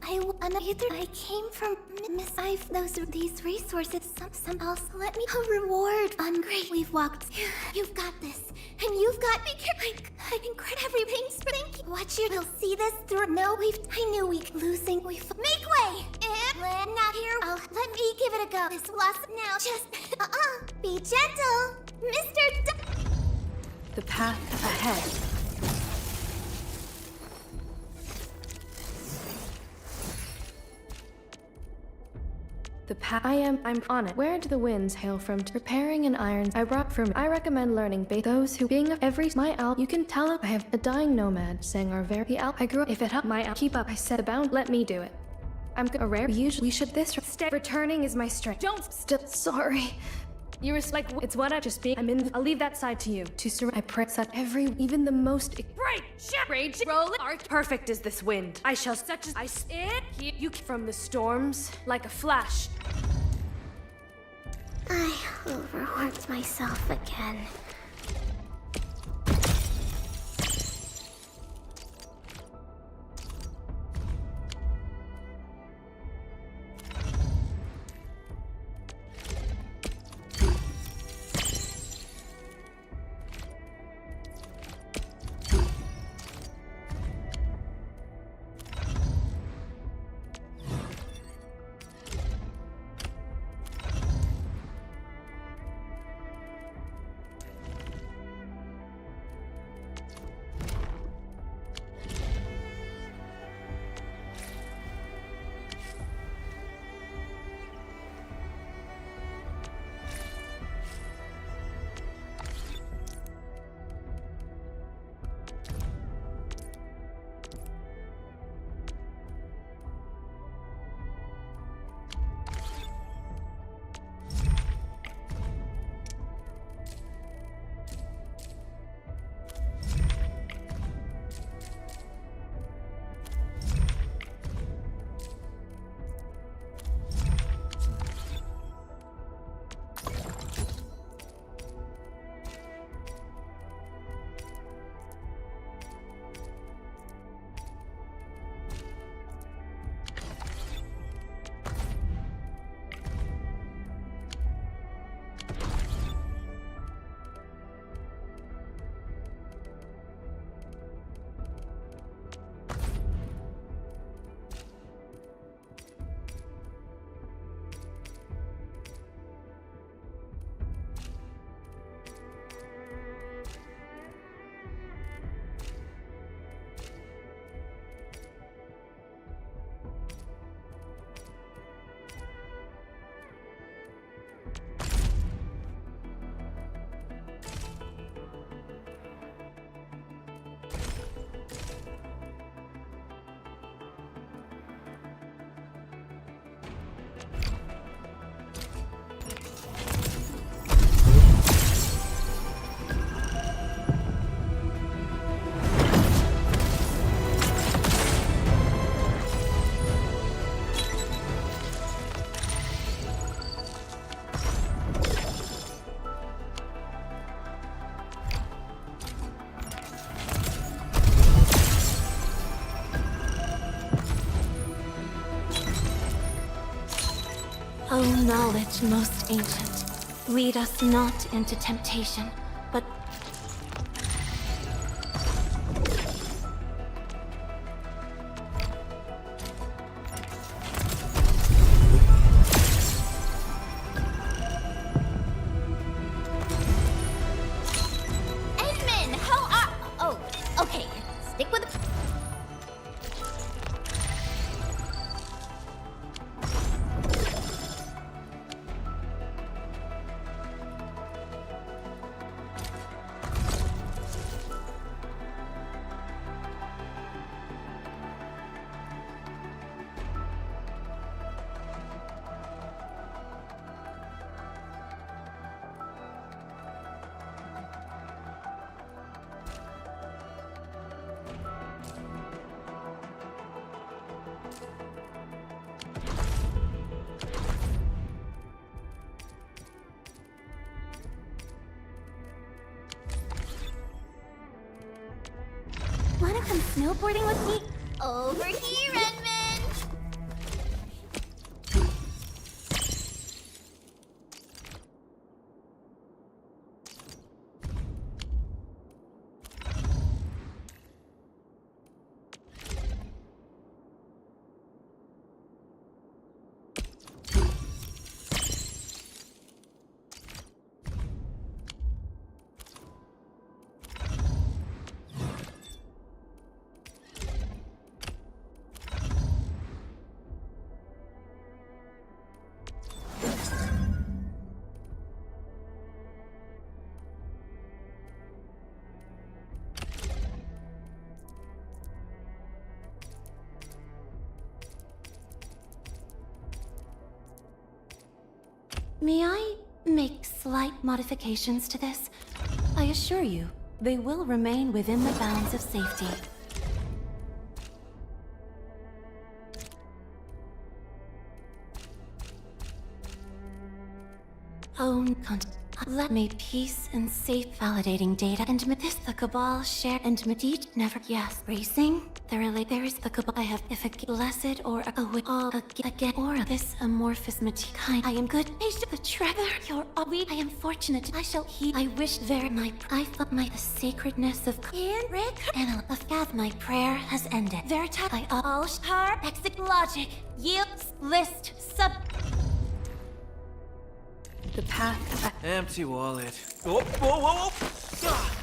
I came from Miss I've these resources. Some also let me a reward on great. We've walked. You've got this, and you've got me. I incredible everything. Thank you. Watch your. We'll see this through. No, I knew we losing. We make way. Not here. Let me give it a go. This lost now. Just be gentle, Mr. The path ahead. I'm on it. Where do the winds hail from? Repairing an iron I brought from. I recommend learning those who being of every my Alp. You can tell I have a dying nomad saying our very Alp. I grew up. If it help my Alp keep up, I said abound. Let me do it. I'm a rare. Usually we should this stay. Returning is my strength. Don't still sorry. You were like, it's what I just be. I'll leave that side to you. I pray that even the most. Great! Ship! Rage! Roll it! Perfect is this wind. I shall such as I it. You from the storms like a flash. I overworked myself again. O knowledge most ancient, lead us not into temptation, but... Edmund, how are... Oh, okay. Stick with... Wanna come snowboarding with me? Over here, Edmund! May I make slight modifications to this, I assure you, they will remain within the bounds of safety. Let me peace and safe validating data and this the Cabal share and Medit never racing. There is the Cabal I have if a blessed or a with all again or this amorphous material kind. I am good patient the trevor your we I am fortunate I shall he I wish very I felt my the sacredness of and of God my prayer has ended. Verita I all star exit logic yields list sub The path. Empty wallet. Whoa, whoa, whoa, whoa! Ah.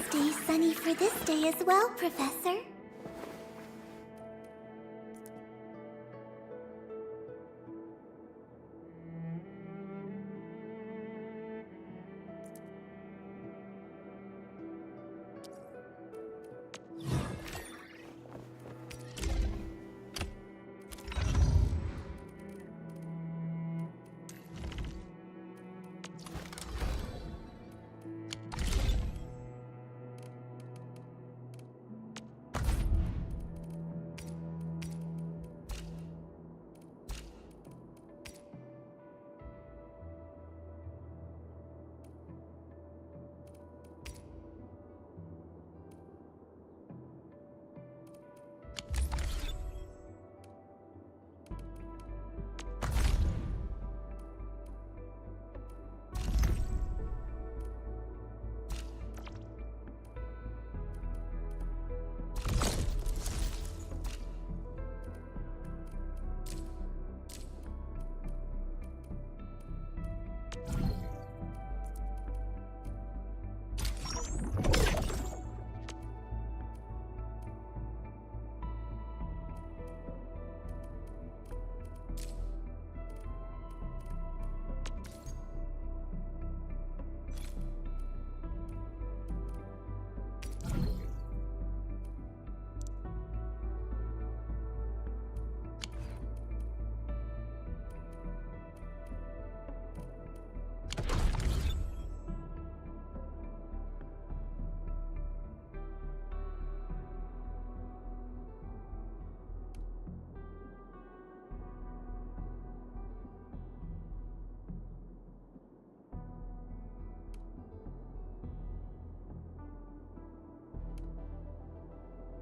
Stay sunny for this day as well, Professor.